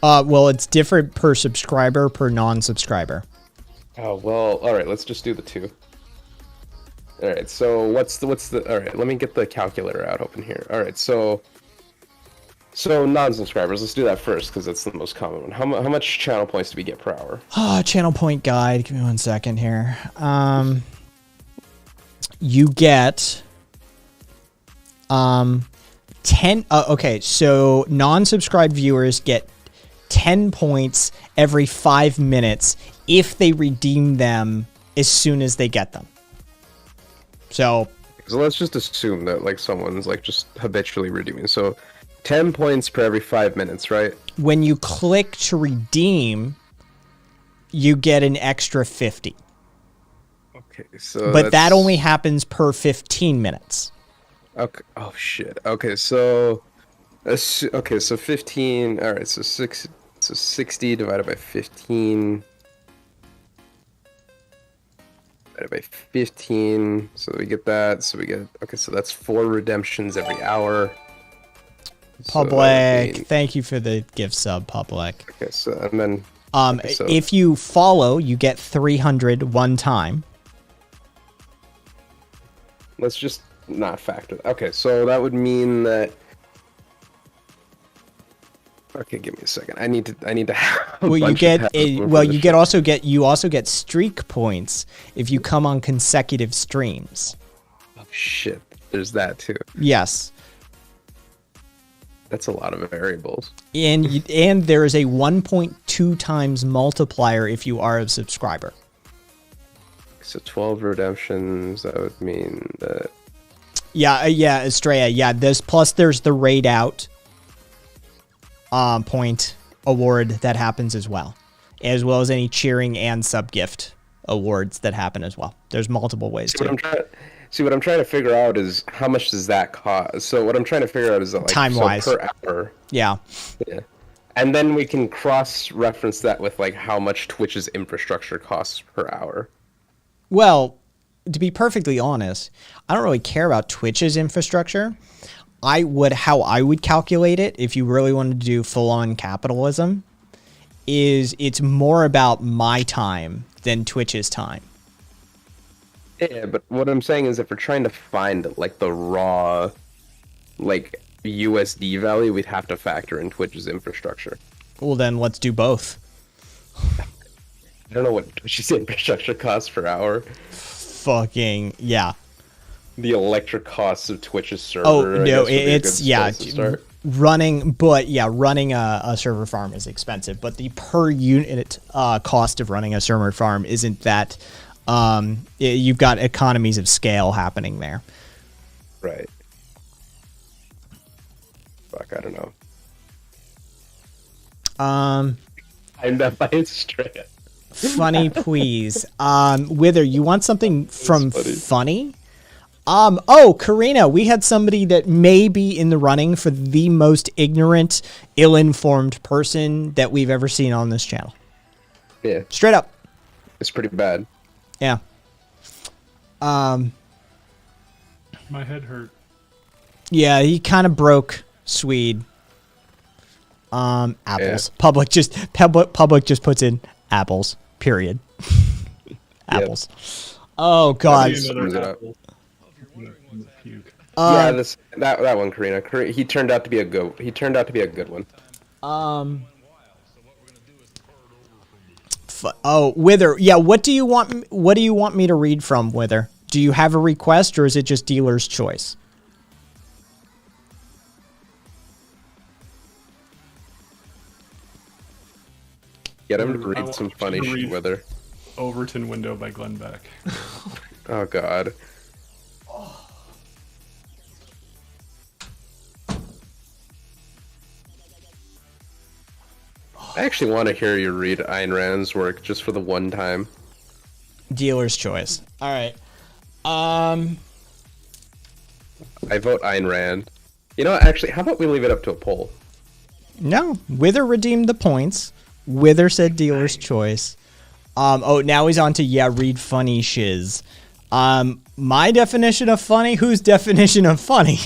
Well, it's different per subscriber, per non-subscriber. Oh well. All right. Let's just do the 2. All right. So what's the? All right. Let me get the calculator out open here. All right. So So non-subscribers, let's do that first because that's the most common one. How much channel points do we get per hour? Channel point guide. Give me 1 second here. You get 10. Okay, so non-subscribed viewers get 10 points every 5 minutes if they redeem them as soon as they get them. So let's just assume that like someone's like just habitually redeeming. So 10 points per every 5 minutes, right? when you click to redeem, you get an extra 50. Okay, so But that that's- only happens per 15 minutes. Okay. Oh shit. Okay, so okay, so 15. All right, so 60 divided by 15 divided by 15. So we get that. So we get okay. So that's 4 redemptions every hour. So that would Public, mean- thank you for the gift sub, Public. Okay, so and then okay, so- If you follow, you get 300 one time. let's just not factor. Okay, so that would mean that. Okay, give me a second. I need to. Have a Well, you bunch of get passwords for well, this you shit. also get streak points if you come on consecutive streams. Oh shit! There's that too. Yes. That's a lot of variables. And there is a 1.2 times multiplier if you are a subscriber. So 12 redemptions. That would mean that. Yeah, Estrella. Yeah, there's the raid out point award that happens as well as any cheering and sub gift awards that happen as well. There's multiple ways What to. I'm trying to figure out is how much does that cost? So what I'm trying to figure out is that like Time-wise. so per hour. Yeah. Yeah. And then we can cross-reference that with like how much Twitch's infrastructure costs per hour. Well, to be perfectly honest, I don't really care about Twitch's infrastructure. How I would calculate it if you really wanted to do full-on capitalism is it's more about my time than Twitch's time. Yeah, but what I'm saying is if we're trying to find like the raw like USD value, we'd have to factor in Twitch's infrastructure. Well, then let's do both. I don't know what Twitch's infrastructure costs per hour. Fucking yeah. The electric costs of Twitch's server. Oh I no, guess, would be a it's good yeah. place to start. Running a server farm is expensive, but the per unit cost of running a server farm isn't that. You've got economies of scale happening there. Right. Fuck, I don't know. I'm that by straight. Funny, please. Wither, you want something from funny. funny? Oh, Karina, we had somebody that may be in the running for the most ignorant, ill-informed person that we've ever seen on this channel. Yeah, Straight up. it's pretty bad. Yeah. My head hurt. Yeah, he kind of broke Swede. Apples. Yeah. Public just puts in apples. Period. Apples. Oh God. Sums it up. apple. I'm gonna puke. Yeah, that one, Karina. He turned out to be a good. He turned out to be a good one. Wither. Yeah. What do you want? What do you want me to read from, Wither? Do you have a request, or is it just dealer's choice? Get him to I read want some you to funny shit read- with her. Overton Window by Glenn Beck. Oh God. I actually want to hear you read Ayn Rand's work just for the one time. Dealer's choice. All right. I vote Ayn Rand. You know, actually, how about we leave it up to a poll? No. Wither redeemed the points. Wither said dealer's choice. Now he's on to read funny shiz. My definition of funny. Whose definition of funny?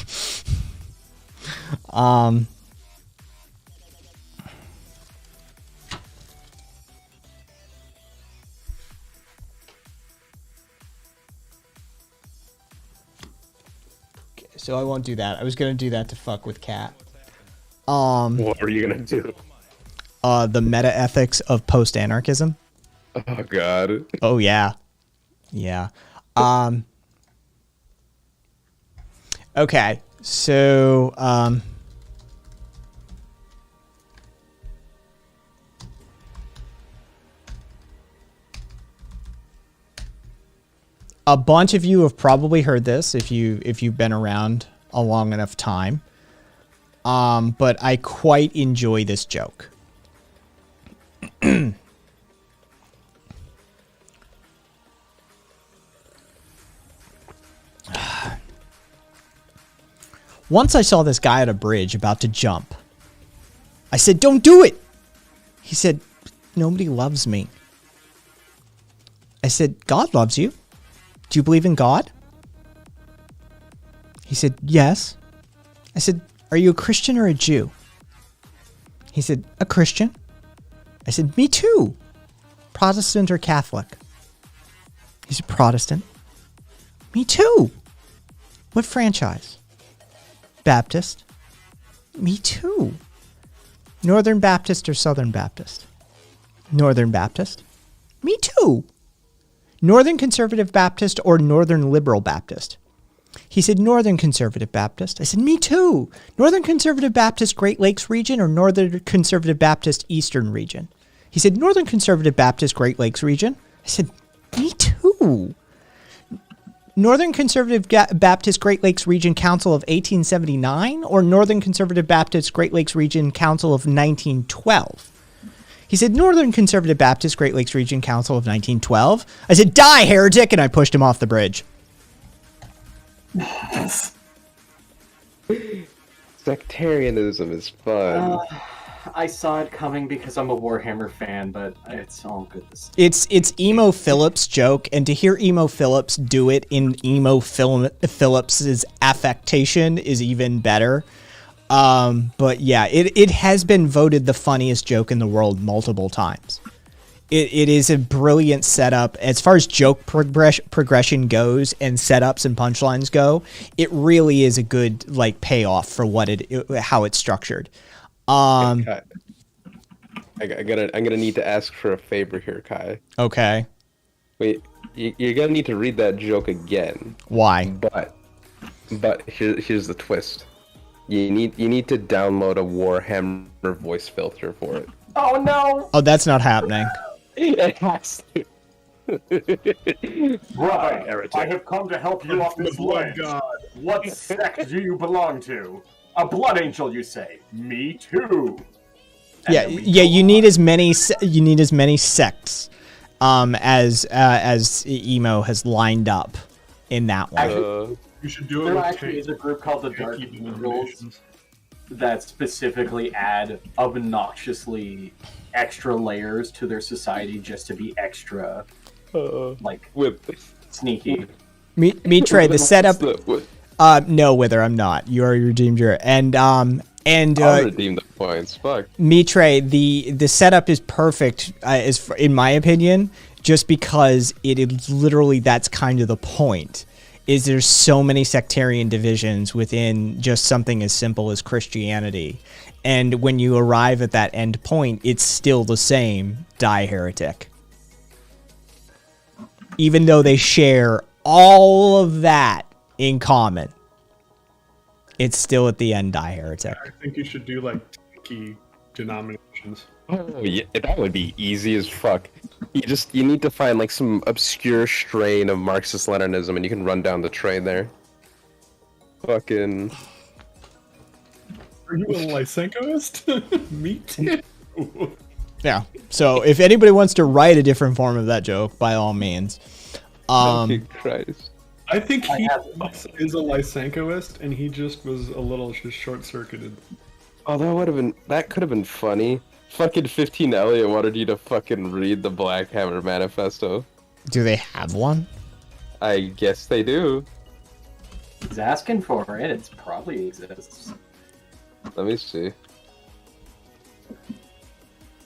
Okay, so I won't do that. I was gonna do that to fuck with Cat. What are you gonna do? The meta ethics of post anarchism. Oh God. Oh yeah, yeah. Okay, so a bunch of you have probably heard this if you've been around a long enough time. But I quite enjoy this joke. Once I saw this guy at a bridge about to jump. I said, "Don't do it." He said, "Nobody loves me." I said, "God loves you. Do you believe in God?" He said, "Yes." I said, "Are you a Christian or a Jew?" He said, "A Christian." I said, "Me too. Protestant or Catholic?" He said, "Protestant." "Me too. What franchise?" "Baptist." "Me too. Northern Baptist or Southern Baptist?" "Northern Baptist." "Me too. Northern Conservative Baptist or Northern Liberal Baptist?" He said, "Northern Conservative Baptist." I said, "Me too. Northern Conservative Baptist Great Lakes region or Northern Conservative Baptist Eastern region?" He said, "Northern Conservative Baptist Great Lakes region." I said, "Me too. Northern Conservative Baptist Great Lakes Region Council of 1879 or Northern Conservative Baptist Great Lakes Region Council of 1912? He said, "Northern Conservative Baptist Great Lakes Region Council of 1912. I said, "Die, heretic," and I pushed him off the bridge. Sectarianism is fun. I saw it coming because I'm a Warhammer fan, but it's all good. It's Emo Phillips' joke, and to hear Emo Phillips do it in Emo Phillips's affectation is even better. But yeah, it has been voted the funniest joke in the world multiple times. It is a brilliant setup as far as joke progression goes, and setups and punchlines go. It really is a good like payoff for how it's structured. Kai, I'm gonna need to ask for a favor here, Kai. Okay. Wait, you're gonna need to read that joke again. Why? But here's the twist. You need to download a Warhammer voice filter for it. Oh no! Oh, that's not happening. It has to. Right, I have come to help you off this ledge. What sect do you belong to? A blood angel, you say? Me too. Yeah, you need as many sects as Emo has lined up in that one. Actually, You should do it. there with actually is a group called the Dark gatekeeping Angels donations. that specifically add obnoxiously extra layers to their society just to be extra, like, With sneaky. Me Trey, the setup. with, No, Wither, I'm not. You are redeemed your and I'll redeem the points. Fuck. Me Trey, the setup is perfect, in my opinion, just because it is literally that's kind of the point. Is there's so many sectarian divisions within just something as simple as Christianity. And when you arrive at that end point, it's still the same, die heretic. Even though they share all of that in common, it's still at the end, die heretic. I think you should do like key denominations. Oh yeah, that would be easy as fuck. You need to find like some obscure strain of Marxist-Leninism, and you can run down the train there. Fucking. Are you a Lysenkoist? Me too. Yeah. So if anybody wants to write a different form of that joke, by all means. Fucking Christ. I think he is a Lysenkoist, and he just was a little just short-circuited. Oh, that could have been funny. Fucking 15 Elliot wanted you to fucking read the Black Hammer Manifesto. Do they have one? I guess they do. He's asking for it. It probably exists. Let me see.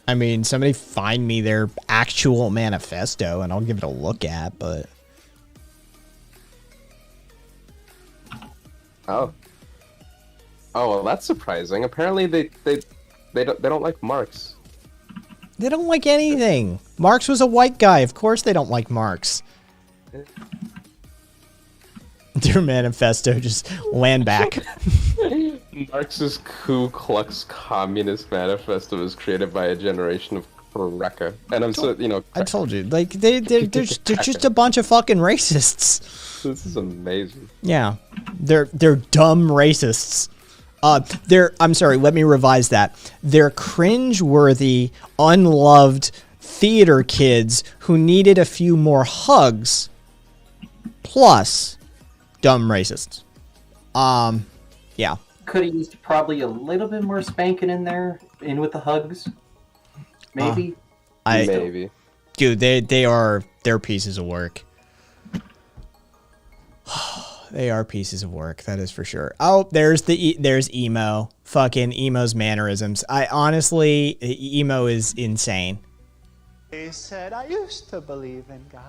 I mean, somebody find me their actual manifesto and I'll give it a look at, but... Oh. Oh, well, that's surprising. Apparently, they don't like Marx. They don't like anything. Marx was a white guy. Of course they don't like Marx. Their manifesto just land back. Marx's Ku Klux Communist Manifesto was created by a generation of Kreka. And I'm so, I told you, like they're just a bunch of fucking racists. this is amazing. Yeah, they're dumb racists. I'm sorry. Let me revise that. They're cringe-worthy, unloved theater kids who needed a few more hugs. Plus, dumb racists. Yeah. Could have used probably a little bit more spanking in there, in with the hugs. Maybe. Maybe. Dude, they're pieces of work. They are pieces of work, that is for sure. Oh, there's Emo. Fucking Emo's mannerisms. I honestly, Emo is insane. He said, I used to believe in God.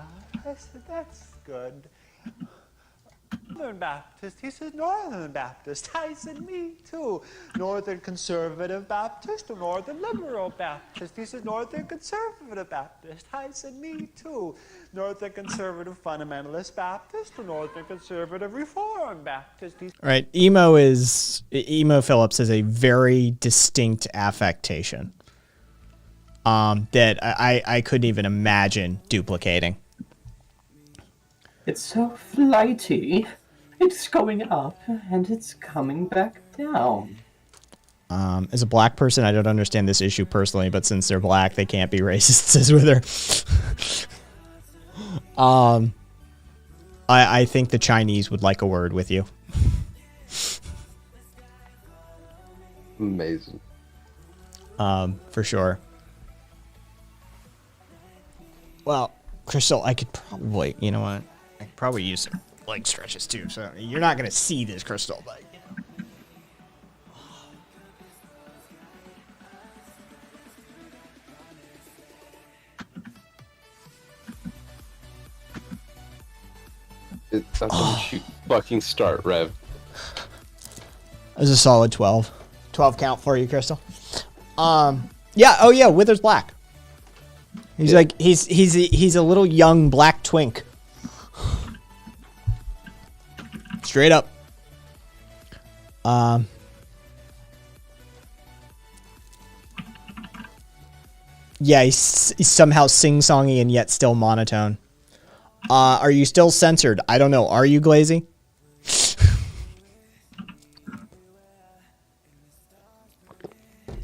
I said, that's good. Northern Baptist. He said, Northern Baptist. I said, me too. Northern Conservative Baptist or Northern Liberal Baptist. He said, Northern Conservative Baptist. I said, me too. Northern Conservative Fundamentalist Baptist or Northern Conservative Reform Baptist. Right. Emo Phillips has a very distinct affectation that I couldn't even imagine duplicating. It's so flighty. It's going up and it's coming back down. As a black person, I don't understand this issue personally, but since they're black, they can't be racist, says Wither. I think the Chinese would like a word with you. Amazing. For sure. Well, Crystal, I could probably, you know what? I could probably use some leg stretches too. So you're not gonna see this, Crystal, but you know. That's how you fucking start, Rev. There's a solid 12. 12 count for you, Crystal. Yeah. Oh yeah. Wither's black. He's like he's a little young black twink. Straight up. Yeah, he's somehow sing-songy and yet still monotone. Are you still censored? I don't know. Are you, Glazy?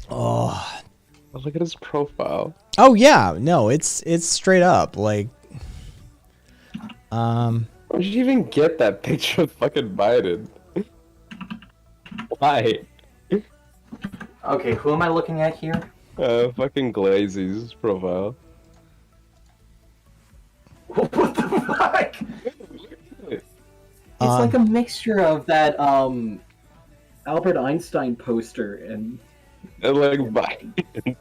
Oh. Look at his profile. Oh yeah, no, it's straight up like. Why did you even get that picture of fucking Biden? Why? Okay, who am I looking at here? Fucking Glazy's profile. What the fuck? It's like a mixture of that Albert Einstein poster and like Biden.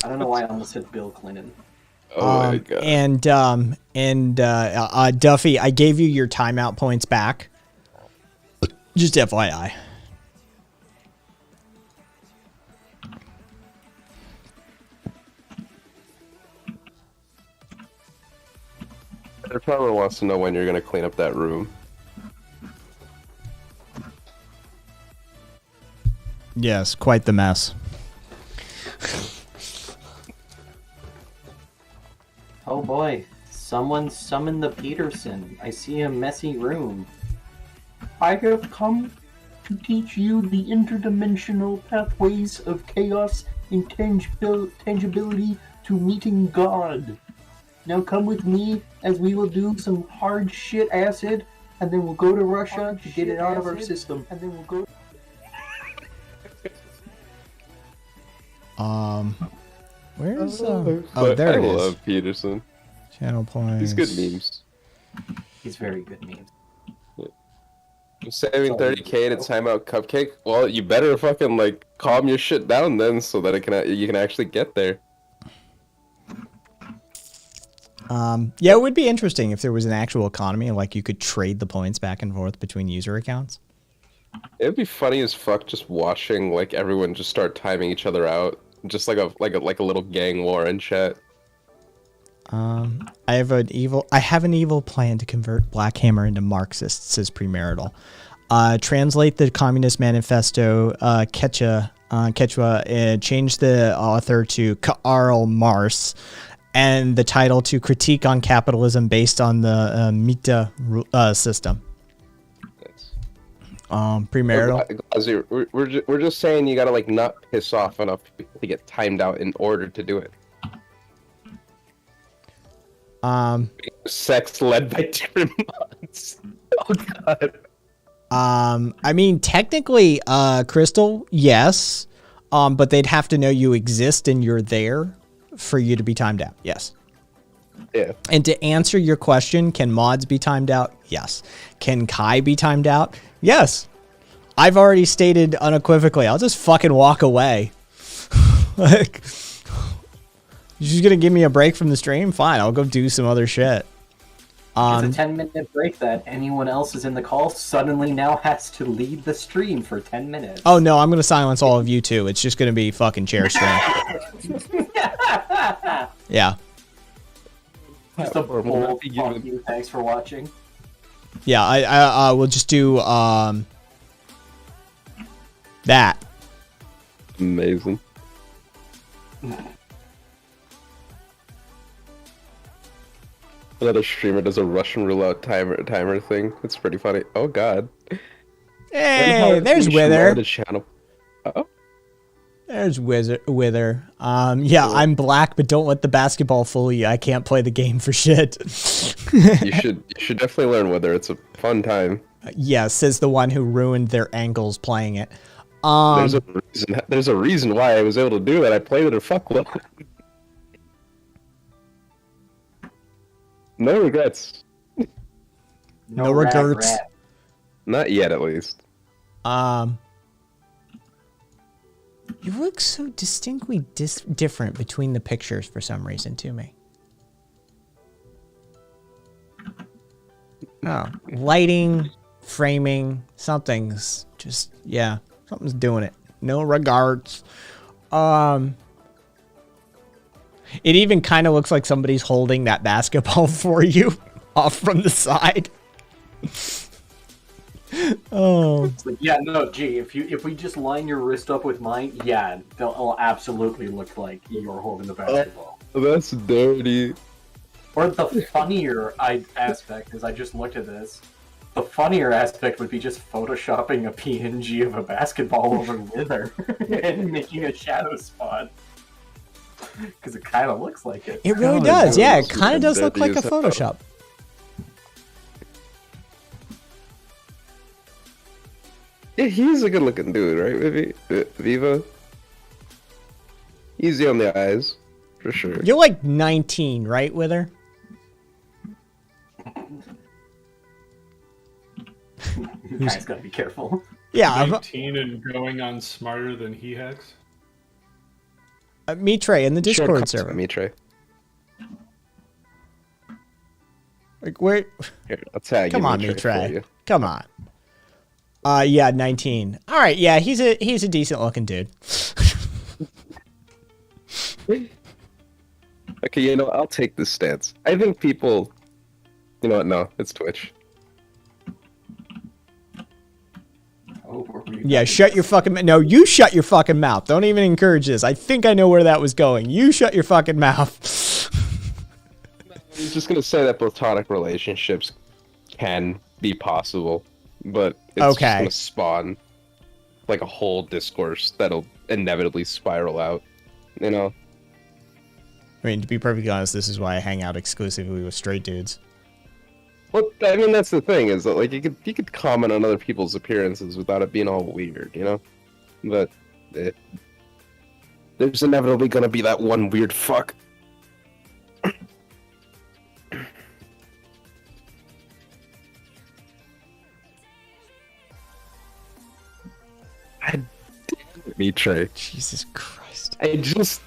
I don't know why I almost said Bill Clinton. Oh my god. And Duffy, I gave you your timeout points back. Just FYI. It probably wants to know when you're gonna clean up that room. Yes, quite the mess. Oh boy, someone summoned the Peterson. I see a messy room. I have come to teach you the interdimensional pathways of chaos and tangibility to meeting God. Now come with me as we will do some hard shit acid, and then we'll go to Russia to get it out of our system. And then we'll go. Where's oh, there it is. I love Peterson. Channel points. He's good memes. He's very good memes. I'm saving 30k to time out Cupcake. Well, you better fucking like calm your shit down then, so that you can actually get there. Yeah, it would be interesting if there was an actual economy, like you could trade the points back and forth between user accounts. It'd be funny as fuck just watching like everyone just start timing each other out, just like a little gang war in chat. I have an evil plan to convert Black Hammer into Marxist, says Premarital. Translate the Communist Manifesto, Quechua, and change the author to Karl Marx, and the title to Critique on Capitalism based on the Mita system. Premarital. We're just saying you gotta like not piss off enough people to get timed out in order to do it. Sex led by different mods. Oh god. I mean, technically, Crystal, yes, but they'd have to know you exist and you're there for you to be timed out. Yes. Yeah. And to answer your question, can mods be timed out? Yes. Can Kai be timed out? Yes. I've already stated unequivocally, I'll just fucking walk away. Like, you're just gonna give me a break from the stream? Fine, I'll go do some other shit. It's a 10-minute break that anyone else is in the call suddenly now has to leave the stream for 10 minutes. Oh no, I'm gonna silence all of you too. It's just gonna be fucking chair stream. Yeah. Just a bold fuck you. Thanks for watching. Yeah, I will just do that. Amazing. Another streamer does a Russian roulette timer thing. It's pretty funny. Oh god. Hey, there's Wither. Channel. Oh. There's Wither. Yeah, I'm black, but don't let the basketball fool you. I can't play the game for shit. You should definitely learn Wither. It's a fun time. Yeah, says the one who ruined their ankles playing it. There's a reason why I was able to do that. I played it a fuckload. No regrets. No regrets. Not yet, at least. You look so distinctly different between the pictures for some reason to me. Oh, lighting, framing, something's just, yeah, something's doing it. No regards. It even kind of looks like somebody's holding that basketball for you off from the side. Oh. Yeah, no, gee, if we just line your wrist up with mine, yeah, they'll absolutely look like you're holding the basketball. That's dirty. Or the funnier aspect is I just looked at this. The funnier aspect would be just photoshopping a PNG of a basketball over Wither and making a shadow spot. Because it kind of looks like it. It really does, yeah. It kind of does look like a Photoshop. Yeah, he's a good-looking dude, right, Viva? Easy on the eyes, for sure. You're like 19, right, Wither? You guys gotta be careful. Yeah. 19 and going on smarter than he hacks. Mitre in the Discord server. Mitre. Like where? Here, I'll tag Come you. on, Mitre. Come on. Yeah, 19. All right, yeah, he's a decent looking dude. Okay, you know, I'll take this stance. I think people, you know what? No, it's Twitch. Yeah, shut your fucking mouth. No, you shut your fucking mouth. Don't even encourage this. I think I know where that was going. You shut your fucking mouth. I was just gonna say that platonic relationships can be possible, but it's just gonna spawn like a whole discourse that'll inevitably spiral out, you know? I mean, to be perfectly honest, this is why I hang out exclusively with straight dudes. Well, I mean, that's the thing, is that, like, you could comment on other people's appearances without it being all weird, you know? But, there's inevitably gonna be that one weird fuck. God damn it, Mitre. Jesus Christ. I just...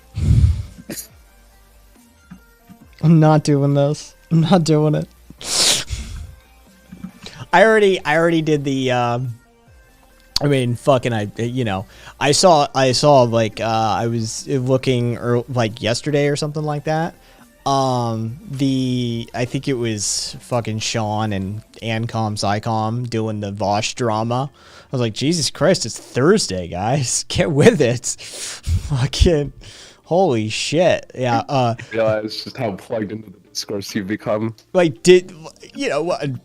I'm not doing this. I'm not doing it. I already did the I mean, fucking, I saw like, I was looking like yesterday or something like that. I think it was fucking Sean and Ancom Psycom doing the Vosh drama. I was like, Jesus Christ, it's Thursday, guys. Get with it. Fucking, holy shit. Yeah. I realize just how plugged into the discourse you've become. Like,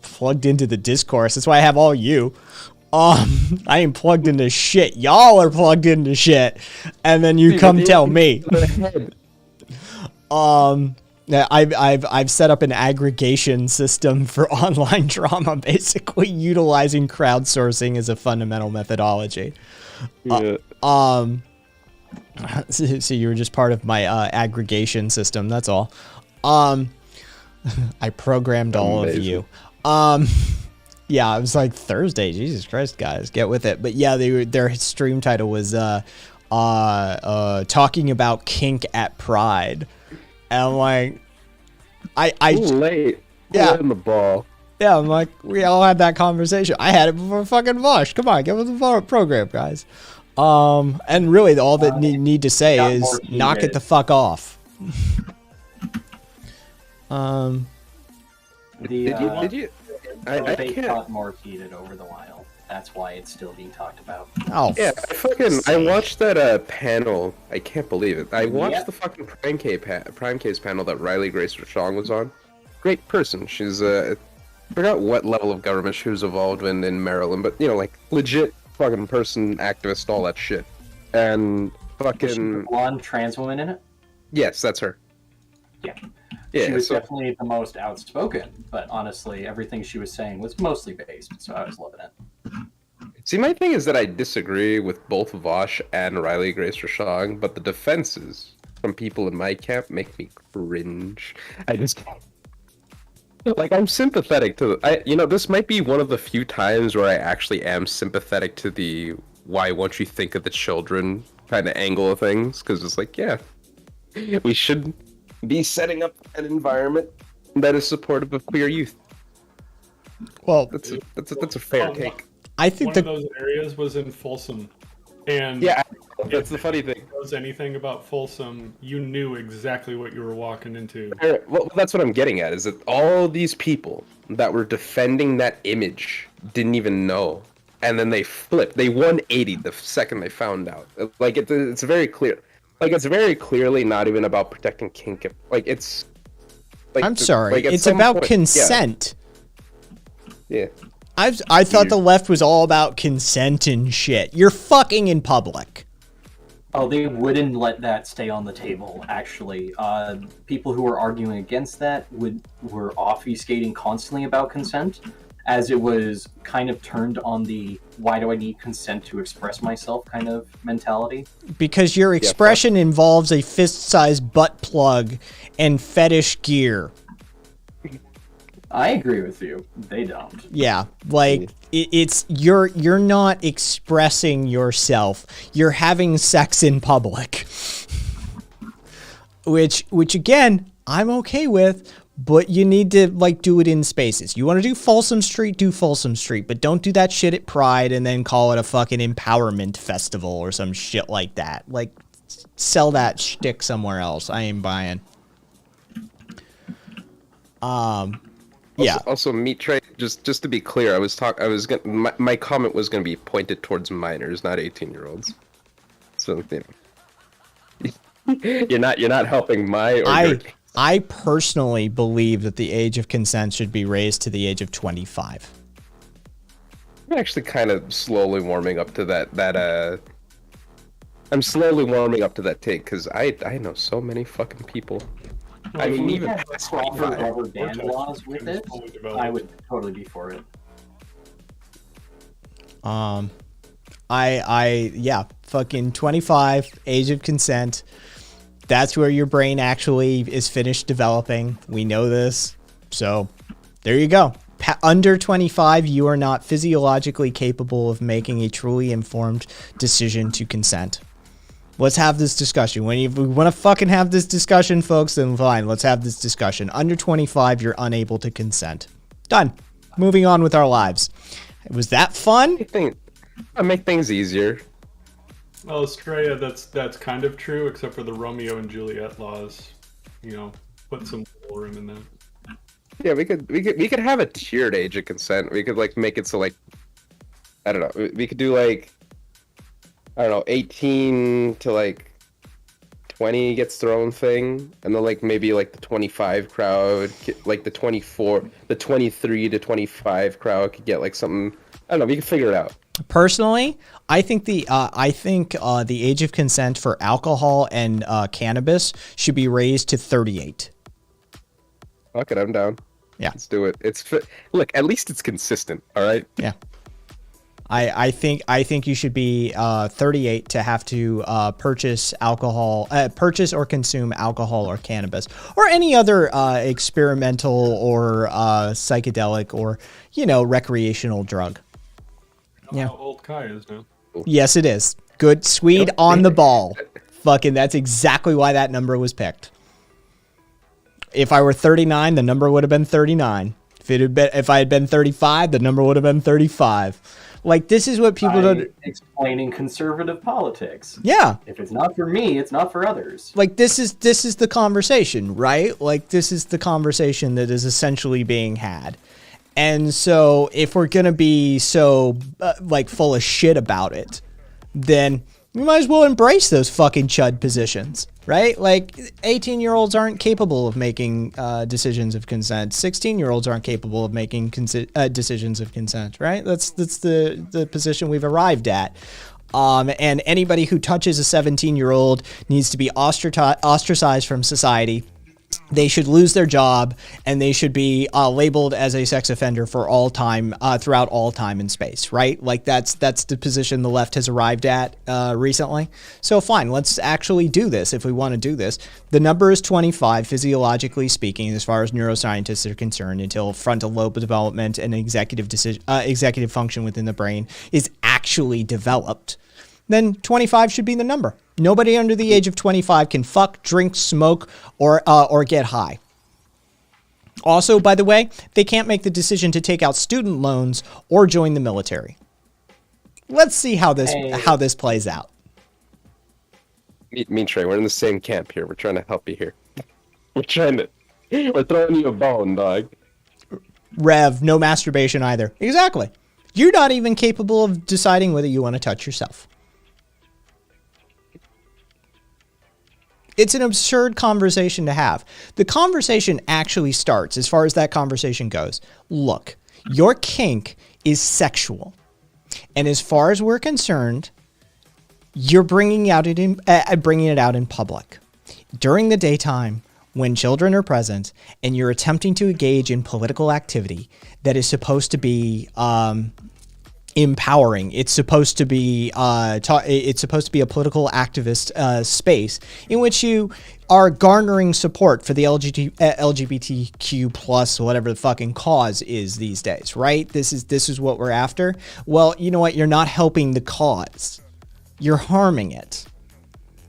plugged into the discourse. That's why I have all you. I ain't plugged into shit. Y'all are plugged into shit. And then you come tell me. Yeah, I've set up an aggregation system for online drama, basically utilizing crowdsourcing as a fundamental methodology. Yeah. So you were just part of my aggregation system. That's all. I programmed all of you. Yeah, it was like Thursday. Jesus Christ, guys, get with it. But yeah, their stream title was talking about kink at Pride. And I'm like, late. Yeah. In the ball. Yeah, I'm like, we all had that conversation. I had it before fucking Vosh. Come on, get with the program, guys. And really, all that need to say is knock it the fuck off. Did you? I debate can't. got more heated over the while. That's why it's still being talked about. Oh, Yeah, I watched that panel. I can't believe it. I watched the fucking Prime Case panel that Riley Grace Rashong was on. Great person. She's I forgot what level of government she was involved in Maryland, but like legit fucking person, activist, all that shit. And fucking blonde trans woman in it. Yes, that's her. Yeah. Yeah, She was definitely the most outspoken, but honestly, everything she was saying was mostly based, so I was loving it. See, my thing is that I disagree with both Vosh and Riley Grace Rashong, but the defenses from people in my camp make me cringe. I just like, I'm sympathetic to this might be one of the few times where I actually am sympathetic to the why won't you think of the children kind of angle of things, because it's like, yeah, we should be setting up an environment that is supportive of queer youth. well, That's a fair take. I think One of those areas was in Folsom, and Yeah, that's the funny thing. if there was anything about Folsom, you knew exactly what you were walking into. Well, that's what I'm getting at, is that all these people that were defending that image didn't even know. And then they flipped. They 180 the second they found out. Like, it's very clear. Like, it's very clearly not even about protecting kink. Like, it's... Like, I'm sorry. like, at It's some about point- consent. Yeah. I thought the left was all about consent and shit. You're fucking in public. Oh, they wouldn't let that stay on the table, actually. People who were arguing against that were obfuscating constantly about consent, as it was kind of turned on the why do I need consent to express myself kind of mentality. Because your expression involves a fist-sized butt plug and fetish gear. I agree with you. They don't. Yeah, like it's you're not expressing yourself. You're having sex in public. Which again, I'm okay with, but you need to like do it in spaces. You want to do Folsom Street, do Folsom Street, but don't do that shit at Pride and then call it a fucking empowerment festival or some shit like that. Like, sell that shtick somewhere else. I ain't buying. Yeah. Also, Meat Tray. Just to be clear, my comment was gonna be pointed towards minors, not 18-year-olds. So you're not helping my. I personally believe that the age of consent should be raised to the age of 25. I'm actually kind of slowly warming up to that. I'm slowly warming up to that take because I know so many fucking people. I mean, even If past we had 25. rubber band laws with it, I would totally be for it. Yeah, fucking 25, age of consent. That's where your brain actually is finished developing. We know this. So there you go. Under 25, you are not physiologically capable of making a truly informed decision to consent. Let's have this discussion. When you want to fucking have this discussion, folks, then fine. Let's have this discussion. Under 25, you're unable to consent. Done. Moving on with our lives. Was that fun? I make things easier. Well, Estrella, that's kind of true, except for the Romeo and Juliet laws. Put some wiggle room in that. Yeah, we could have a tiered age of consent. We could like make it so like I don't know. We could do like I don't know, 18 to like 20 gets their own thing, and then like maybe like the 25 crowd, like the 23 to 25 crowd could get like something. I don't know. We can figure it out. Personally, I think the age of consent for alcohol and cannabis should be raised to 38. Fuck it, I'm down. Yeah, let's do it. Look, at least it's consistent. All right. Yeah. I think you should be 38 to have to purchase or consume alcohol or cannabis or any other experimental or psychedelic or recreational drug. Yeah. How old Kai is now. Yes, it is. Good Swede on the ball. Fucking, that's exactly why that number was picked. If I were 39, the number would have been 39. If I had been 35, the number would have been 35. Like, this is what people don't... Explaining conservative politics. Yeah. If it's not for me, it's not for others. Like, this is the conversation, right? Like, this is the conversation that is essentially being had. And so, if we're going to be so, full of shit about it, then we might as well embrace those fucking chud positions, right? Like, 18-year-olds aren't capable of making decisions of consent. 16-year-olds aren't capable of making decisions of consent, right? That's the position we've arrived at. And anybody who touches a 17-year-old needs to be ostracized from society. They should lose their job, and they should be labeled as a sex offender for all time, throughout all time and space, right? Like, that's the position the left has arrived at recently. So fine, let's actually do this if we want to do this. The number is 25, physiologically speaking, as far as neuroscientists are concerned, until frontal lobe development and executive function within the brain is actually developed. Then 25 should be the number. Nobody under the age of 25 can fuck, drink, smoke, or get high. Also, by the way, they can't make the decision to take out student loans or join the military. Let's see how this plays out. Me and Trey, we're in the same camp here. We're trying to help you here. We're throwing you a bone, dog. Rev, no masturbation either. Exactly. You're not even capable of deciding whether you want to touch yourself. It's an absurd conversation to have. The conversation actually starts, as far as that conversation goes. Look, your kink is sexual. And as far as we're concerned, you're bringing it out in public. During the daytime, when children are present, and you're attempting to engage in political activity that is supposed to be empowering. It's supposed to be a political activist space in which you are garnering support for the LGBTQ plus whatever the fucking cause is these days, right? This is what we're after. Well, you know what? You're not helping the cause. You're harming it.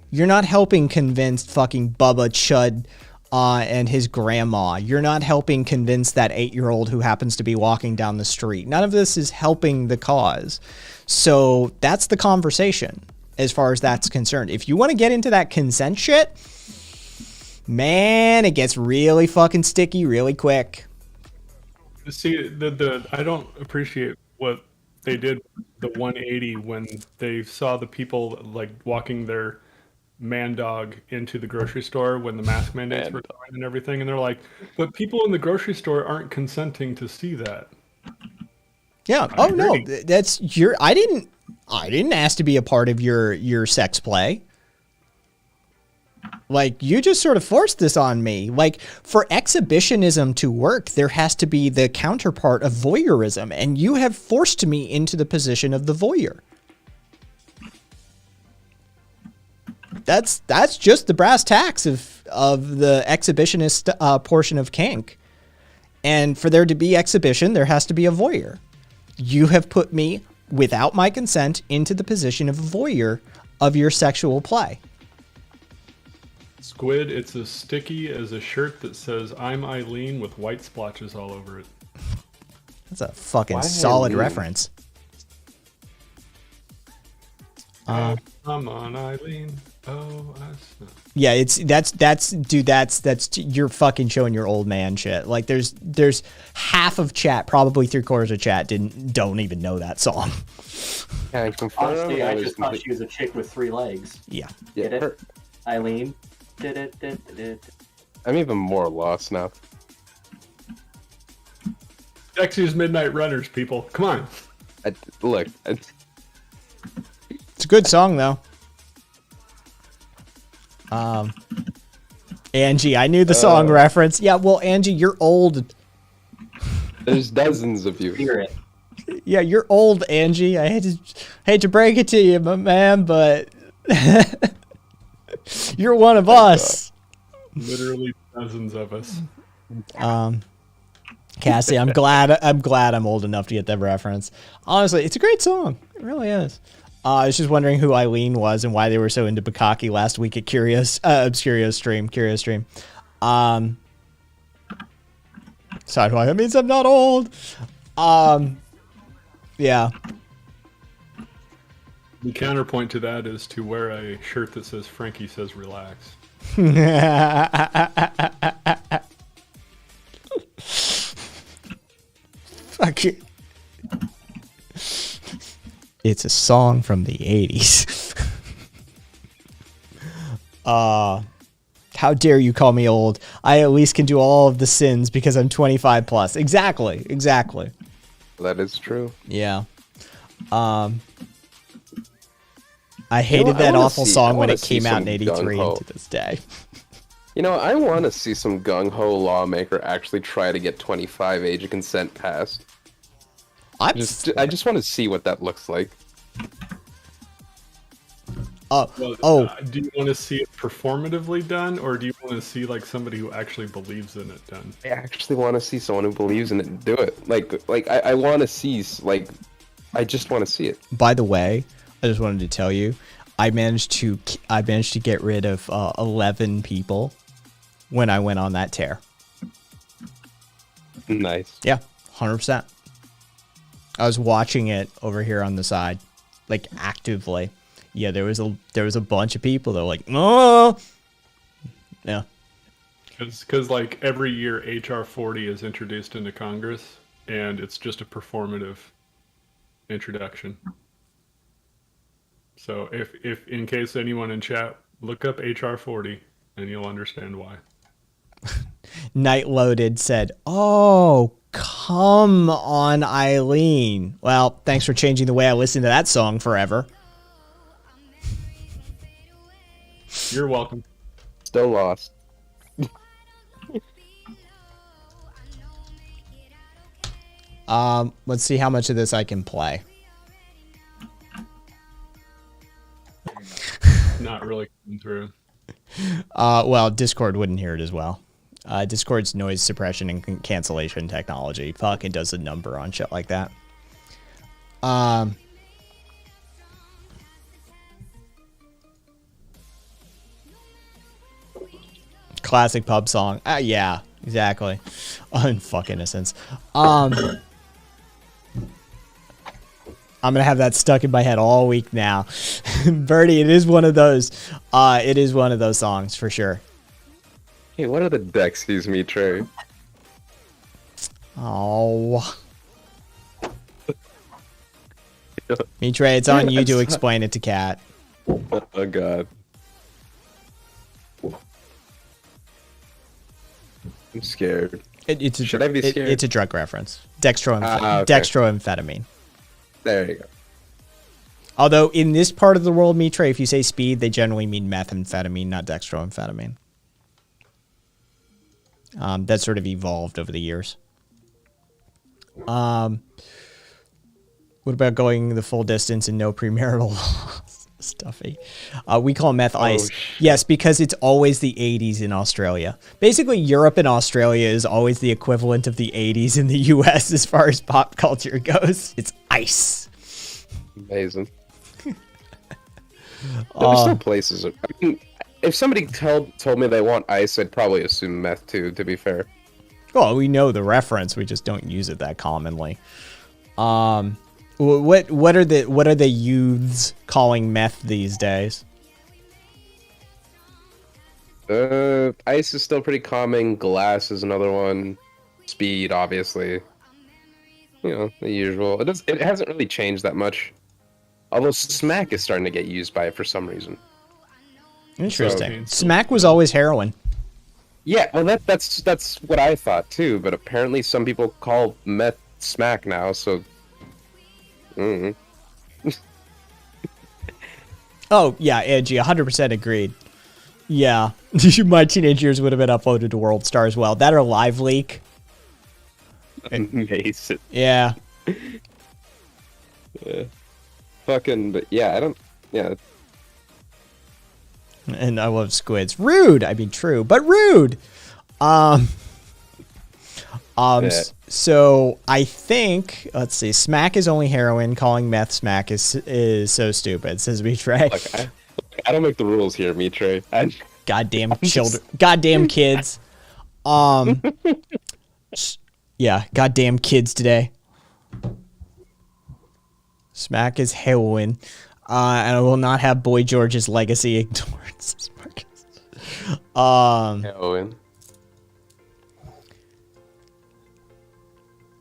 You're not helping convince fucking Bubba Chud and his grandma. You're not helping convince that 8-year-old who happens to be walking down the street. None of this is helping the cause. So that's the conversation as far as that's concerned. If you want to get into that consent shit, man, it gets really fucking sticky really quick. See, I don't appreciate what they did, the 180, when they saw the people like walking their man dog into the grocery store when the mask mandates were coming and everything, and they're like, but people in the grocery store aren't consenting to see that. Yeah. Oh no, that's your. I didn't ask to be a part of your sex play. Like, you just sort of forced this on me. Like, for exhibitionism to work, there has to be the counterpart of voyeurism, and you have forced me into the position of the voyeur. That's just the brass tacks of the exhibitionist portion of kink. And for there to be exhibition, there has to be a voyeur. You have put me, without my consent, into the position of a voyeur of your sexual play. Squid, it's as sticky as a shirt that says "I'm Eileen" with white splotches all over it. That's a fucking solid reference. Oh, come on, Eileen. Oh, Yeah, that's you're fucking showing your old man shit. Like there's half of chat, probably 3/4 of chat don't even know that song. Can I confirm? Honestly, or I is just thought complete- she was a chick with 3 legs. Yeah. Yeah, Get it? her- Eileen. I'm even more lost now. Dexy's Midnight Runners, people. Come on. Look, It's a good song though. Angie, I knew the song reference. Yeah, well, Angie, you're old. there's dozens of you. Hear it. Yeah, you're old, Angie. I hate to break it to you, man, but you're one of us. Literally dozens of us. Cassie, I'm glad I'm old enough to get that reference. Honestly, it's a great song. It really is. I was just wondering who Eileen was and why they were so into Bukkake last week at Obscurio stream. Sidewalk, that means I'm not old. Yeah. The counterpoint to that is to wear a shirt that says Frankie says relax. Fuck it. It's a song from the 80s. How dare you call me old? I at least can do all of the sins because I'm 25 plus. Exactly. That is true. Yeah. I hated that wanna awful see- I song when wanna it see came out in some 83 gung-ho. and to this day. You know, I want to see some gung-ho lawmaker actually try to get 25 age of consent passed. I just want to see what that looks like. Well, do you want to see it performatively done, or do you want to see like somebody who actually believes in it done? I actually want to see someone who believes in it do it. Like I want to see, like, I just want to see it. By the way, I just wanted to tell you, I managed to get rid of 11 people when I went on that tear. Nice. Yeah, 100%. I was watching it over here on the side, like actively. Yeah, there was a bunch of people that were like, oh, yeah. Because like every year HR 40 is introduced into Congress, and it's just a performative introduction. So if in case anyone in chat, look up HR 40 and you'll understand why. Night Loaded said, "Oh, come on, Eileen." Well, thanks for changing the way I listen to that song forever. You're welcome. Still lost. Let's see how much of this I can play. Not really coming through. Well, Discord wouldn't hear it as well. Discord's noise suppression and cancellation technology fucking does a number on shit like that. Classic pub song. Yeah, exactly. Fuck innocence. I'm gonna have that stuck in my head all week now. Birdie, it is one of those. It is one of those songs for sure. Hey, what are the Dexies, me, Trey? Oh. Mitre, it's on you to explain it to Kat. Oh god. I'm scared. Should I be scared? It's a drug reference. Dextroamphetamine. Okay. Dextroamphetamine. There you go. Although in this part of the world, Mitre, if you say speed, they generally mean methamphetamine, not dextroamphetamine. That sort of evolved over the years. What about going the full distance and no premarital stuffy? We call meth ice. Yes, because it's always the 80s in Australia. Basically, Europe and Australia is always the equivalent of the 80s in the US as far as pop culture goes. It's ice. Amazing. There's still places. I mean, if somebody told me they want ice, I'd probably assume meth too, to be fair. Well, we know the reference. We just don't use it that commonly. What are the youths calling meth these days? Ice is still pretty common. Glass is another one. Speed, obviously. You know, the usual. It hasn't really changed that much. Although smack is starting to get used by it for some reason. Interesting. Smack was always heroin. Yeah, well that's what I thought too. But apparently some people call meth smack now. So. Oh yeah, Angie, 100% agreed. Yeah, my teenage years would have been uploaded to World Star as well. That or Live Leak. Amazing. Yeah. Fucking, but yeah, I don't. Yeah. And I love squids. Rude. I mean, true, but rude. Yeah. So I think, let's see, smack is only heroin. Calling meth smack is so stupid, says Mitre. Look, I don't make the rules here, Mitre. Goddamn children. Goddamn kids. Yeah, goddamn kids today. Smack is heroin. And I will not have Boy George's legacy ignored, says Marcus. Heroin.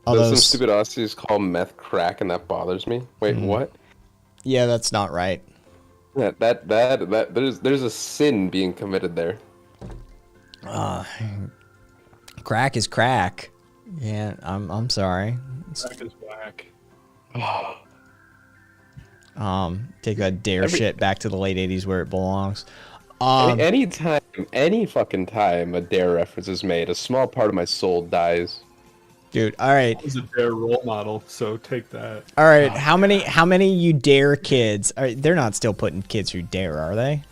Although, Some stupid Aussies call meth crack, and that bothers me. Wait, what? yeah, that's not right. That there's a sin being committed there. Crack is crack. Yeah, I'm sorry. Crack is whack. Take that dare shit back to the late 80s where it belongs. Anytime, any fucking time a Dare reference is made, a small part of my soul dies. Dude, all right. He's a Dare role model, so take that. All right, how many you Dare kids? They're not still putting kids through Dare, are they?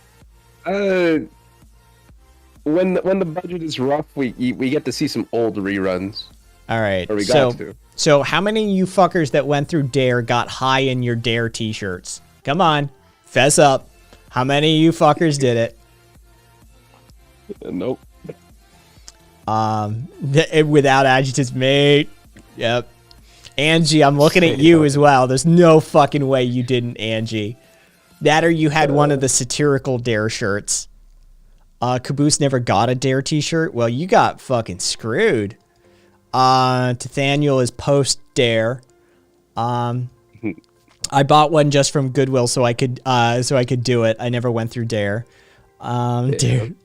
When the budget is rough, we get to see some old reruns. All right. Or we got to. So how many of you fuckers that went through Dare got high in your Dare t-shirts? Come on, fess up. How many of you fuckers did it? Nope. Without adjectives, mate. Yep. Angie, I'm looking at you as well. There's no fucking way you didn't, Angie. That or you had one of the satirical Dare shirts. Caboose never got a Dare t-shirt. Well, you got fucking screwed. Nathaniel is post Dare. I bought one just from Goodwill so I could do it. I never went through Dare.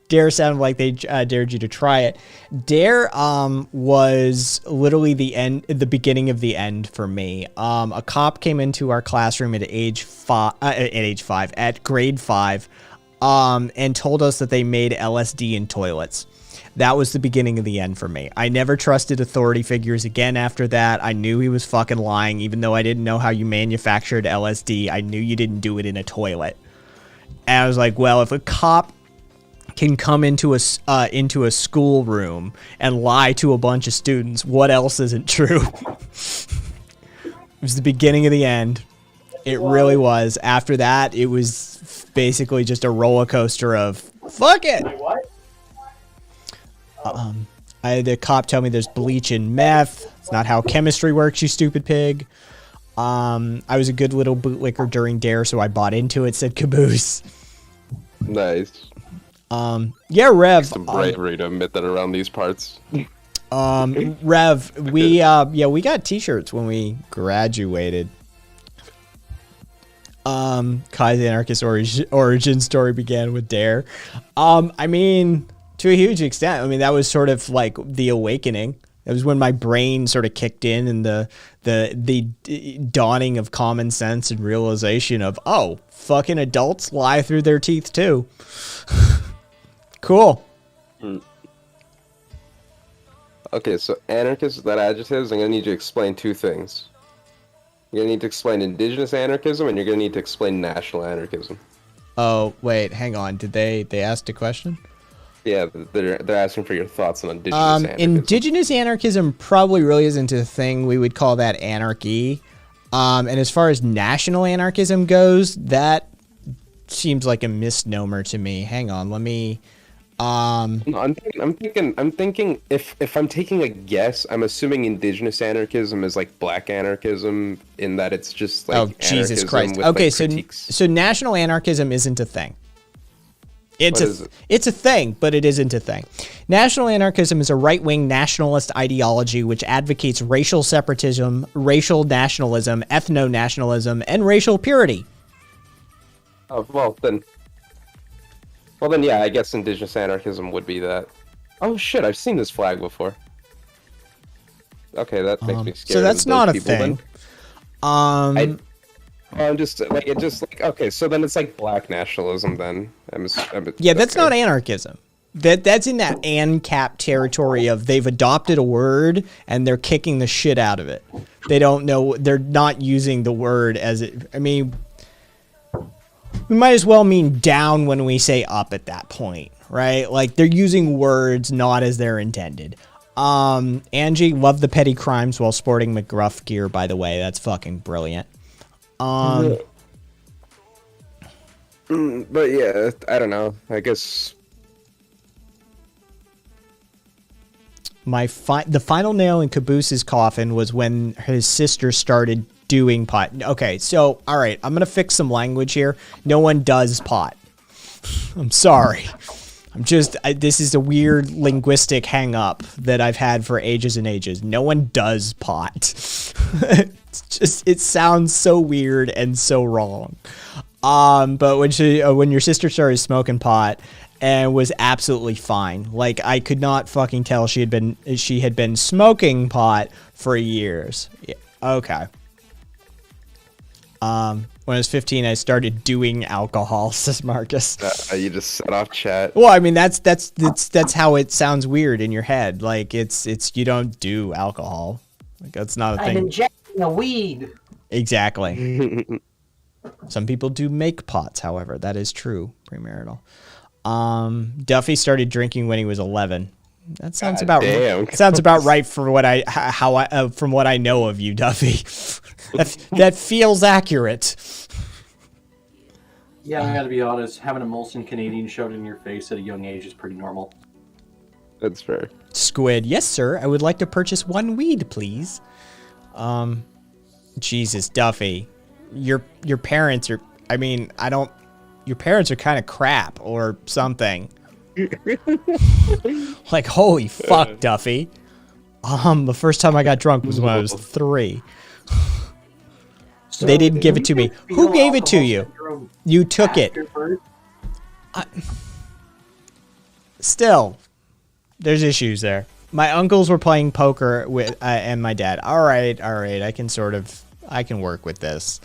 Dare sounded like they dared you to try it. Dare was literally the beginning of the end for me. A cop came into our classroom at grade 5, and told us that they made LSD in toilets. That was the beginning of the end for me. I never trusted authority figures again after that. I knew he was fucking lying, even though I didn't know how you manufactured LSD. I knew you didn't do it in a toilet. And I was like, well, if a cop can come into a schoolroom and lie to a bunch of students, what else isn't true? It was the beginning of the end. It really was. After that, it was basically just a roller coaster of fuck it. I had the cop tell me there's bleach in meth. It's not how chemistry works, you stupid pig. I was a good little bootlicker during Dare, so I bought into it, said Caboose. Nice. Yeah, Rev. Some bravery to admit that around these parts. Rev, we got t-shirts when we graduated. Kai's Anarchist origin story began with Dare. I mean, to a huge extent. I mean, that was sort of like the awakening. That was when my brain sort of kicked in, and the dawning of common sense and realization of, oh, fucking adults lie through their teeth too. Cool. Okay, so anarchist, that adjectives, I'm gonna need you to explain two things. You're gonna need to explain indigenous anarchism, and you're gonna need to explain national anarchism. Oh, wait, hang on. Did they ask a question? Yeah, they're asking for your thoughts on indigenous anarchism. Indigenous anarchism probably really isn't a thing. We would call that anarchy. And as far as national anarchism goes, that seems like a misnomer to me. Hang on, let me No, I'm thinking if I'm taking a guess, I'm assuming indigenous anarchism is like black anarchism in that it's just like Oh, Jesus anarchism Christ. with, Okay, like, so critiques. so national anarchism isn't a thing. What is it? It's a thing, but it isn't a thing. National anarchism is a right-wing nationalist ideology which advocates racial separatism, racial nationalism, ethno-nationalism, and racial purity. Oh, well then, yeah, I guess indigenous anarchism would be that. Oh shit, I've seen this flag before. Okay, that makes me scared. So that's of those not a people, thing. then. I'm just like okay, so then it's like black nationalism then. Yeah, that's okay. not anarchism. That's in that ANCAP territory of they've adopted a word and they're kicking the shit out of it. They don't know, they're not using the word as it, I mean, we might as well mean down when we say up at that point, right? Like they're using words not as they're intended. Angie, love the petty crimes while sporting McGruff gear, by the way. That's fucking brilliant. But yeah, I don't know. I guess the final nail in Caboose's coffin was when his sister started doing pot. Okay, so all right, I'm gonna fix some language here. No one does pot. I'm sorry. This is a weird linguistic hang up that I've had for ages and ages. No one does pot. It sounds so weird and so wrong. But when your sister started smoking pot and was absolutely fine, like I could not fucking tell she had been smoking pot for years. Yeah, okay. When I was 15, I started doing alcohol, says Marcus. you just set off chat. Well, I mean that's how it sounds weird in your head. Like it's you don't do alcohol. Like that's not a I'm thing. injecting a weed. Exactly. Some people do make pots, however. That is true, premarital. Duffy started drinking when he was 11. That sounds sounds about right for what from what I know of you, Duffy. that feels accurate. Yeah, I gotta be honest. Having a Molson Canadian shoved in your face at a young age is pretty normal. That's fair. Squid, yes, sir. I would like to purchase one weed, please. Jesus, Duffy, your parents are. I mean, I don't. Your parents are kind of crap or something. Like, holy fuck, Duffy. The first time I got drunk was when I was 3. So They didn't give it to me. you Who feel gave it to alcohol you? syndrome You took it. afterward? Still, there's issues there. My uncles were playing poker with and my dad. All right, I can work with this.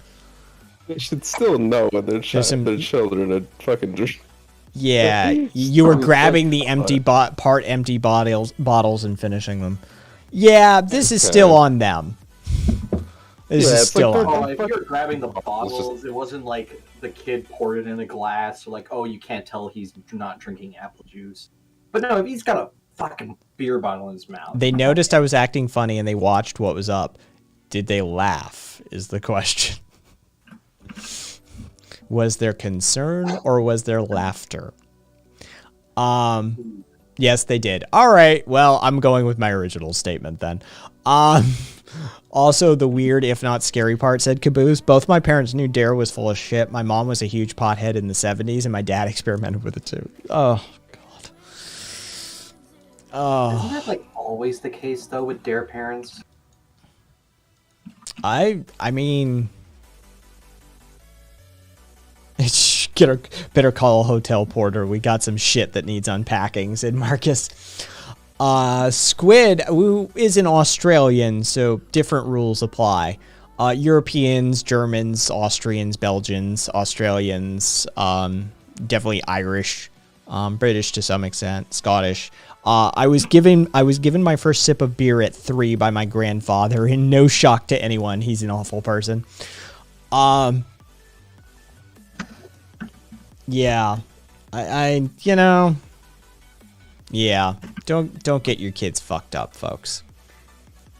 They should still know when their children are fucking drink. Yeah, you were grabbing the empty empty bottles and finishing them. Yeah, this is still on them. This is still on. Oh, if you're grabbing the bottles, it wasn't like the kid poured it in a glass, or like, oh, you can't tell he's not drinking apple juice. But no, if he's got a fucking beer bottle in his mouth. They noticed I was acting funny and they watched what was up. Did they laugh? Is the question. Was there concern or was there laughter? Yes, they did. All right. Well, I'm going with my original statement then. Also, the weird, if not scary part, said Caboose. Both my parents knew Dare was full of shit. My mom was a huge pothead in the 70s, and my dad experimented with it too. Oh, God. Oh. Isn't that like always the case though with Dare parents? I mean, better call a hotel porter. We got some shit that needs unpacking, said Marcus. Squid, who is an Australian, so different rules apply. Europeans, Germans, Austrians, Belgians, Australians, definitely Irish, British to some extent, Scottish. I was given my first sip of beer at 3 by my grandfather, in no shock to anyone. He's an awful person. Yeah, I you know, yeah. Don't get your kids fucked up, folks.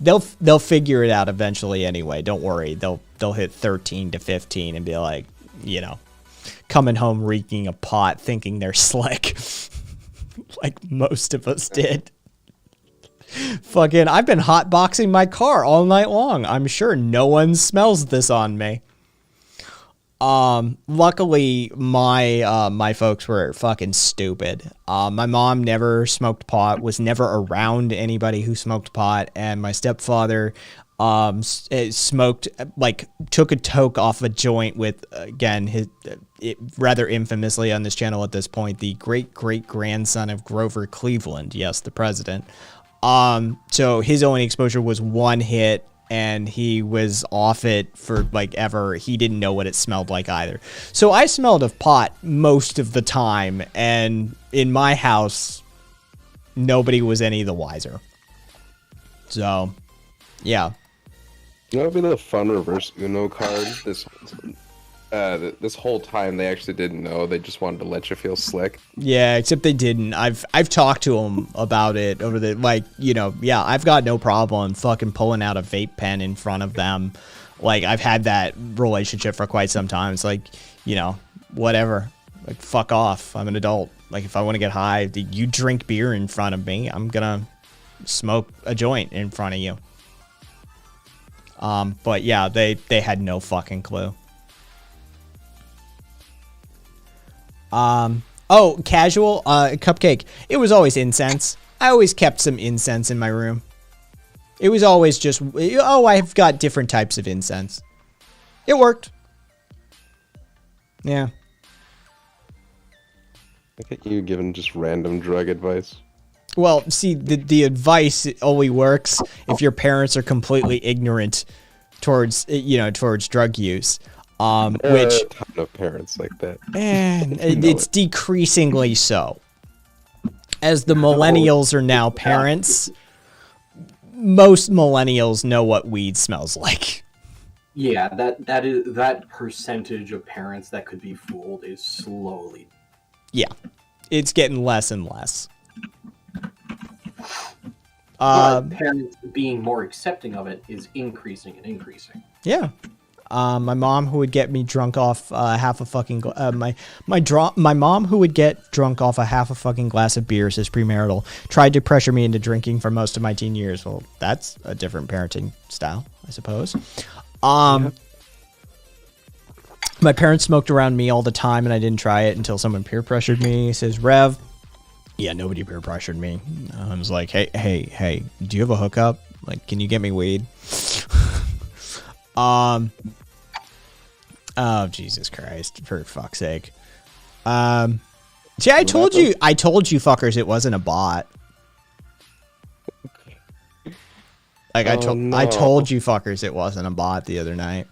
They'll figure it out eventually anyway. Don't worry. They'll hit 13 to 15 and be like, you know, coming home reeking a pot, thinking they're slick. like most of us did. Fucking, I've been hotboxing my car all night long. I'm sure no one smells this on me. Luckily, my folks were fucking stupid. My mom never smoked pot, was never around anybody who smoked pot, and my stepfather smoked, like, took a toke off a joint with, again, rather infamously on this channel at this point, the great-great-grandson of Grover Cleveland. Yes, the president. So his only exposure was one hit, and he was off it for like ever. He didn't know what it smelled like either. So I smelled of pot most of the time, and in my house, nobody was any the wiser. So, yeah. You know, it'd be the fun reverse Uno card. This whole time they actually didn't know. They just wanted to let you feel slick. Yeah, except they didn't. I've talked to them about it over the, like, you know, yeah, I've got no problem fucking pulling out a vape pen in front of them. Like, I've had that relationship for quite some time. It's like, you know, whatever. Like, fuck off. I'm an adult. Like, if I want to get high, you drink beer in front of me, I'm gonna smoke a joint in front of you. But yeah, they had no fucking clue. Oh, casual, Cupcake. It was always incense. I always kept some incense in my room. It was always just, oh, I've got different types of incense. It worked. Yeah. Look at you giving just random drug advice. Well, see, the advice only works if your parents are completely ignorant towards, you know, towards drug use. Which a ton of parents like that. And it's decreasingly so. As the millennials are now parents, most millennials know what weed smells like. Yeah, that percentage of parents that could be fooled is slowly. Yeah, it's getting less and less. Parents being more accepting of it is increasing and increasing. Yeah. My mom, who would get me drunk off half a fucking my mom, who would get drunk off a half a fucking glass of beer, says premarital, tried to pressure me into drinking for most of my teen years. Well, that's a different parenting style, I suppose. Yeah. My parents smoked around me all the time, and I didn't try it until someone peer pressured me. Says Rev. Yeah, nobody peer pressured me. I was like, hey, do you have a hookup? Like, can you get me weed? Oh, Jesus Christ, for fuck's sake. See, I told you fuckers it wasn't a bot. Like, I told you fuckers it wasn't a bot the other night.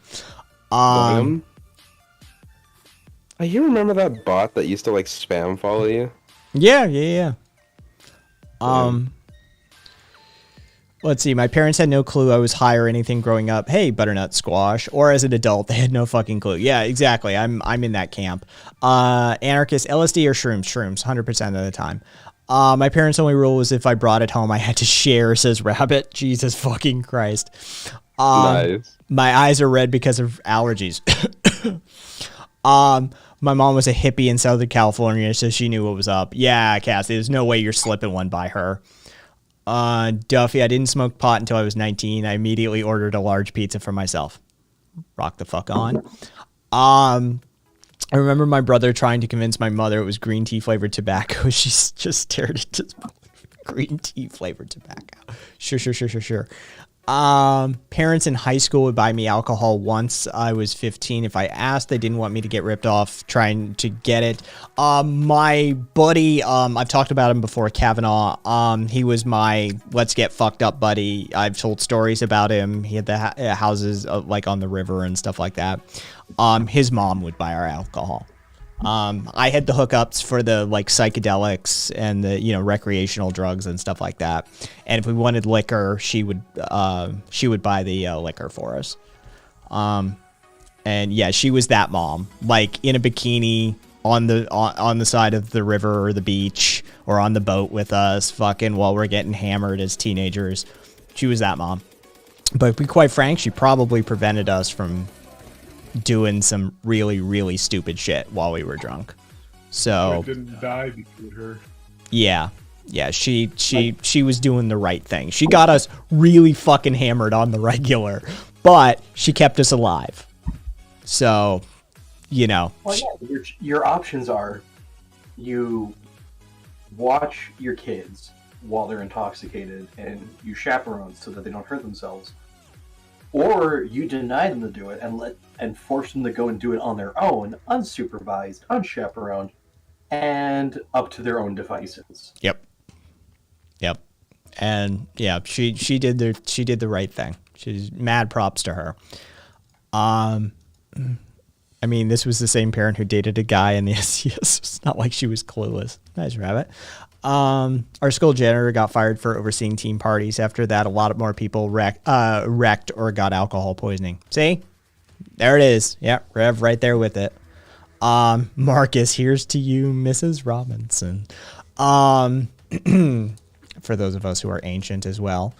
You remember that bot that used to, like, spam follow you? Yeah. Let's see. My parents had no clue I was high or anything growing up. Hey, butternut squash. Or as an adult, they had no fucking clue. Yeah, exactly. I'm in that camp. Anarchist, LSD or shrooms? Shrooms, 100% of the time. My parents' only rule was if I brought it home, I had to share, says Rabbit. Jesus fucking Christ. Nice. My eyes are red because of allergies. My mom was a hippie in Southern California, so she knew what was up. Yeah, Cassie, there's no way you're slipping one by her. Duffy, I didn't smoke pot until I was 19. I immediately ordered a large pizza for myself. Rock the fuck on. I remember my brother trying to convince my mother it was green tea flavored tobacco. She just stared at this green tea flavored tobacco. Sure. Parents in high school would buy me alcohol once I was 15. If I asked, they didn't want me to get ripped off trying to get it. My buddy, I've talked about him before, Kavanaugh. He was my let's get fucked up buddy. I've told stories about him. He had the houses like on the river and stuff like that. His mom would buy our alcohol. I had the hookups for the like psychedelics and the, you know, recreational drugs and stuff like that. And if we wanted liquor, she would buy the liquor for us. And yeah, she was that mom, like in a bikini on the side of the river or the beach or on the boat with us, fucking while we're getting hammered as teenagers. She was that mom. But to be quite frank, she probably prevented us from doing some really, really stupid shit while we were drunk. So I didn't die because of her. Yeah. Yeah, she was doing the right thing. She got us really fucking hammered on the regular, but she kept us alive. So, you know. Well, yeah, your options are you watch your kids while they're intoxicated and you chaperone so that they don't hurt themselves, or you deny them to do it and force them to go and do it on their own, unsupervised, unchaperoned, and up to their own devices. Yep. And yeah, she did the right thing. She's mad props to her. I mean, this was the same parent who dated a guy in the SCS. It's not like she was clueless. Nice rabbit. Our school janitor got fired for overseeing team parties. After that, a lot more people wrecked or got alcohol poisoning. See? There it is. Yeah, Rev right there with it. Marcus, here's to you, Mrs. Robinson. For those of us who are ancient as well.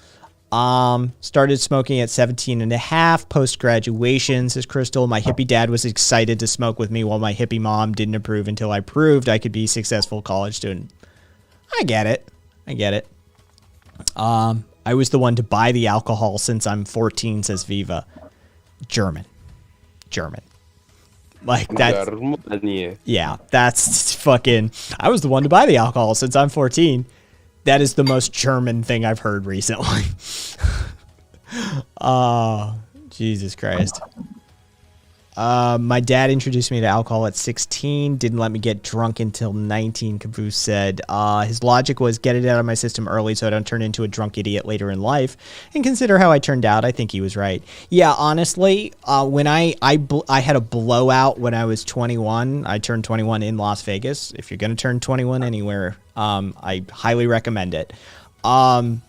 Started smoking at 17 and a half post-graduation, says Crystal. My hippie dad was excited to smoke with me while my hippie mom didn't approve until I proved I could be a successful college student. I get it. I was the one to buy the alcohol since I'm 14, says Viva. German. Like that's, yeah, that's fucking, I was the one to buy the alcohol since I'm 14. That is the most German thing I've heard recently. Oh, Jesus Christ. My dad introduced me to alcohol at 16, didn't let me get drunk until 19, Caboose said. His logic was get it out of my system early so I don't turn into a drunk idiot later in life. And consider how I turned out, I think he was right. Yeah, honestly, when I had a blowout when I was 21. I turned 21 in Las Vegas. If you're going to turn 21 anywhere, I highly recommend it. I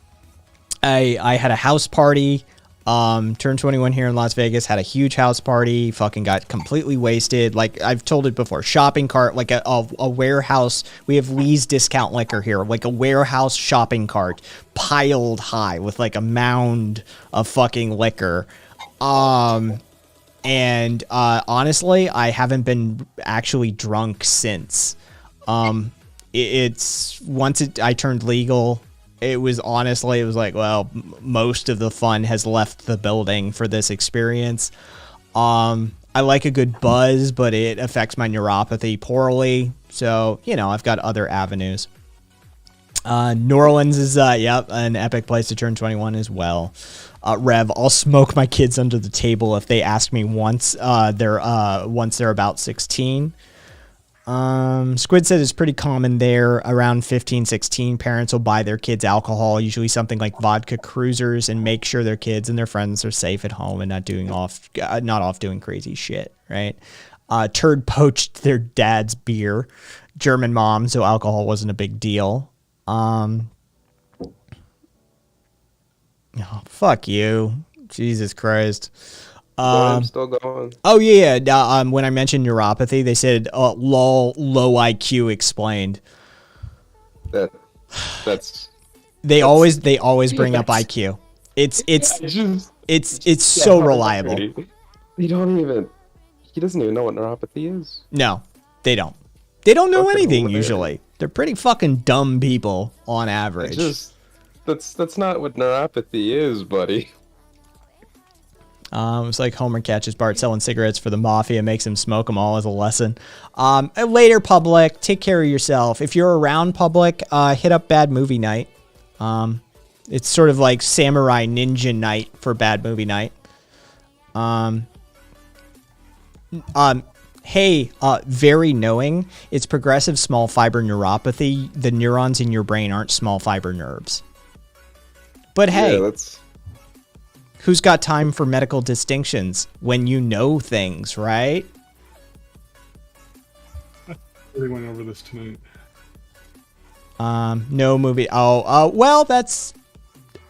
had a house party. Turned 21 here in Las Vegas, had a huge house party, fucking got completely wasted. Like I've told it before, shopping cart, like a warehouse. We have Lee's Discount Liquor here, like a warehouse shopping cart piled high with like a mound of fucking liquor. And honestly, I haven't been actually drunk since. I turned legal. It was like, well, most of the fun has left the building for this experience. I like a good buzz, but it affects my neuropathy poorly. So, you know, I've got other avenues. New Orleans is, an epic place to turn 21 as well. Rev, I'll smoke my kids under the table if they ask me once they're about 16. Squid said it's pretty common there around 15, 16. Parents will buy their kids alcohol, usually something like vodka cruisers, and make sure their kids and their friends are safe at home and not off doing crazy shit, right? Turd poached their dad's beer. German mom, so alcohol wasn't a big deal. Oh, fuck you. Jesus Christ. I'm still going. Oh yeah. When I mentioned neuropathy, they said low IQ explained. That's they always bring up IQ. It's so reliable. He doesn't even know what neuropathy is. No, they don't. They don't know anything hilarious. usually. They're pretty fucking dumb people on average. That's not what neuropathy is, buddy. It's like Homer catches Bart selling cigarettes for the mafia, makes him smoke them all as a lesson. Later, Public, take care of yourself. If you're around, Public, hit up Bad Movie Night. It's sort of like Samurai Ninja Night for Bad Movie Night. Hey, very knowing, it's progressive small fiber neuropathy. The neurons in your brain aren't small fiber nerves. But hey, Yeah, who's got time for medical distinctions when you know things, right? We went over this tonight. No movie. Well, that's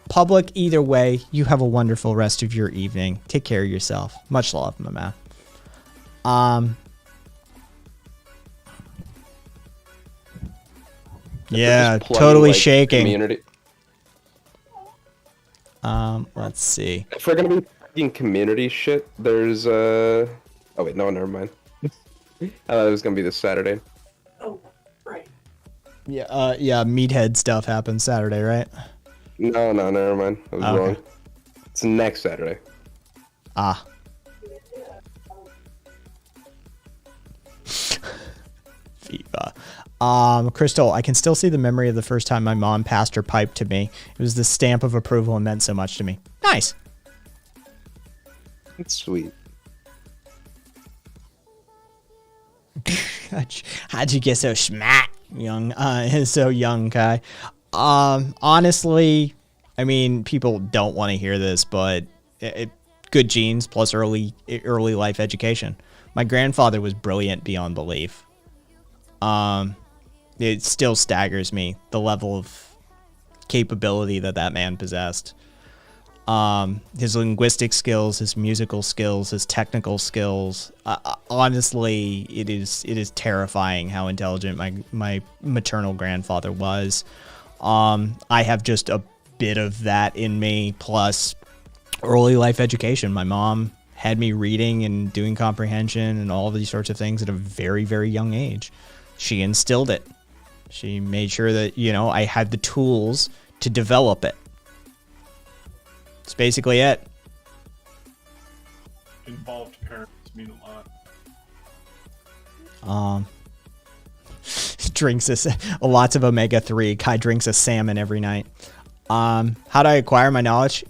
Public. Either way, you have a wonderful rest of your evening. Take care of yourself. Much love, Mama. Yeah, Just plug totally like, shaking. Community. Let's see. If we're gonna be talking community shit, there's oh wait, no, never mind. I thought it was gonna be this Saturday. Oh, right. Yeah, meathead stuff happens Saturday, right? No, never mind. I was Okay. wrong. It's next Saturday. Ah. FIFA. Crystal, I can still see the memory of the first time my mom passed her pipe to me. It was the stamp of approval and meant so much to me. Nice. It's sweet. How'd you get so smart, so young, Kai? Honestly, I mean, people don't want to hear this, but good genes plus early life education. My grandfather was brilliant beyond belief. It still staggers me the level of capability that man possessed. His linguistic skills, his musical skills, his technical skills. Honestly, it is terrifying how intelligent my maternal grandfather was. I have just a bit of that in me, plus early life education. My mom had me reading and doing comprehension and all of these sorts of things at a very, very young age. She instilled it. She made sure that, I had the tools to develop it. That's basically it. Involved parents mean a lot. Drinks lots of omega-3. Kai drinks a salmon every night. How do I acquire my knowledge?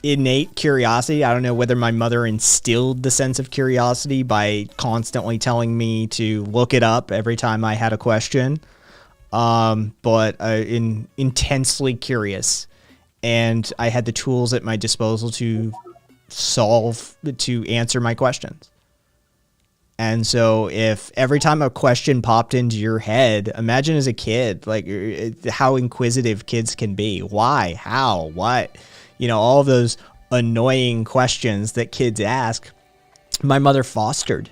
Innate curiosity. I don't know whether my mother instilled the sense of curiosity by constantly telling me to look it up every time I had a question. But intensely curious. And I had the tools at my disposal to answer my questions. And so if every time a question popped into your head, imagine as a kid, like how inquisitive kids can be. Why? How? What? All of those annoying questions that kids ask, my mother fostered.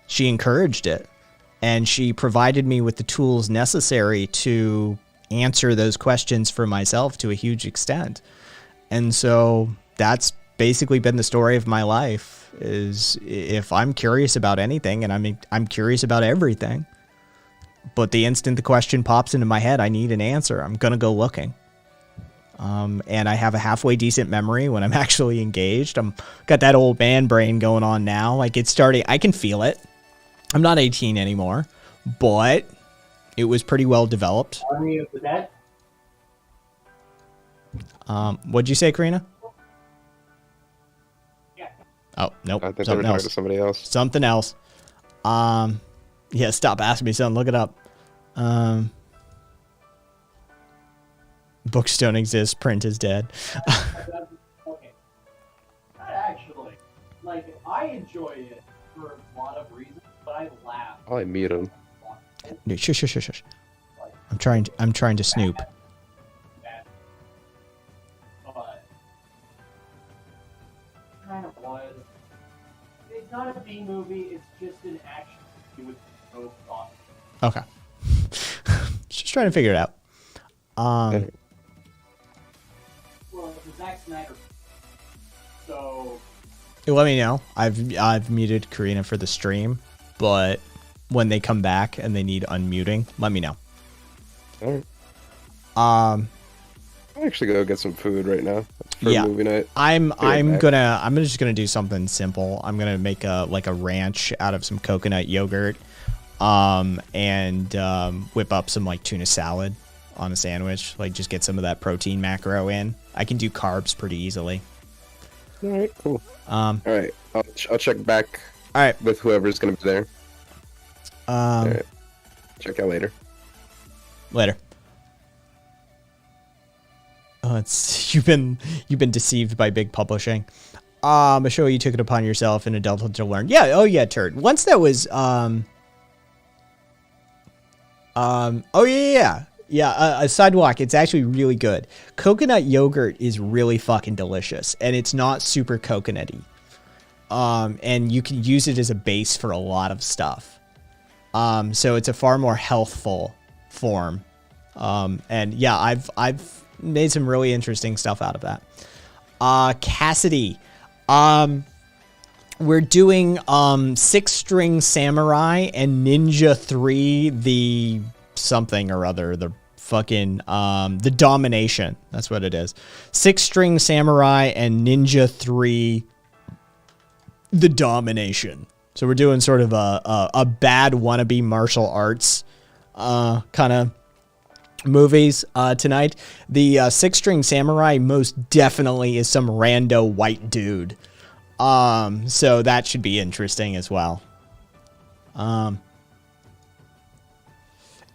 She encouraged it. And she provided me with the tools necessary to answer those questions for myself to a huge extent. And so that's basically been the story of my life, is if I'm curious about anything, and I'm curious about everything, but the instant the question pops into my head, I need an answer. I'm going to go looking. And I have a halfway decent memory when I'm actually engaged. I'm got that old man brain going on now. Like it's starting, I can feel it. I'm not 18 anymore, but it was pretty well developed. Army of the Dead? What'd you say, Karina? Yeah. Oh, nope. I think they were Something talking else. to somebody else. Something else. Yeah, stop asking me something. Look it up. Books don't exist. Print is dead. Okay. Not actually. Like, I enjoy it for a lot of reasons, but I laugh. Oh, I mute him. No, shush. I'm trying to snoop. Bad. But kind of was. It's not a B movie. It's just an action movie with no thought. Okay. Just trying to figure it out. Well, it's a Zack Snyder. So Let me know. I've muted Karina for the stream, but when they come back and they need unmuting, let me know. All right. Um, I'll actually go get some food right now for Yeah. movie night. I'm back. just gonna do something simple. I'm gonna make a ranch out of some coconut yogurt, and whip up some tuna salad on a sandwich. Just get some of that protein macro in. I can do carbs pretty easily. All right, cool. All right, I'll check back right. with whoever's gonna be there. All right. Check out later. Later. Oh, you've been deceived by big publishing. A show you took it upon yourself in adulthood to learn. Yeah. Oh yeah, turd. Once that was oh yeah. A sidewalk. It's actually really good. Coconut yogurt is really fucking delicious, and it's not super coconutty. And you can use it as a base for a lot of stuff. So it's a far more healthful form. And yeah, I've made some really interesting stuff out of that. Cassidy, we're doing 6 String Samurai and Ninja 3, the something or other. The fucking the Domination. That's what it is. 6 String Samurai and Ninja 3 The Domination. So we're doing sort of a bad wannabe martial arts kind of movies tonight. The 6 String Samurai most definitely is some rando white dude. So that should be interesting as well.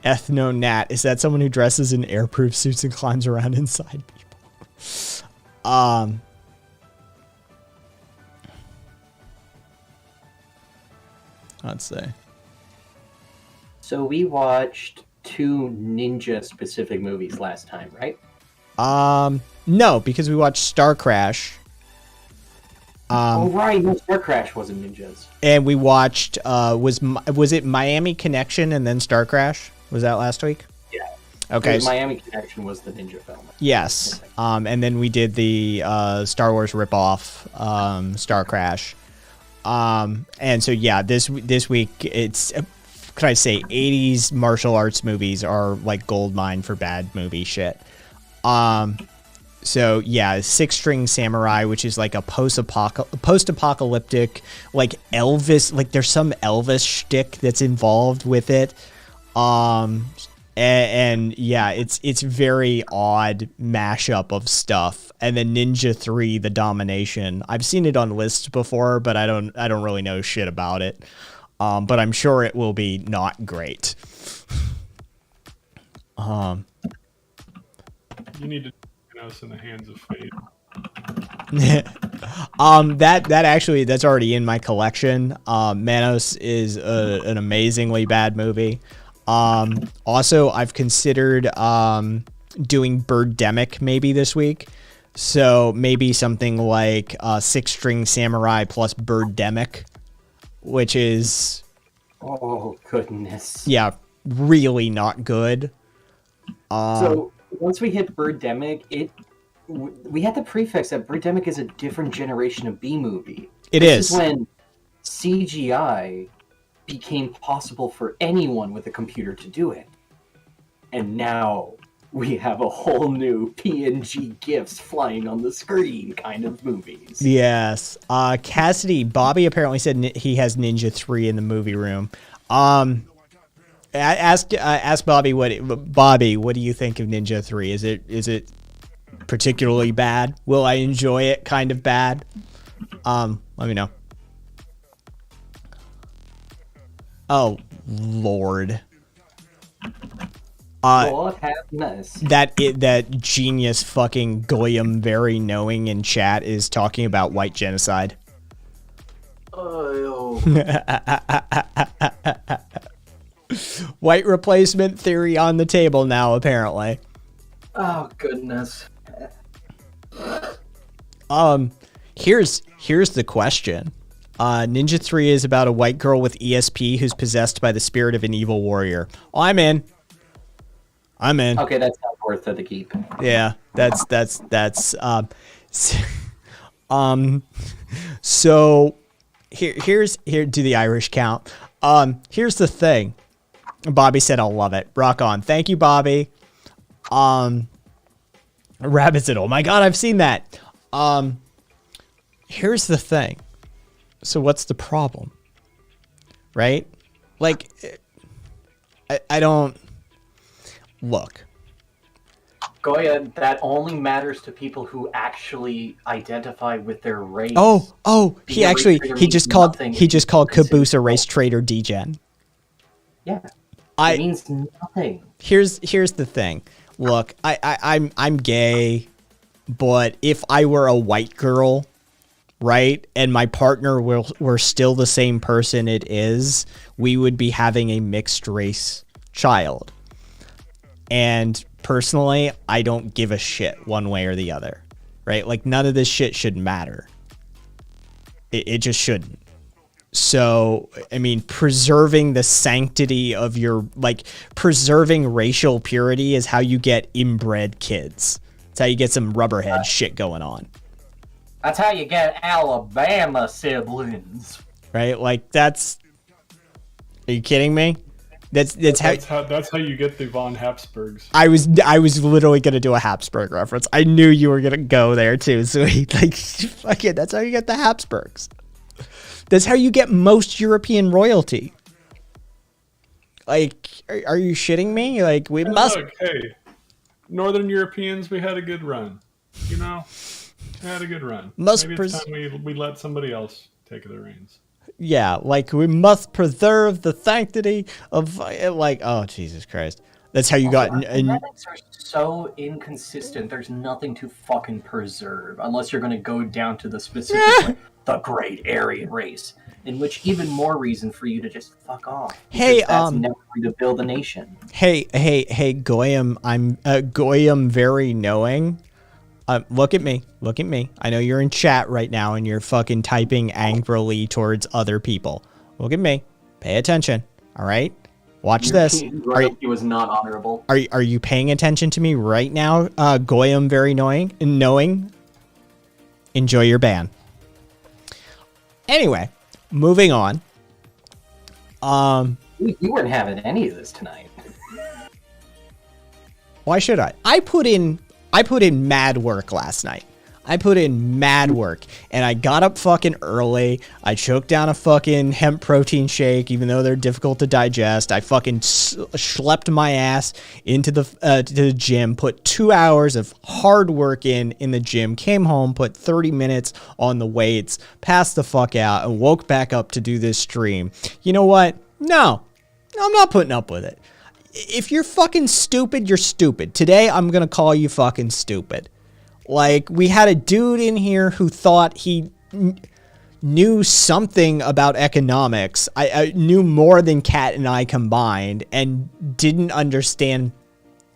Ethno Nat, is that someone who dresses in airproof suits and climbs around inside people? Let's see. So we watched 2 ninja-specific movies last time, right? No, because we watched Star Crash. Oh right, no, Star Crash wasn't ninjas. And we watched was it Miami Connection and then Star Crash? Was that last week? Yeah. Okay. Miami Connection was the ninja film. Yes. And then we did the Star Wars ripoff, Star Crash. And so yeah, this week it's could I say 80s martial arts movies are like gold mine for bad movie shit. So yeah, 6 String Samurai, which is like a post-apocalyptic, like Elvis, like there's some Elvis shtick that's involved with it. And yeah, it's very odd mashup of stuff. And then Ninja 3, The Domination. I've seen it on lists before, but I don't really know shit about it. But I'm sure it will be not great. You need to put us in the hands of fate. That actually, that's already in my collection. Manos is an amazingly bad movie. Also, I've considered doing Birdemic maybe this week. So maybe something like 6 String Samurai plus Birdemic, which is... Oh, goodness. Yeah, really not good. So once we hit Birdemic, we had the prefix that Birdemic is a different generation of B-movie. This is when CGI became possible for anyone with a computer to do it. And now we have a whole new PNG GIFs flying on the screen kind of movies. Yes. Cassidy, Bobby apparently said he has Ninja 3 in the movie room. Ask Bobby what do you think of Ninja 3? Is it particularly bad? Will I enjoy it kind of bad? Let me know. Oh, Lord. Lord have mercy. That genius fucking Goyim very knowing in chat is talking about white genocide. Oh. White replacement theory on the table now, apparently. Oh, goodness. Here's the question. Ninja 3 is about a white girl with ESP who's possessed by the spirit of an evil warrior. Oh, I'm in. Okay, that's not worth the keep. Yeah, that's so here do the Irish count. Here's the thing. Bobby said I'll love it. Rock on. Thank you, Bobby. Rabbit said, "Oh my god, I've seen that." Here's the thing. So what's the problem? Right? Like I don't look. Goya, that only matters to people who actually identify with their race. Oh, he just called Caboose a race traitor degen. Yeah. It means nothing. Here's the thing. Look, I'm gay, but if I were a white girl, right, and my partner were still the same person it is, we would be having a mixed race child. And personally, I don't give a shit one way or the other, right? Like, none of this shit should matter. It just shouldn't. So, I mean, preserving the sanctity of preserving racial purity is how you get inbred kids. It's how you get some rubberhead shit going on. That's how you get Alabama siblings. Right? Like, are you kidding me? That's how. That's how you get the von Habsburgs. I was literally gonna do a Habsburg reference. I knew you were gonna go there too. So like, fuck it. That's how you get the Habsburgs. That's how you get most European royalty. Like, are you shitting me? Like, we must. Look, hey, Northern Europeans, we had a good run. You know, we had a good run. Maybe it's time we let somebody else take the reins. Yeah, like we must preserve the sanctity of like. Oh Jesus Christ! That's how you got. Genetics are so inconsistent. There's nothing to fucking preserve unless you're going to go down to the specific, like, the Great Aryan Race, in which even more reason for you to just fuck off. Hey, that's never going to build a nation. Hey, Goyim. I'm Goyim, very knowing. Look at me. I know you're in chat right now and you're fucking typing angrily towards other people. Look at me. Pay attention. All right. Watch this. It was not honorable. Are you paying attention to me right now? Goyim, very knowing. Enjoy your ban. Anyway, moving on. You weren't having any of this tonight. Why should I? I put in mad work last night. I put in mad work, and I got up fucking early. I choked down a fucking hemp protein shake, even though they're difficult to digest. I fucking schlepped my ass into the to the gym, put 2 hours of hard work in the gym, came home, put 30 minutes on the weights, passed the fuck out, and woke back up to do this stream. You know what? No, I'm not putting up with it. If you're fucking stupid, you're stupid. Today, I'm going to call you fucking stupid. Like, we had a dude in here who thought he knew something about economics. I knew more than Kat and I combined and didn't understand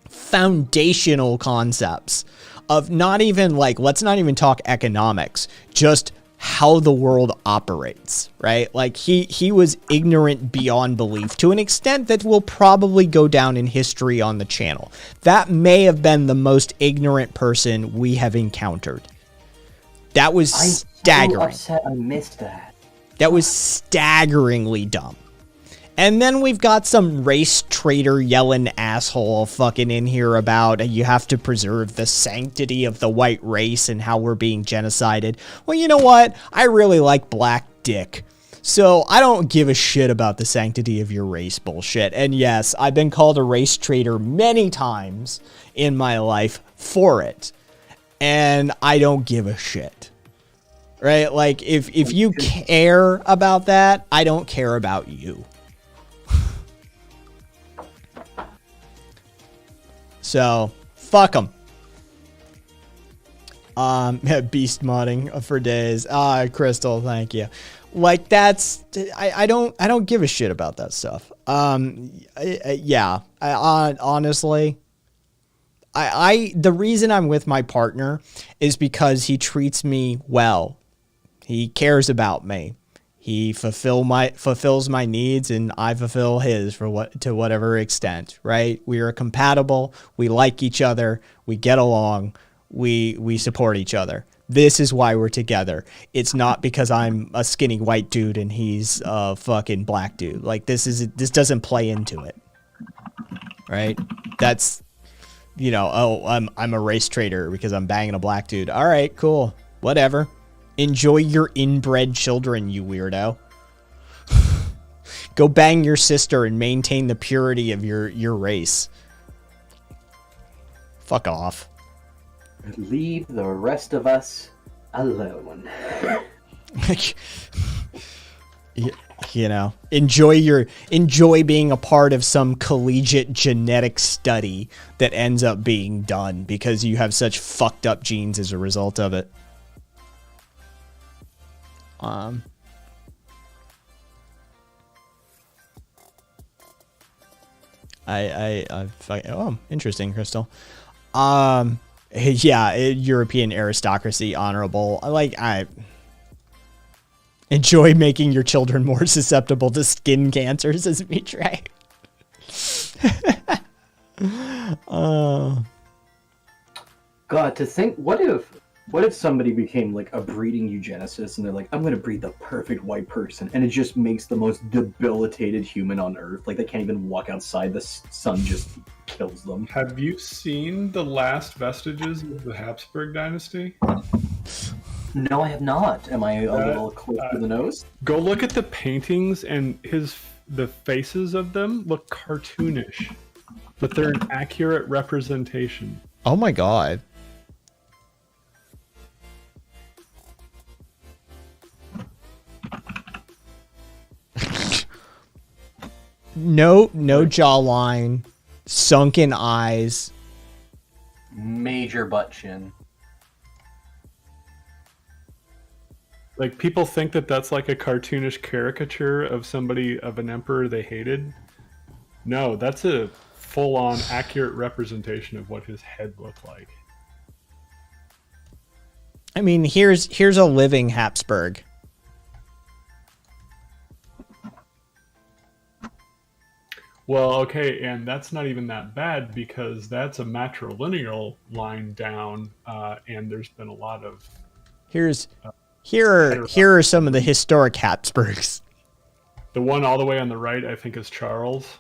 foundational concepts of not even, like, let's not even talk economics, just how the world operates, right? Like he was ignorant beyond belief to an extent that will probably go down in history on the channel. That may have been the most ignorant person we have encountered. That was staggering. I'm so upset I missed that. That was staggeringly dumb. And then we've got some race traitor yelling asshole fucking in here about you have to preserve the sanctity of the white race and how we're being genocided. Well, you know what? I really like black dick. So I don't give a shit about the sanctity of your race bullshit. And yes, I've been called a race traitor many times in my life for it. And I don't give a shit. Right? Like, if you care about that, I don't care about you. So, fuck them. Beast modding for days. Crystal, thank you. Like, that's, I don't give a shit about that stuff. Yeah, honestly, the reason I'm with my partner is because he treats me well. He cares about me. He fulfills my needs, and I fulfill his to whatever extent, right? We are compatible. We like each other. We get along. We support each other. This is why we're together. It's not because I'm a skinny white dude and he's a fucking black dude. Like, this doesn't play into it, right? That's, you know, oh, I'm a race traitor because I'm banging a black dude. All right, cool, whatever. Enjoy your inbred children, you weirdo. Go bang your sister and maintain the purity of your race. Fuck off. Leave the rest of us alone. You know, enjoy being a part of some collegiate genetic study that ends up being done because you have such fucked up genes as a result of it. Oh, interesting, Crystal. Yeah, European aristocracy, honorable. I enjoy making your children more susceptible to skin cancers as we try. God, to think, what if What if somebody became like a breeding eugenicist and they're like, I'm gonna breed the perfect white person, and it just makes the most debilitated human on earth? Like they can't even walk outside, the sun just kills them. Have you seen the last vestiges of the Habsburg dynasty? No, I have not. Am I a little close to the nose? Go look at the paintings, and the faces of them look cartoonish, but they're an accurate representation. Oh my god. No jawline, sunken eyes. Major butt chin. Like, people think that that's like a cartoonish caricature of somebody, of an emperor they hated. No, that's a full-on accurate representation of what his head looked like. I mean, here's a living Habsburg. Well, okay, and that's not even that bad because that's a matrilineal line down, and there's been a lot of... Here are some of the historic Habsburgs. The one all the way on the right, I think, is Charles.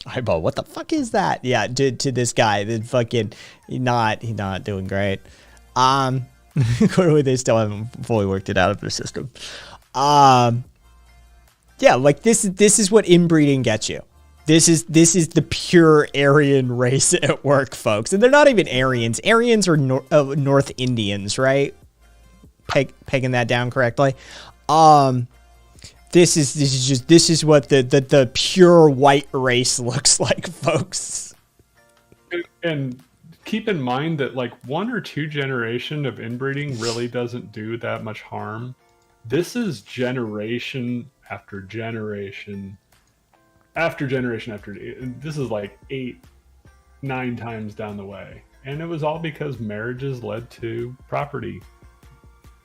Eyeball, what the fuck is that? Yeah, to this guy, the fucking he's not doing great. Clearly they still haven't fully worked it out of their system. Yeah, like this is what inbreeding gets you. This is the pure Aryan race at work, folks. And they're not even Aryans. Aryans are North Indians, right? Pegging that down correctly. This is what the pure white race looks like, folks. And keep in mind that like 1 or 2 generation of inbreeding really doesn't do that much harm. This is generation after generation after generation after. This is like 8, 9 times down the way, and it was all because marriages led to property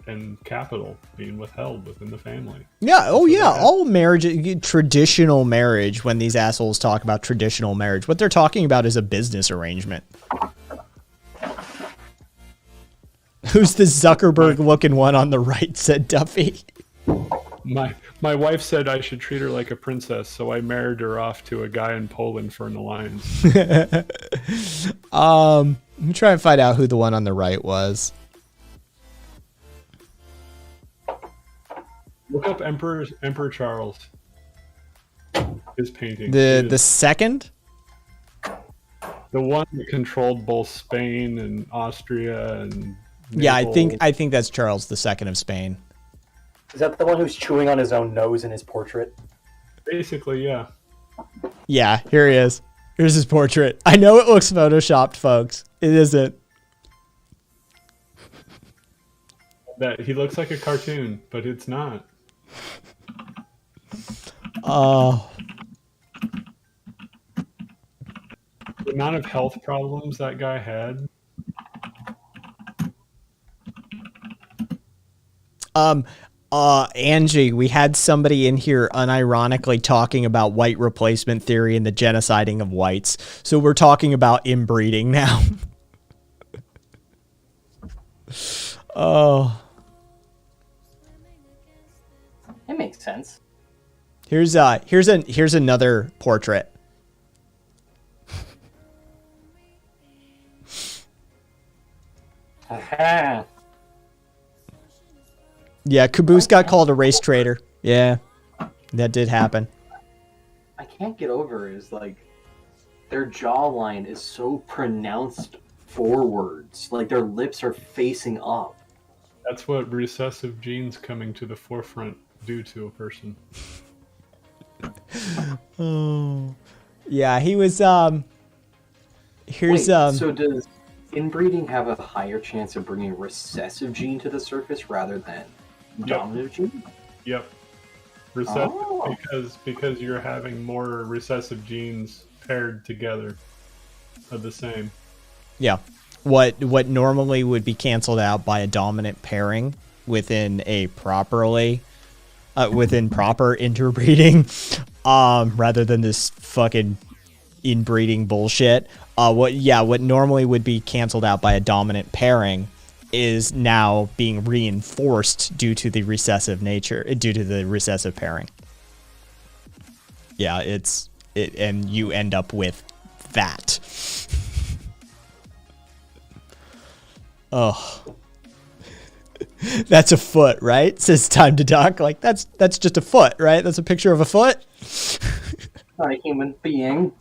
and capital being withheld within the family. Yeah. Oh, yeah. All marriage, traditional marriage. When these assholes talk about traditional marriage, what they're talking about is a business arrangement. Who's the Zuckerberg-looking one on the right? Said Duffy. My wife said I should treat her like a princess, so I married her off to a guy in Poland for an alliance. Let me try and find out who the one on the right was. Look up Emperor Charles. His painting. The second? The one that controlled both Spain and Austria and Yeah, Naples. I think that's Charles II of Spain. Is that the one who's chewing on his own nose in his portrait? Basically, yeah. Yeah, here he is. Here's his portrait. I know it looks photoshopped, folks. It isn't. That he looks like a cartoon, but it's not. Oh. The amount of health problems that guy had. Angie, we had somebody in here unironically talking about white replacement theory and the genociding of whites. So we're talking about inbreeding now. Oh. It makes sense. Here's another portrait. Aha. Yeah, Caboose got called a race traitor. Yeah, that did happen. I can't get over is like their jawline is so pronounced forwards. Like their lips are facing up. That's what recessive genes coming to the forefront do to a person. Oh. Yeah, he was here's Wait, so does inbreeding have a higher chance of bringing recessive gene to the surface rather than dominant gene? Yep. Recessive Oh. because you're having more recessive genes paired together of the same. Yeah. What normally would be canceled out by a dominant pairing within a properly within proper interbreeding rather than this fucking inbreeding bullshit. What normally would be canceled out by a dominant pairing is now being reinforced due to the recessive pairing. Yeah, and you end up with that. Oh. That's a foot, right? Says Time to Duck. Like, that's just a foot, right? That's a picture of a foot. Not a human being.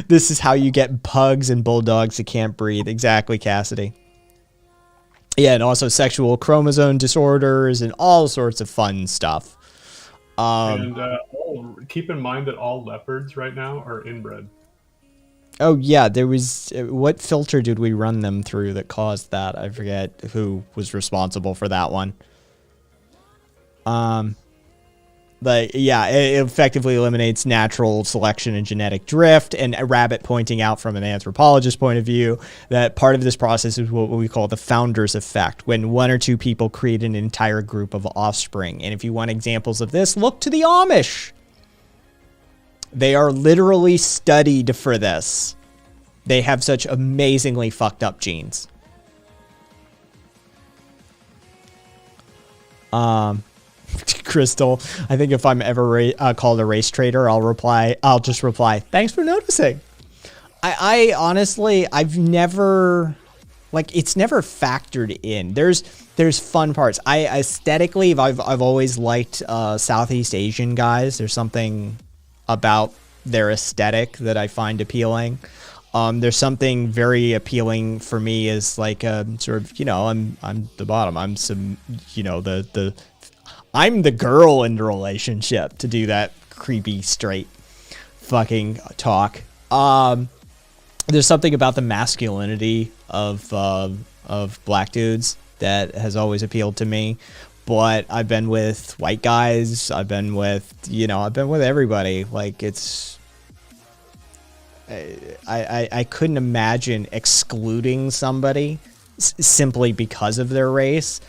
This is how you get pugs and bulldogs that can't breathe. Exactly, Cassidy. Yeah, and also sexual chromosome disorders and all sorts of fun stuff. Keep in mind that all leopards right now are inbred. Oh, yeah, there was... What filter did we run them through that caused that? I forget who was responsible for that one. But, yeah, it effectively eliminates natural selection and genetic drift, and Rabbit pointing out from an anthropologist's point of view that part of this process is what we call the founder's effect, when one or two people create an entire group of offspring. And if you want examples of this, look to the Amish. They are literally studied for this. They have such amazingly fucked up genes. Crystal, I think if I'm ever called a race traitor, I'll just reply, thanks for noticing. I honestly, I've never, like, it's never factored in. There's fun parts. Aesthetically, I've always liked Southeast Asian guys. There's something about their aesthetic that I find appealing. There's something very appealing for me is like sort of, I'm the bottom. I'm some, I'm the girl in the relationship, to do that creepy straight fucking talk. There's something about the masculinity of black dudes that has always appealed to me. But I've been with white guys. I've been with everybody. Like, it's, I couldn't imagine excluding somebody simply because of their race.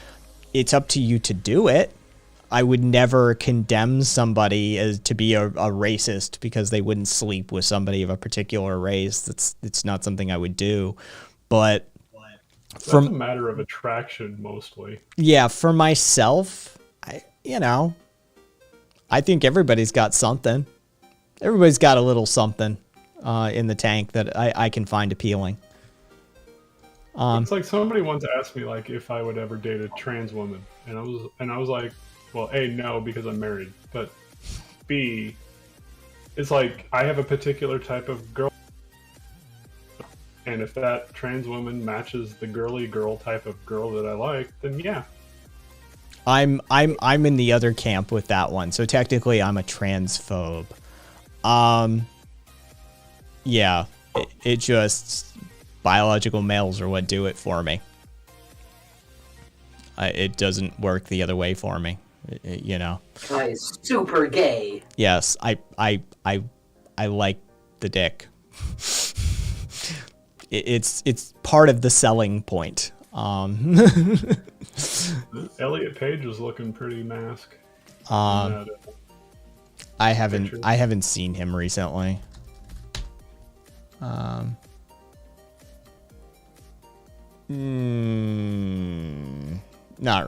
It's up to you to do it. I would never condemn somebody as to be a racist because they wouldn't sleep with somebody of a particular race. It's not something I would do. But That's a matter of attraction, mostly. Yeah, for myself, I think everybody's got something. Everybody's got a little something in the tank that I can find appealing. It's like somebody once asked me, like, if I would ever date a trans woman, and I was like, well, A, no, because I'm married, but B, it's like I have a particular type of girl. And if that trans woman matches the girly girl type of girl that I like, then yeah. I'm in the other camp with that one. So technically I'm a transphobe. Yeah, it just, biological males are what do it for me. It doesn't work the other way for me, Guy is super gay. Yes, I like the dick. It's part of the selling point. Elliot Page was looking pretty masked. I haven't seen him recently. Not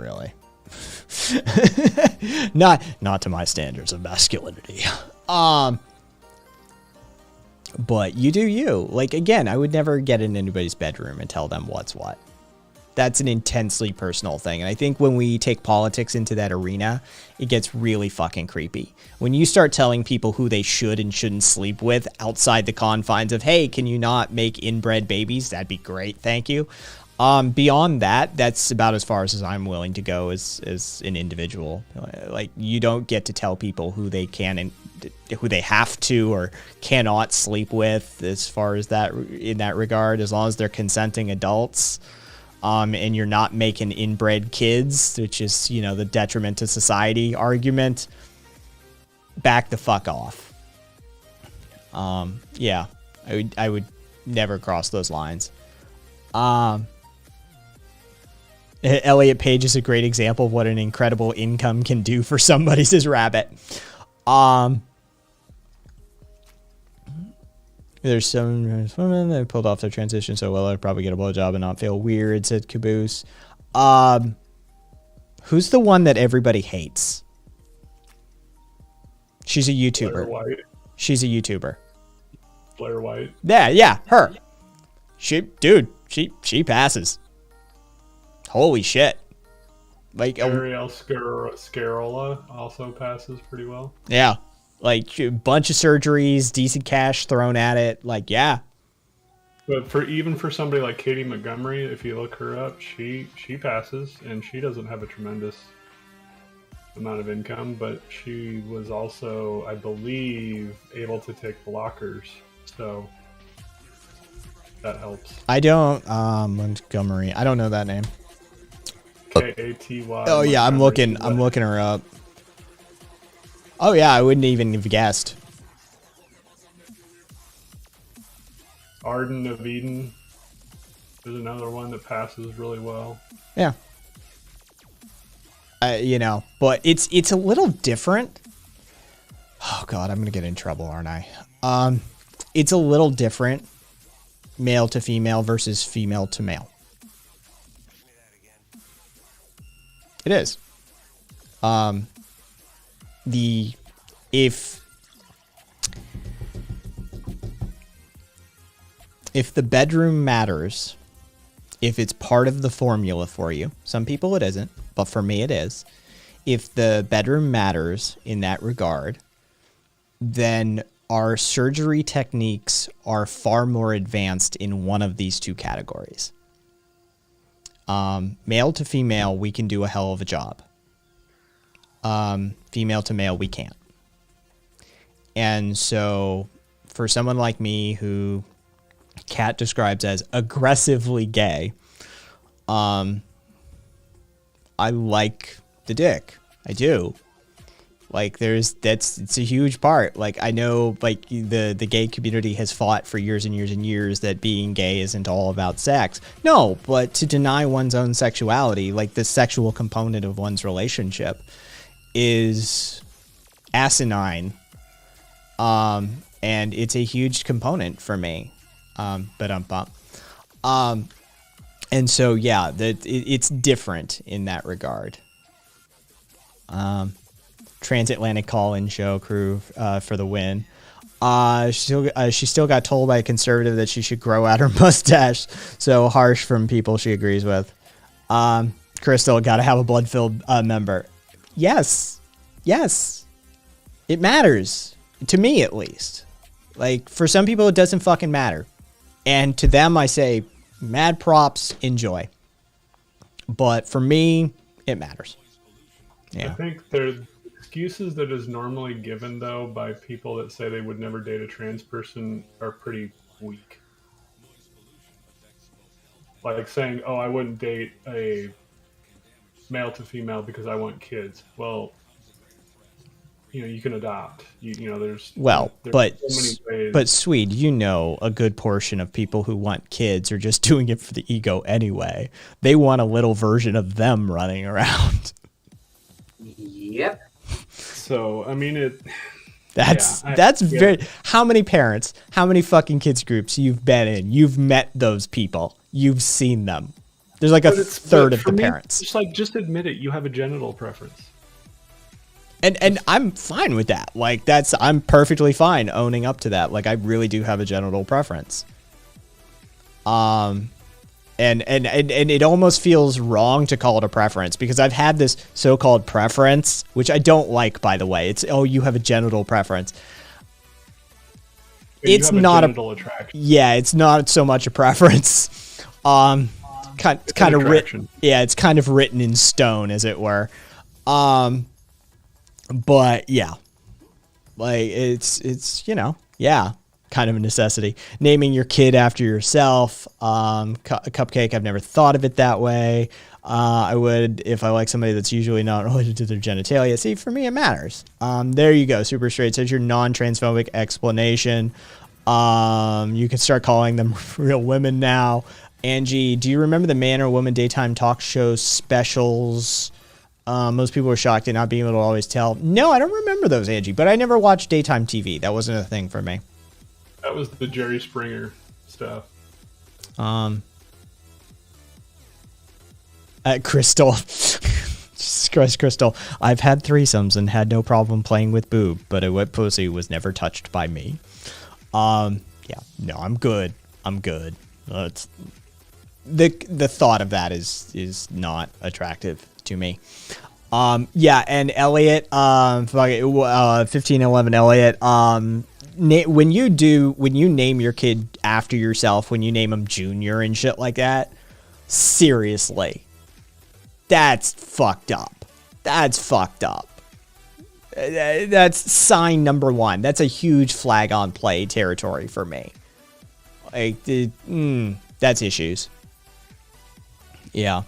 really. not to my standards of masculinity. But you do you. Like, again, I would never get in anybody's bedroom and tell them what's what. That's an intensely personal thing. And I think when we take politics into that arena, it gets really fucking creepy. When you start telling people who they should and shouldn't sleep with outside the confines of, hey, can you not make inbred babies? That'd be great. Thank you. Beyond that, that's about as far as I'm willing to go as an individual. Like, you don't get to tell people who they can and who they have to or cannot sleep with as far as that in that regard, as long as they're consenting adults. And you're not making inbred kids, which is, the detriment to society argument. Back the fuck off. Yeah, I would never cross those lines. Elliot Page is a great example of what an incredible income can do for somebody, says Rabbit. There's some women that pulled off their transition so well, I'd probably get a blowjob and not feel weird, said Caboose. Who's the one that everybody hates? She's a YouTuber. Blair White. She's a YouTuber. Blair White. Yeah, her. She passes. Holy shit. Like, Ariel Scarola also passes pretty well. yeah. Like, a bunch of surgeries, decent cash thrown at it. Like, yeah. But for somebody like Katie Montgomery, if you look her up, she passes, and she doesn't have a tremendous amount of income, but she was also, I believe, able to take blockers, so that helps. I don't, Montgomery. I don't know that name. Katy. Oh, yeah, I'm looking her up. Oh, yeah, I wouldn't even have guessed. Arden of Eden is another one that passes really well. Yeah. But it's a little different. Oh God, I'm gonna get in trouble, aren't I? It's a little different, male to female versus female to male. It is. If the bedroom matters, if it's part of the formula for you, some people it isn't, but for me it is. If the bedroom matters in that regard, then our surgery techniques are far more advanced in one of these two categories. Male to female, we can do a hell of a job. Female to male, we can't. And so for someone like me who Kat describes as aggressively gay, I like the dick. I do. Like, it's a huge part. Like, I know, like, the gay community has fought for years and years and years that being gay isn't all about sex. No, but to deny one's own sexuality, like the sexual component of one's relationship, is asinine. And it's a huge component for me. And so, yeah, it's different in that regard. Transatlantic call-in show crew for the win. She still got told by a conservative that she should grow out her mustache. So harsh from people she agrees with. Crystal, got to have a blood-filled member. Yes. It matters. To me, at least. Like, for some people, it doesn't fucking matter. And to them, I say, mad props, enjoy. But for me, it matters. Yeah. I think there's excuses that is normally given, though, by people that say they would never date a trans person are pretty weak. Like saying, oh, I wouldn't date a male to female because I want kids. Well, you can adopt. There's so many ways. But Swede, a good portion of people who want kids are just doing it for the ego anyway. They want a little version of them running around. Yep. So, I mean, that's very. How many parents, how many fucking kids groups you've been in? You've met those people. You've seen them. There's like a third of the parents. Just admit it. You have a genital preference. And I'm fine with that. Like, I'm perfectly fine owning up to that. Like, I really do have a genital preference. And it almost feels wrong to call it a preference, because I've had this so-called preference, which I don't like, by the way. It's, oh, you have a genital preference. It's not a genital attraction. Yeah, it's not so much a preference. Kind of written. Yeah, it's kind of written in stone, as it were. But yeah, like it's kind of a necessity. Naming your kid after yourself, Cupcake. I've never thought of it that way. I would if I like somebody that's usually not related to their genitalia. See, for me, it matters. There you go. Super Straight says your non-transphobic explanation. You can start calling them real women now. Angie, do you remember the man or woman daytime talk show specials? Most people were shocked at not being able to always tell. No, I don't remember those, Angie, but I never watched daytime TV. That wasn't a thing for me. That was the Jerry Springer stuff. Crystal. Jesus Christ, Crystal. I've had threesomes and had no problem playing with boob, but a wet pussy was never touched by me. Yeah, no, I'm good. I'm good. It's the thought of that is not attractive to me. Yeah, and Elliot, 1511 Elliot, when you name your kid after yourself, when you name him Junior and shit like that, seriously, that's fucked up. That's fucked up. That's sign number one. That's a huge flag on play territory for me. Like, that's issues. Yeah.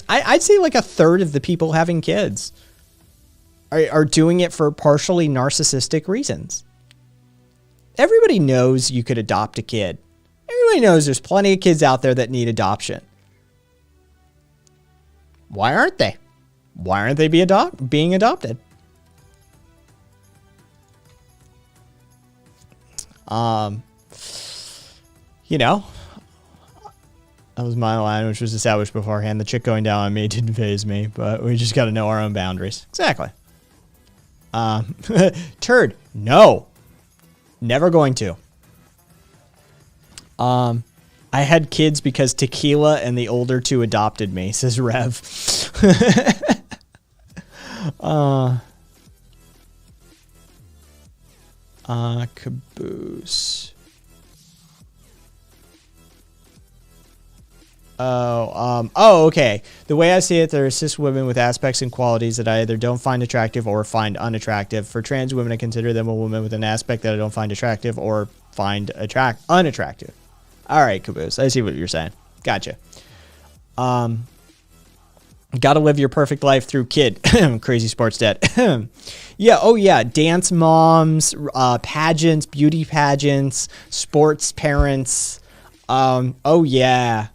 I'd say like a third of the people having kids are doing it for partially narcissistic reasons. Everybody knows you could adopt a kid. Everybody knows there's plenty of kids out there that need adoption. Why aren't they? Why aren't they being adopted? You know, that was my line, which was established beforehand. The chick going down on me didn't faze me, but we just got to know our own boundaries. Exactly. Turd, no. Never going to. I had kids because Tequila and the older two adopted me, says Rev. Caboose. Okay. The way I see it, there are cis women with aspects and qualities that I either don't find attractive or find unattractive. For trans women, I consider them a woman with an aspect that I don't find attractive or find unattractive. All right, Caboose. I see what you're saying. Gotcha. Gotta live your perfect life through kid. Crazy sports dad. Yeah. Oh yeah. Dance moms, pageants, beauty pageants, sports parents. Oh yeah.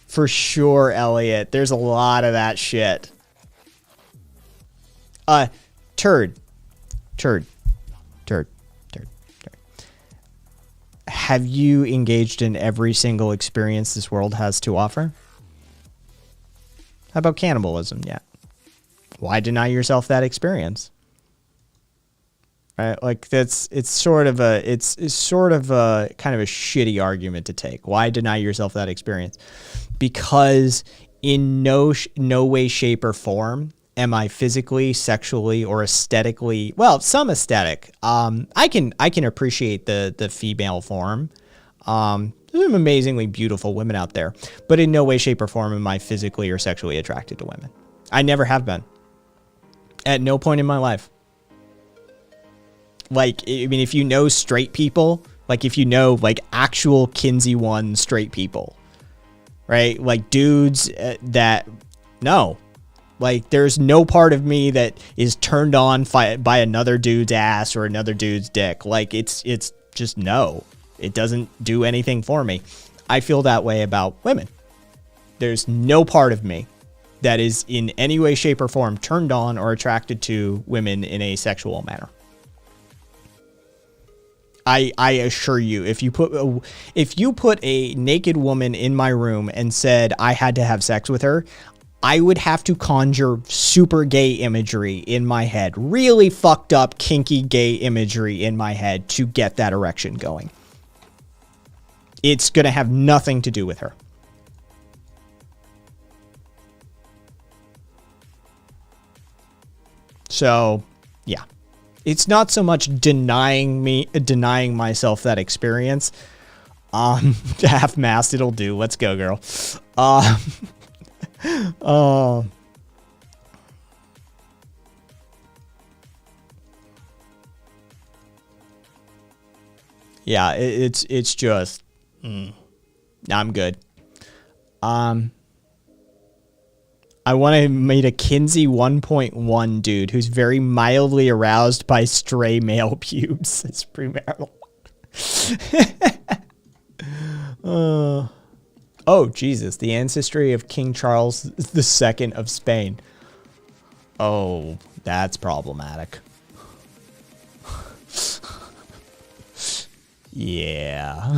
For sure, Elliot. There's a lot of that shit. Turd. Have you engaged in every single experience this world has to offer? How about cannibalism yet? Why deny yourself that experience? Right? Like it's sort of a kind of a shitty argument to take. Why deny yourself that experience? Because in no way, shape, or form am I physically, sexually, or aesthetically, well, some aesthetic. I can appreciate the female form. There's some amazingly beautiful women out there, but in no way, shape, or form am I physically or sexually attracted to women. I never have been. At no point in my life. Like, I mean, if you know straight people, like if you know like actual Kinsey 1 straight people, right? Like dudes that, no. Like there's no part of me that is turned on by another dude's ass or another dude's dick. Like it's just no. It doesn't do anything for me. I feel that way about women. There's no part of me that is in any way, shape, or form turned on or attracted to women in a sexual manner. I assure you, if you put a naked woman in my room and said I had to have sex with her, I would have to conjure super gay imagery in my head, really fucked up, kinky gay imagery in my head to get that erection going. It's going to have nothing to do with her. So, yeah. It's not so much denying myself that experience. Half-mast, it'll do. Let's go, girl. Yeah, it's just, I'm good. I want to meet a Kinsey 1.1 dude who's very mildly aroused by stray male pubes. It's premarital. Oh, Jesus. The ancestry of King Charles II of Spain. Oh, that's problematic. Yeah.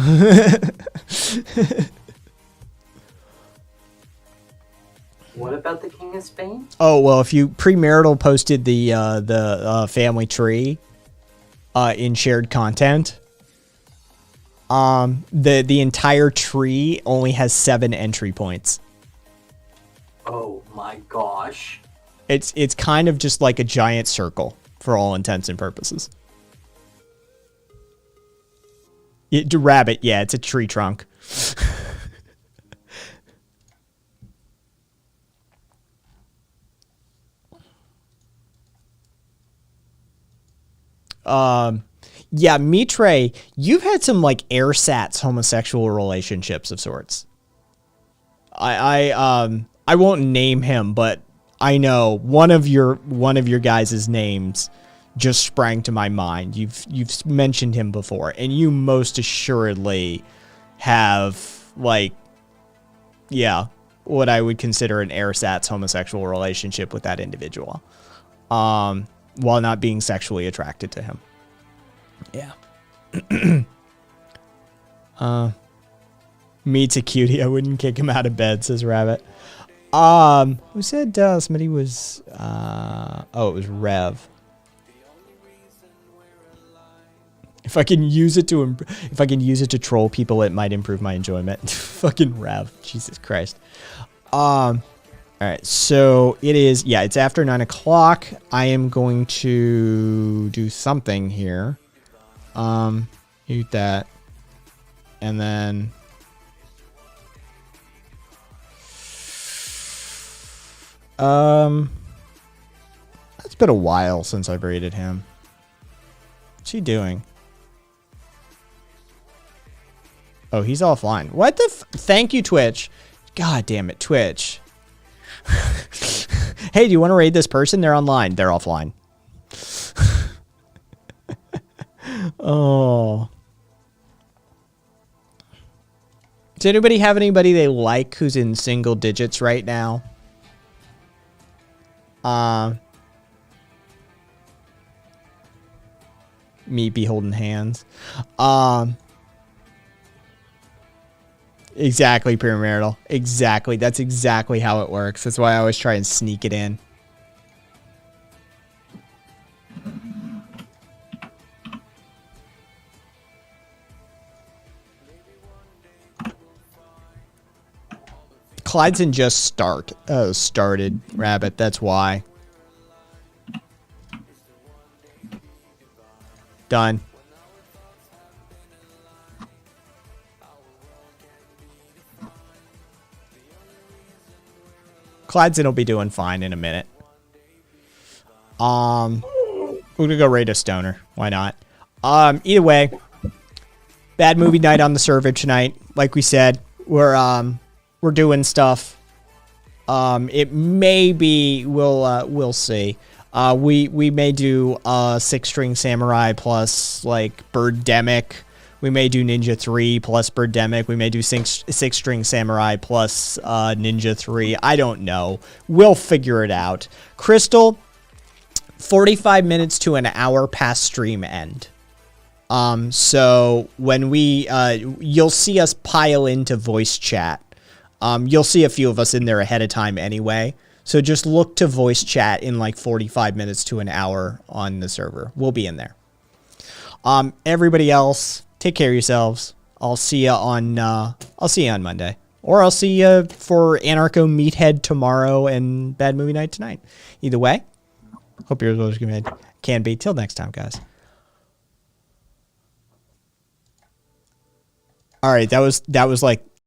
What about the King of Spain? Oh, well, if you premarital posted the family tree in shared content, the entire tree only has 7 entry points. Oh my gosh. It's kind of just like a giant circle for all intents and purposes. Rabbit, yeah, it's a tree trunk. Yeah, Mitre, you've had some like airsats homosexual relationships of sorts. I won't name him, but I know one of your guys' names just sprang to my mind. You've mentioned him before, and you most assuredly have like, yeah, what I would consider an airsats homosexual relationship with that individual, while not being sexually attracted to him. Yeah. Meets a cutie. I wouldn't kick him out of bed, says Rabbit. Who said somebody was oh, it was Rev. If I can use it to troll people, it might improve my enjoyment. Fucking Rev. Jesus Christ. All right, so it is, yeah, it's after 9 o'clock. I am going to do something here. Eat that. And then it's been a while since I've rated him. What's he doing? Oh, he's offline. What the thank you, Twitch. God damn it, Twitch. Hey, do you want to raid this person? They're online. They're offline. Oh. Does anybody have anybody they like who's in single digits right now? Me be holding hands. Exactly, premarital. Exactly. That's exactly how it works. That's why I always try and sneak it in. Clydesdon just started, Rabbit. That's why. Done. Clydesdon will be doing fine in a minute. We're gonna go raid a stoner. Why not? Either way, bad movie night on the server tonight. Like we said, we're doing stuff. It may be we'll see. We may do 6-string samurai plus like Birdemic. We may do Ninja 3 plus Birdemic. We may do 6-string samurai plus Ninja 3. I don't know. We'll figure it out. Crystal, 45 minutes to an hour past stream end. So when we you'll see us pile into voice chat. You'll see a few of us in there ahead of time anyway. So just look to voice chat in like 45 minutes to an hour on the server. We'll be in there. Everybody else, take care of yourselves. I'll see you on Monday. Or I'll see you for Anarcho Meathead tomorrow and Bad Movie Night tonight. Either way, hope yours was good. Can be. Till next time, guys. All right, that was like